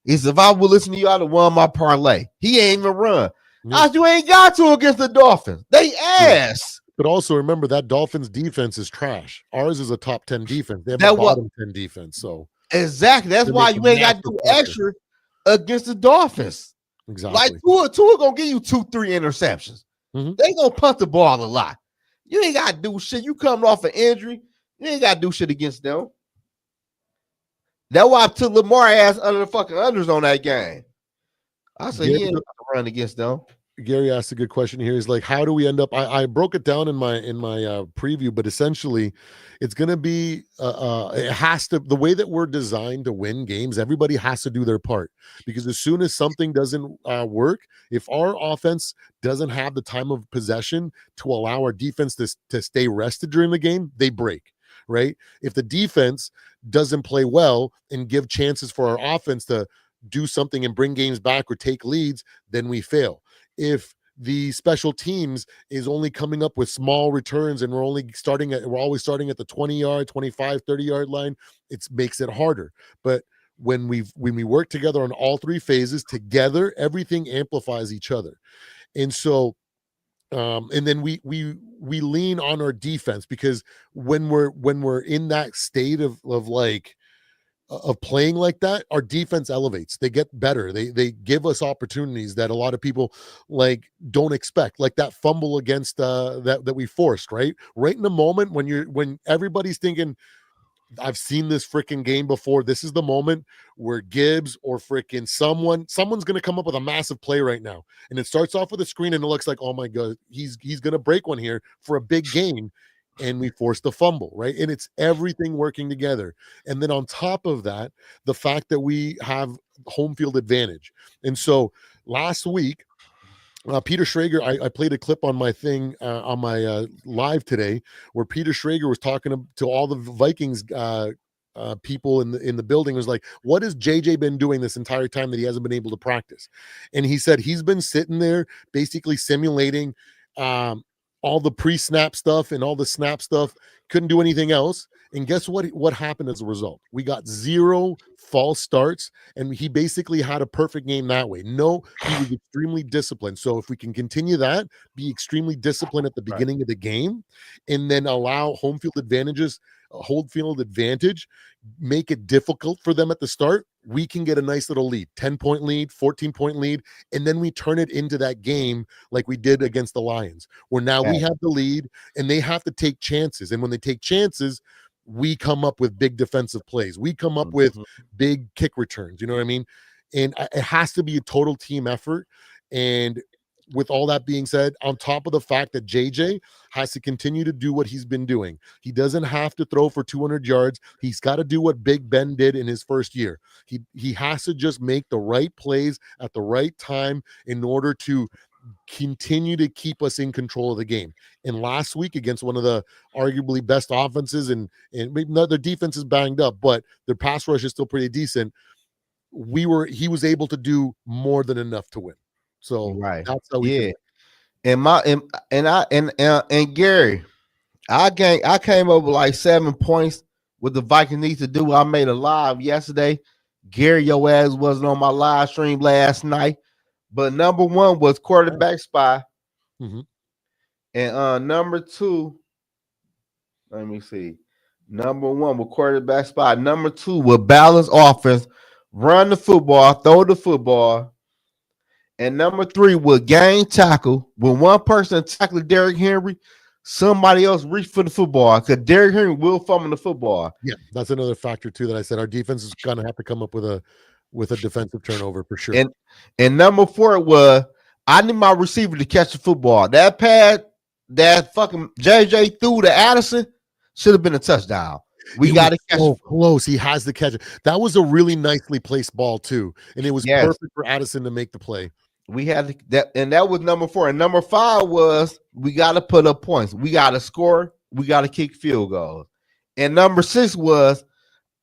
He said, if I would listen to you, I'd have won my parlay. He ain't even run. I said, you ain't got to against the Dolphins. They ass. But also remember that Dolphins defense is trash. Ours is a top 10 defense. They have a bottom 10 defense. So exactly. That's why you ain't got to do extra against the Dolphins. Exactly. Like Tua gonna give you 2-3 interceptions. Mm-hmm. They gonna punt the ball a lot. You ain't gotta do shit. You coming off an injury, you ain't gotta do shit against them. That's why I took Lamar ass under the fucking unders on that game. I said he ain't gonna run against them. Gary asked a good question here. He's like, how do we end up? I broke it down in my preview, but essentially it's going to be it has to, the way that we're designed to win games, everybody has to do their part, because as soon as something doesn't work, if our offense doesn't have the time of possession to allow our defense to stay rested during the game, they break. Right? If the defense doesn't play well and give chances for our offense to do something and bring games back or take leads, then we fail. If the special teams is only coming up with small returns and we're always starting at the 20-yard, 25, 30-yard line, it makes it harder. But when we work together on all three phases together, everything amplifies each other. And so and then we lean on our defense, because when we're in that state of playing like that, our defense elevates. They get better. They give us opportunities that a lot of people don't expect, like that fumble against that we forced right in the moment when everybody's thinking, I've seen this freaking game before. This is the moment where Gibbs or freaking someone's going to come up with a massive play right now. And it starts off with a screen and it looks like, oh my God, he's going to break one here for a big gain. And we force the fumble, right? And it's everything working together. And then on top of that, the fact that we have home field advantage. And so last week, Peter Schrager, I played a clip on my thing on my live today, where Peter Schrager was talking to all the Vikings people in the building. Was like, what has JJ been doing this entire time that he hasn't been able to practice? And he said he's been sitting there basically simulating all the pre-snap stuff and all the snap stuff, couldn't do anything else. And guess what happened as a result? We got 0 false starts, and he basically had a perfect game that way. No, he was extremely disciplined. So if we can continue that, be extremely disciplined at the beginning of the game, and then allow home field advantage, make it difficult for them at the start, we can get a nice little lead, 10-point lead, 14-point lead, and then we turn it into that game like we did against the Lions, where now we have the lead and they have to take chances. And when they take chances, we come up with big defensive plays. We come up with big kick returns. You know what I mean? And it has to be a total team effort. And with all that being said, on top of the fact that JJ has to continue to do what he's been doing, he doesn't have to throw for 200 yards. He's got to do what Big Ben did in his first year. He has to just make the right plays at the right time in order to continue to keep us in control of the game. And last week, against one of the arguably best offenses, and maybe not, their defense is banged up, but their pass rush is still pretty decent. He was able to do more than enough to win. So that's how we and Gary, I came up with like 7 points what the Vikings need to do. I made a live yesterday. Gary, your ass wasn't on my live stream last night, but number 1 was quarterback spy, and number 2, let me see. Number 1 was quarterback spy. Number 2 was balanced offense, run the football, throw the football. And number 3 was game tackle. When one person tackled Derrick Henry, somebody else reached for the football, because Derrick Henry will fumble the football. Yeah, that's another factor too that I said our defense is gonna have to come up with a defensive turnover for sure. And number 4 was, I need my receiver to catch the football. That pass that fucking JJ threw to Addison should have been a touchdown. We got to catch so close. He has to catch it. That was a really nicely placed ball too, and it was perfect for Addison to make the play. We had that, and that was number 4. And number 5 was we got to put up points. We got to score. We got to kick field goals. And number 6 was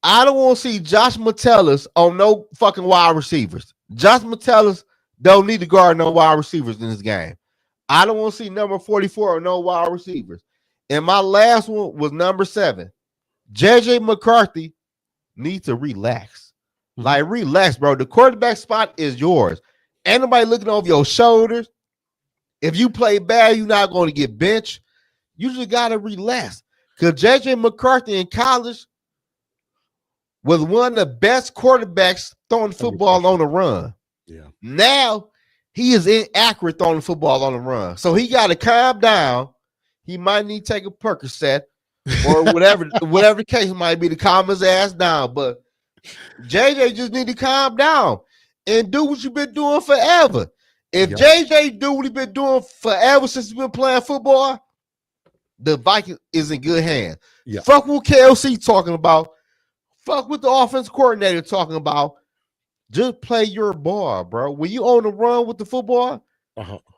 I don't want to see Josh Metellus on no fucking wide receivers. Josh Metellus don't need to guard no wide receivers in this game. I don't want to see number 44 or no wide receivers. And my last one was number 7. JJ McCarthy needs to relax. Like, relax, bro. The quarterback spot is yours. Ain't nobody looking over your shoulders. If you play bad, you're not going to get benched. You just got to relax. Because JJ McCarthy in college was one of the best quarterbacks throwing football on the run. Yeah. Now, he is inaccurate throwing football on the run. So he got to calm down. He might need to take a Percocet or whatever the case might be to calm his ass down. But JJ just need to calm down and do what you've been doing forever. If JJ do what he's been doing forever since he's been playing football, the Vikings is in good hands. Yeah. Fuck what KLC talking about. Fuck what the offense coordinator talking about. Just play your ball, bro. When you on the run with the football,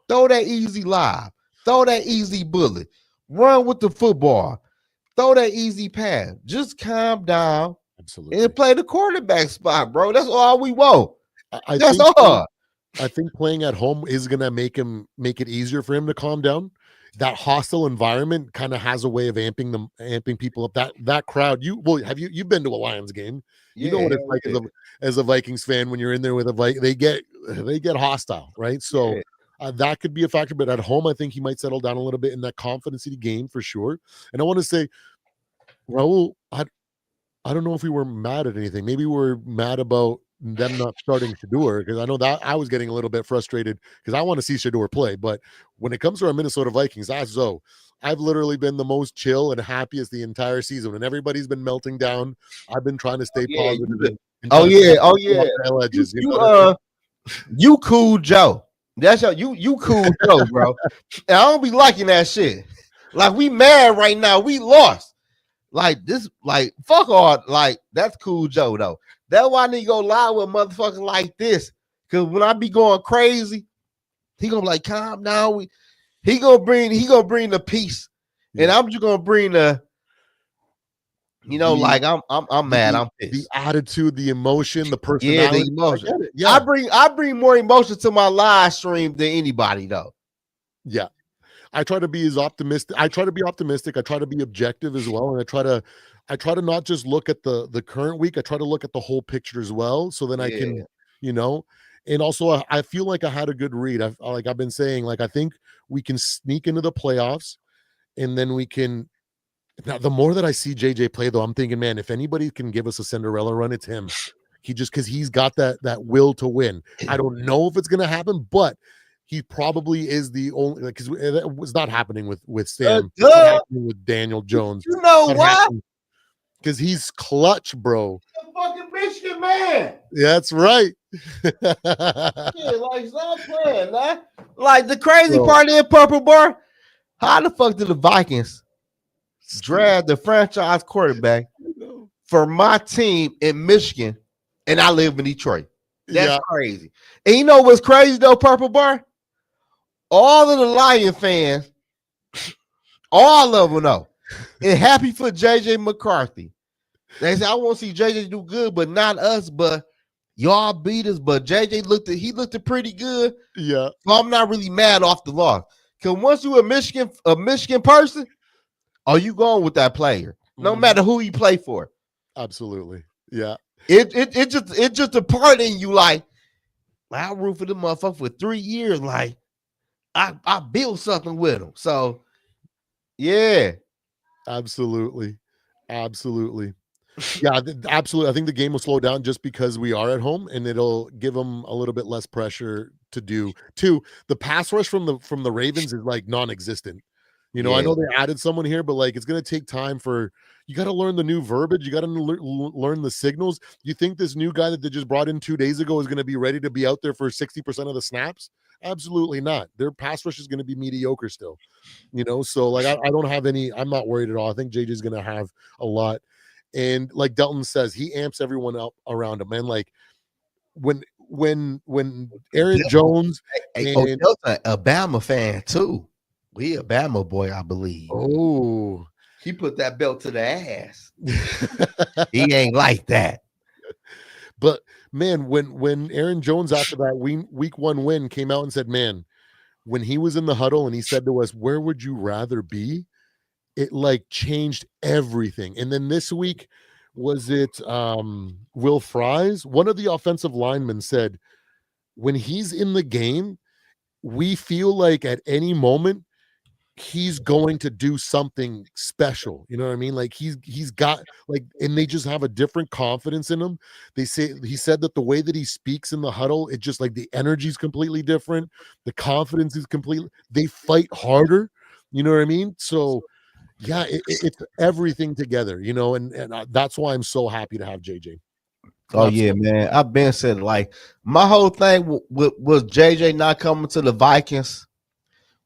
throw that easy lob. Throw that easy bullet. Run with the football. Throw that easy pass. Just calm down. Absolutely. And play the quarterback spot, bro. That's all we want. That's all. I think playing at home is gonna make it easier for him to calm down. That hostile environment kind of has a way of amping people up. That crowd. You've been to a Lions game. You know what it's like as a Vikings fan when you're in there with a Viking. They get hostile, right? So that could be a factor. But at home, I think he might settle down a little bit in that confidence game for sure. And I want to say, Raul, I don't know if we were mad at anything. Maybe we're mad about them not starting Shedeur, because I know that I was getting a little bit frustrated because I want to see Shedeur play. But when it comes to our Minnesota Vikings, that's Zoe. I've literally been the most chill and happiest the entire season, and everybody's been melting down. I've been trying to stay positive. Edges, you cool Joe. That's you cool Joe, bro. And I don't be liking that shit. Like, we mad right now. We lost. Like this, like fuck all, like that's cool Joe though. That's why I need to go live with motherfuckers like this. Cause when I be going crazy, he gonna be like, calm down. He gonna bring the peace, and I'm just gonna bring the, like I'm mad. I'm pissed. The attitude, the emotion, the personality. Yeah, the emotion. Yeah, I bring more emotion to my live stream than anybody though. Yeah. I try to be optimistic. I try to be objective as well. And I try to not just look at the current week. I try to look at the whole picture as well. So then I can, and also I feel like I had a good read. I've been saying, like, I think we can sneak into the playoffs, and then we can. Now, the more that I see JJ play, though, I'm thinking, man, if anybody can give us a Cinderella run, it's him. Because he's got that will to win. I don't know if it's going to happen, but he probably is the only, because it was not happening with Sam. With Daniel Jones. You know what? Because he's clutch, bro. The fucking Michigan man. Yeah, that's right. Like, stop playing, man. Like, the crazy part in Purple Bar, how the fuck did the Vikings draft the franchise quarterback for my team in Michigan, and I live in Detroit? That's crazy. And you know what's crazy though, Purple Bar? All of the Lion fans, all of them know, and happy for JJ McCarthy. They say, I want to see JJ do good, but not us. But y'all beat us. But JJ looked pretty good. Yeah. So I'm not really mad off the loss. Because once you a Michigan person, are you going with that player? No matter who you play for. Absolutely. Yeah. It just a part in you, like, I root for the motherfucker for 3 years. Like, I built something with him. So, yeah. Absolutely. Yeah, absolutely. I think the game will slow down just because we are at home, and it'll give them a little bit less pressure to do. Two, the pass rush from the Ravens is like non-existent. I know they added someone here, but like, it's going to take time you got to learn the new verbiage. You got to learn the signals. You think this new guy that they just brought in 2 days ago is going to be ready to be out there for 60% of the snaps? Absolutely not. Their pass rush is going to be mediocre still, so like, I don't have I'm not worried at all. I think JJ is going to have a lot. And like Delton says, he amps everyone up around him. And like, when when Aaron Jones Hey, and Odell's a Bama fan too. We a Bama boy, I believe. oh, He put that belt to the ass. He ain't like that. but man, when Aaron Jones after that week 1 win came out and said, man, when he was in the huddle and he said to us, where would you rather be? It like changed everything. And then this week, was it Will Fries? One of the offensive linemen said, when he's in the game, we feel like at any moment he's going to do something special. You know what I mean? Like he's got like, and they just have a different confidence in him. He said that the way that he speaks in the huddle, it just like the energy is completely different. The confidence is completely, they fight harder. You know what I mean? So yeah, it's everything together, you know, and that's why I'm so happy to have JJ. Oh yeah, man. I've been said like my whole thing was JJ not coming to the Vikings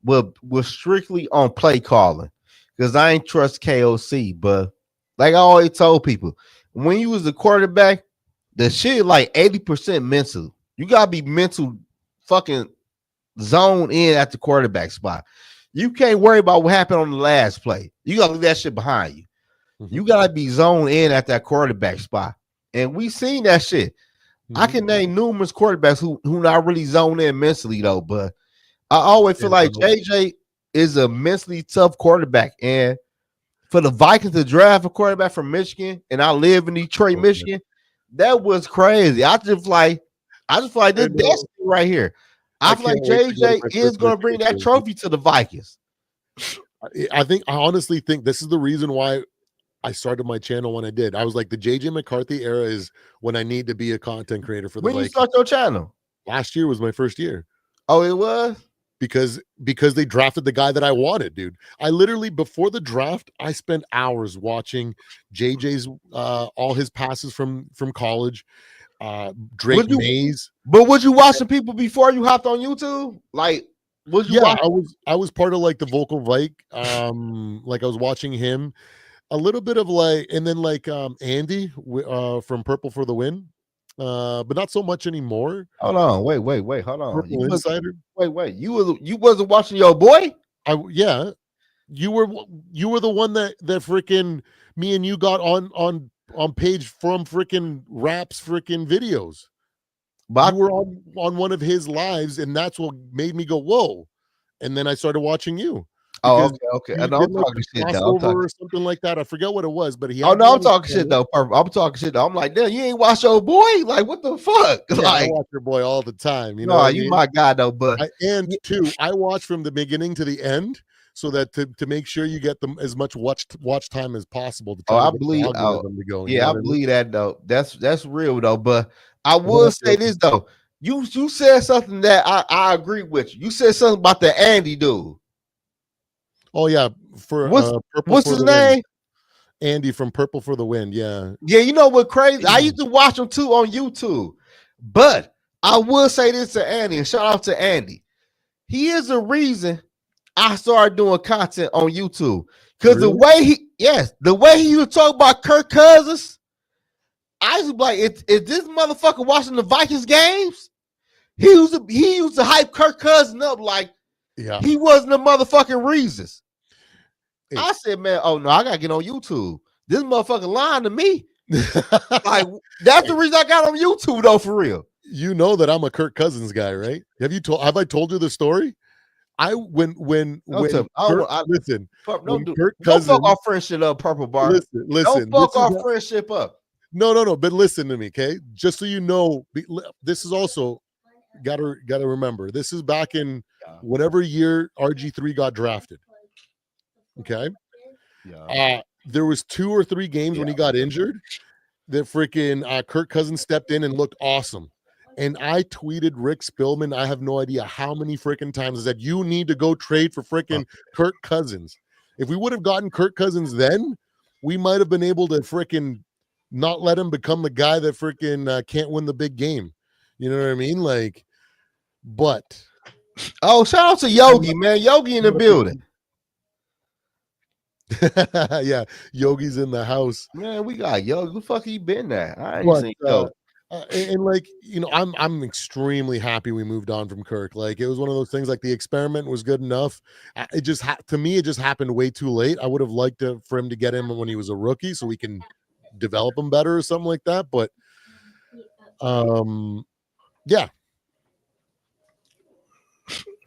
was strictly on play calling because I ain't trust KOC. But like I always told people, when you was the quarterback, the shit like 80% mental. You gotta be mental fucking zone in at the quarterback spot. You can't worry about what happened on the last play. You gotta leave that shit behind you. Mm-hmm. You gotta be zoned in at that quarterback spot. And we seen that shit. Mm-hmm. I can name numerous quarterbacks who not really zoned in mentally though, but I always feel like JJ is a mentally tough quarterback. And for the Vikings to draft a quarterback from Michigan, and I live in Detroit, Michigan, that was crazy. I just feel like this destiny right here. I feel like JJ is going to bring that trophy to the Vikings. I honestly think this is the reason why I started my channel when I did. I was like, the JJ McCarthy era is when I need to be a content creator for the Vikings. When you start your channel? Last year was my first year. Oh, it was? Because they drafted the guy that I wanted, dude. I literally, before the draft, I spent hours watching JJ's all his passes from college. Drake Mays. But was you watching people before you hopped on YouTube? Like, was you watching? I was part of like the Vocal Vike. Like I was watching him. A little bit of like, and then like Andy from Purple for the Win. But not so much anymore. Hold on, wait, hold on. Purple Insider. Wait. You wasn't watching your boy? Yeah. You were the one that freaking me and you got on page from freaking Raps freaking videos. But you were on one of his lives, and that's what made me go, whoa. And then I started watching you. Oh, okay. And I'm talking shit though. Or something like that. I forget what it was, but he. I'm talking shit though. I'm talking shit though. I'm like, damn, you ain't watch your boy? Like, what the fuck? Yeah, like, I watch your boy all the time. You know, you my guy though. But I watch from the beginning to the end, so that to make sure you get them as much watch time as possible. To try I believe. To go, I believe that though. That's real though. But I will say this though. You said something that I agree with you. You said something about the Andy dude. Oh yeah, for what's his name? Andy from Purple for the Win. Yeah. You know what crazy? I used to watch him too on YouTube, but I will say this to Andy, and shout out to Andy. He is the reason I started doing content on YouTube because the way he was talking about Kirk Cousins, I was like, is this motherfucker watching the Vikings games? He used to hype Kirk Cousins up like. Yeah. He wasn't the motherfucking reasons. I said, man, oh no, I gotta get on YouTube. This motherfucker lying to me. Like, that's the reason I got on YouTube though, for real. You know that I'm a Kirk Cousins guy, right? Have I told you the story? When Kirk Cousins, don't fuck our friendship up, Purple Bar. Listen, don't fuck our friendship up. No, but listen to me, okay? Just so you know, this is also gotta remember. This is back in whatever year RG3 got drafted. Okay. Yeah. There was 2 or 3 games when he got injured that freaking Kirk Cousins stepped in and looked awesome. And I tweeted Rick Spillman, I have no idea how many freaking times, I said, you need to go trade for freaking Kirk Cousins. If we would have gotten Kirk Cousins then, we might have been able to freaking not let him become the guy that freaking can't win the big game. You know what I mean? Like, but shout out to Yogi, man. Yogi in the building. Yeah, Yogi's in the house. Man, we got Yogi. Who the fuck he been at? I ain't seen Yogi. And like, I'm extremely happy we moved on from Kirk. Like, it was one of those things. Like, the experiment was good enough. It just to me, it just happened way too late. I would have liked for him to get him when he was a rookie, so we can develop him better or something like that. But yeah,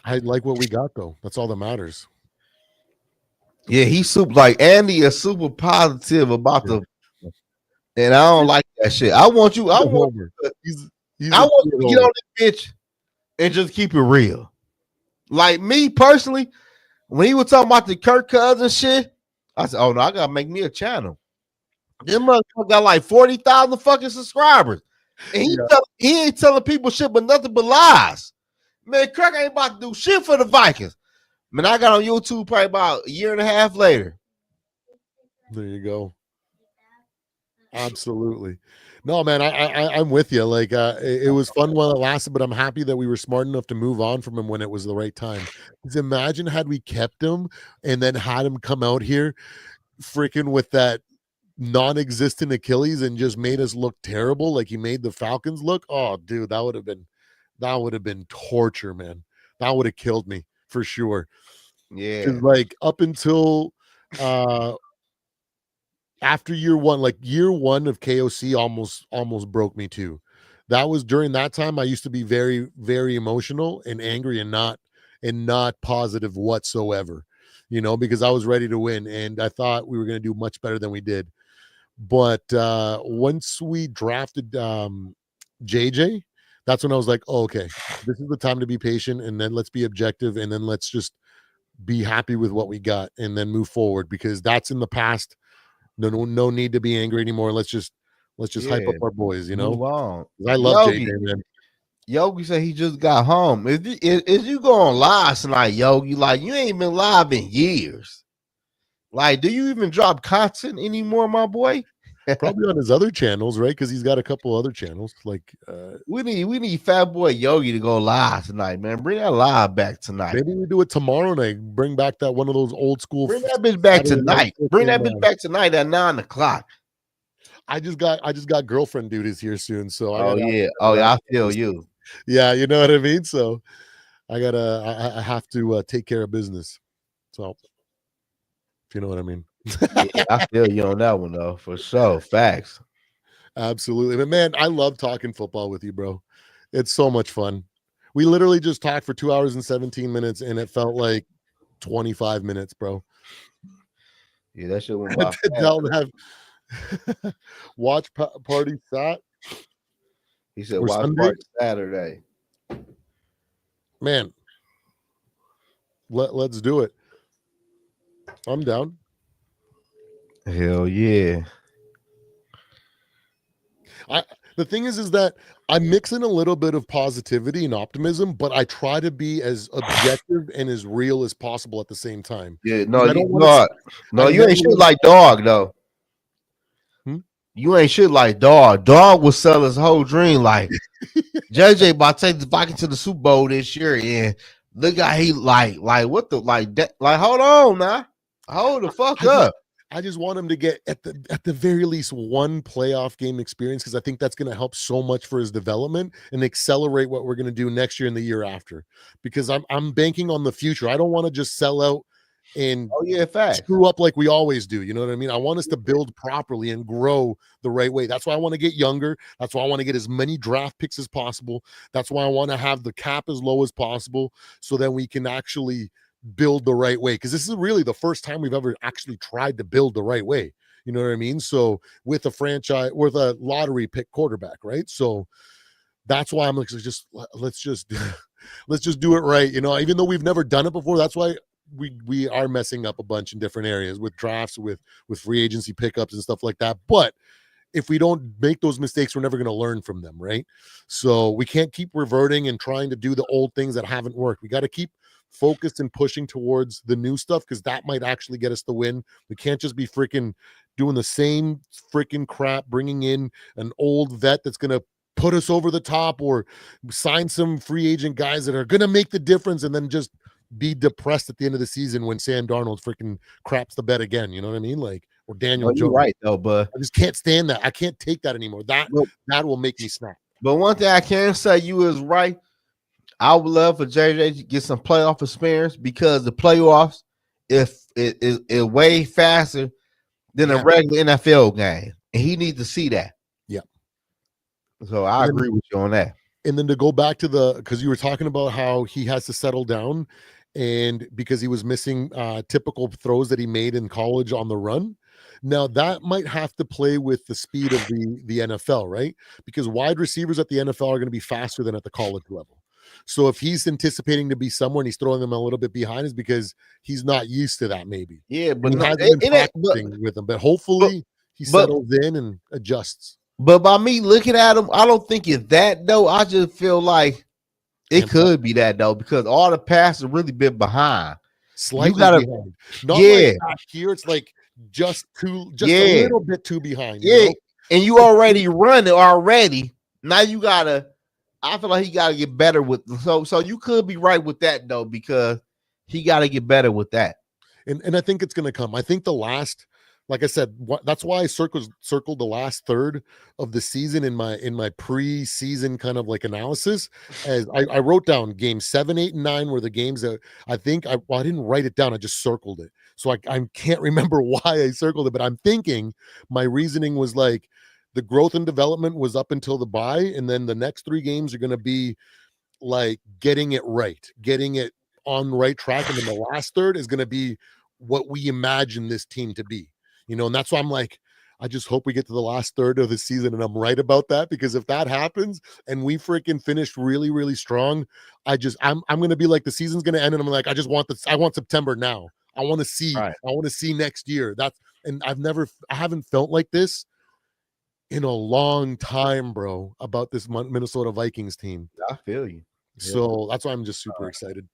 I like what we got though. That's all that matters. Yeah, he's super like Andy is super positive about the, and I don't like that shit. I want you. I want you to get on the bitch and just keep it real. Like me personally, when he was talking about the Kirk Cousins shit, I said, "Oh no, I gotta make me a channel." This motherfucker got like 40,000 fucking subscribers, and he ain't telling people shit but nothing but lies. Man, Kirk ain't about to do shit for the Vikings. Man, I got on YouTube probably about a year and a half later. There you go. Absolutely. No, man, I'm with you. Like, it was fun while it lasted, but I'm happy that we were smart enough to move on from him when it was the right time. Because imagine had we kept him and then had him come out here freaking with that non-existent Achilles and just made us look terrible, like he made the Falcons look. Oh, dude, that would have been torture, man. That would have killed me for sure. Yeah. Like, up until after year one of KOC almost broke me too. That was during that time I used to be very, very emotional and angry and not positive whatsoever, because I was ready to win and I thought we were going to do much better than we did. But once we drafted JJ, that's when I was like, oh, okay, this is the time to be patient, and then let's be objective, and then let's just be happy with what we got and then move forward, because that's in the past. No need to be angry anymore. Let's just hype up our boys, Move on. I love JJ, man. Yogi said he just got home. Is you going live tonight, Yogi? Like, you ain't been live in years. Like, do you even drop content anymore, my boy? Probably on his other channels, right? Because he's got a couple other channels. Like, we need Fat Boy Yogi to go live tonight, man. Bring that live back tonight. Maybe we do it tomorrow night. Bring back that one of those old school. Bring that bitch back tonight. Bring that bitch back tonight at 9 o'clock. I just got girlfriend duties here soon, so I feel you. Yeah, you know what I mean. So I have to take care of business. So if you know what I mean. Yeah, I feel you on that one though, for sure. Facts. Absolutely. But man, I love talking football with you, bro. It's so much fun. We literally just talked for 2 hours and 17 minutes and it felt like 25 minutes, bro. Yeah, that shit went by. Don't have watch party sat. He said watch Sunday? Party Saturday. Man, let's do it. I'm down. Hell yeah. The thing is that I mix in a little bit of positivity and optimism, but I try to be as objective and as real as possible at the same time. Yeah, no, you ain't shit like dog though. You ain't shit like dog. Dog will sell his whole dream like JJ about to take the Vikings to the Super Bowl this year, and look how he like what the like that, like hold on now, hold the fuck up. I just want him to get at the very least one playoff game experience, because I think that's going to help so much for his development and accelerate what we're going to do next year and the year after. Because I'm banking on the future. I don't want to just sell out and screw up like we always do. You know what I mean? I want us to build properly and grow the right way. That's why I want to get younger. That's why I want to get as many draft picks as possible. That's why I want to have the cap as low as possible, so that we can actually build the right way, because this is really the first time we've ever actually tried to build the right way. You know what I mean? So with a franchise, with a lottery pick quarterback, right? So that's why I'm like, let's just do it right. Even though we've never done it before, that's why we are messing up a bunch in different areas with drafts, with free agency pickups and stuff like that. But if we don't make those mistakes, we're never going to learn from them, right? So we can't keep reverting and trying to do the old things that haven't worked. We got to keep focused and pushing towards the new stuff, because that might actually get us the win. We can't just be freaking doing the same freaking crap, bringing in an old vet that's going to put us over the top, or sign some free agent guys that are going to make the difference, and then just be depressed at the end of the season when Sam Darnold freaking craps the bed again. You know what I mean? Like, or Daniel You're Jones. right though, but I just can't stand that. I can't take that anymore. That will make me snap. But one thing I can say, you is right. I would love for JJ to get some playoff experience because the playoffs is way faster than a regular NFL game, and he needs to see that. Yeah. So I agree with you on that. And then to go back to because you were talking about how he has to settle down, and because he was missing typical throws that he made in college on the run. Now that might have to play with the speed of the NFL, right? Because wide receivers at the NFL are going to be faster than at the college level. So if he's anticipating to be somewhere and he's throwing them a little bit behind, is because he's not used to that, maybe. Yeah, but he hasn't been practicing with them. But hopefully he settles in and adjusts. But by me looking at him, I don't think it's that though. I just feel like it could be that though, because all the passes really been behind. Slightly behind. Not like that here. It's like just a little bit too behind. You know? And you already run it already. Now you gotta. I feel like he gotta get better with. So you could be right with that though, because he gotta get better with that. And I think it's gonna come. I think the last. Like I said, that's why I circled the last third of the season in my pre-season kind of like analysis. As I wrote down games 7, 8, and 9 were the games that I think I didn't write it down. I just circled it. So I can't remember why I circled it, but I'm thinking my reasoning was like the growth and development was up until the bye, and then the next 3 games are going to be like getting it right, getting it on the right track, and then the last third is going to be what we imagine this team to be. You know, and that's why I'm like, I just hope we get to the last third of the season and I'm right about that, because if that happens and we freaking finished really, really strong, I'm going to be like, the season's going to end and I'm like, I want September now. I want to see, I want to see next year. I haven't felt like this in a long time, bro, about this Minnesota Vikings team. I feel you. So that's why I'm just super excited.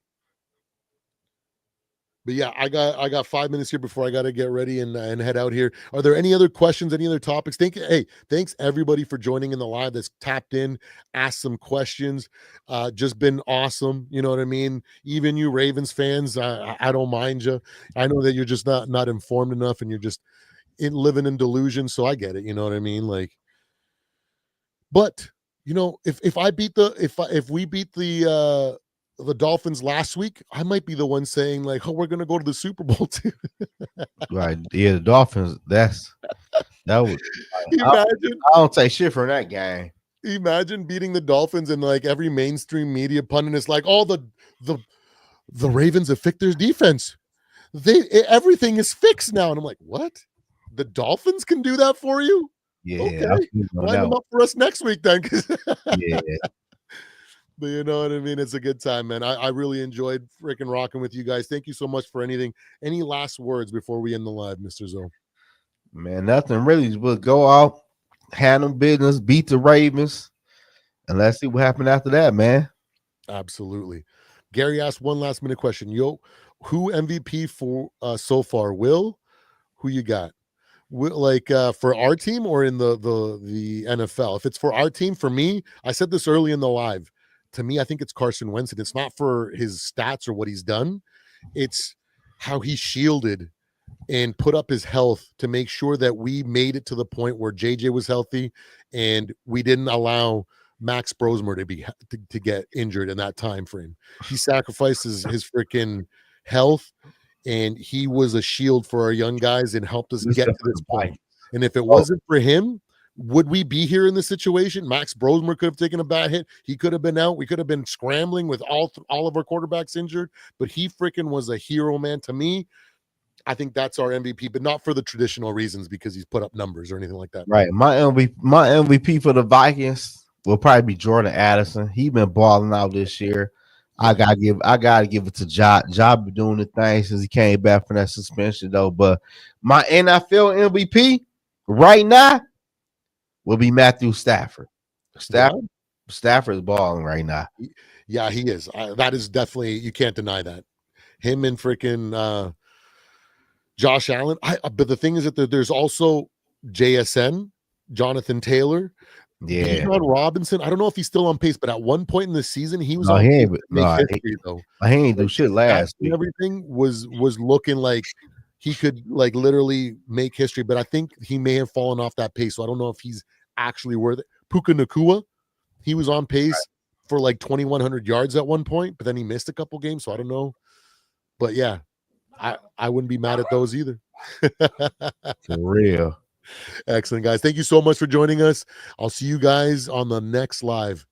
But yeah, I got 5 minutes here before I got to get ready and head out here. Are there any other questions, any other topics? Thanks everybody for joining in the live that's tapped in, asked some questions. Just been awesome. You know what I mean? Even you Ravens fans, I don't mind you. I know that you're just not informed enough and you're just living in delusion. So I get it. You know what I mean? Like, but you know, if we beat the Dolphins last week, I might be the one saying like, "Oh, we're gonna go to the Super Bowl too." Right? Yeah, the Dolphins. That would. Imagine. I don't take shit from that game. Imagine beating the Dolphins and like every mainstream media pundit is like, "Oh, the Ravens have fixed their defense. Everything is fixed now." And I'm like, "What? The Dolphins can do that for you? Yeah. Okay. Line them up for us next week then." Yeah. But you know what I mean? It's a good time, man. I really enjoyed freaking rocking with you guys. Thank you so much for anything. Any last words before we end the live, Mr. Zoe? Man, nothing really. We'll go out, handle business, beat the Ravens, and let's see what happened after that, man. Absolutely. Gary asked one last minute question. Yo, who MVP for so far? Will? Who you got? For our team or in the NFL? If it's for our team, for me, I said this early in the live. To me, I think it's Carson Wentz, and it's not for his stats or what he's done. It's how he shielded and put up his health to make sure that we made it to the point where JJ was healthy and we didn't allow Max Brosmer to get injured in that time frame. He sacrifices his freaking health, and he was a shield for our young guys and helped us get to this point. And if it wasn't for him, would we be here in this situation? Max Brosmer could have taken a bad hit. He could have been out. We could have been scrambling with all of our quarterbacks injured, but he freaking was a hero, man. To me, I think that's our MVP, but not for the traditional reasons because he's put up numbers or anything like that. Right. My MVP for the Vikings will probably be Jordan Addison. He's been balling out this year. I gotta give it to Ja. Ja been doing the thing since he came back from that suspension, though. But my NFL MVP right now will be Matthew Stafford. Stafford's balling right now. Yeah, he is. That is definitely, you can't deny that. Him and freaking Josh Allen. But the thing is that there's also JSN, Jonathan Taylor. Yeah, Bijan Robinson. I don't know if he's still on pace, but at one point in the season, he was on pace to make history, though. He ain't do shit last week. Everything was looking like he could like literally make history, but I think he may have fallen off that pace. So I don't know if he's actually worth it. Puka Nakua, he was on pace for like 2,100 yards at one point, but then he missed a couple games. So I don't know. But yeah, I wouldn't be mad at those either. For real. Excellent, guys. Thank you so much for joining us. I'll see you guys on the next live.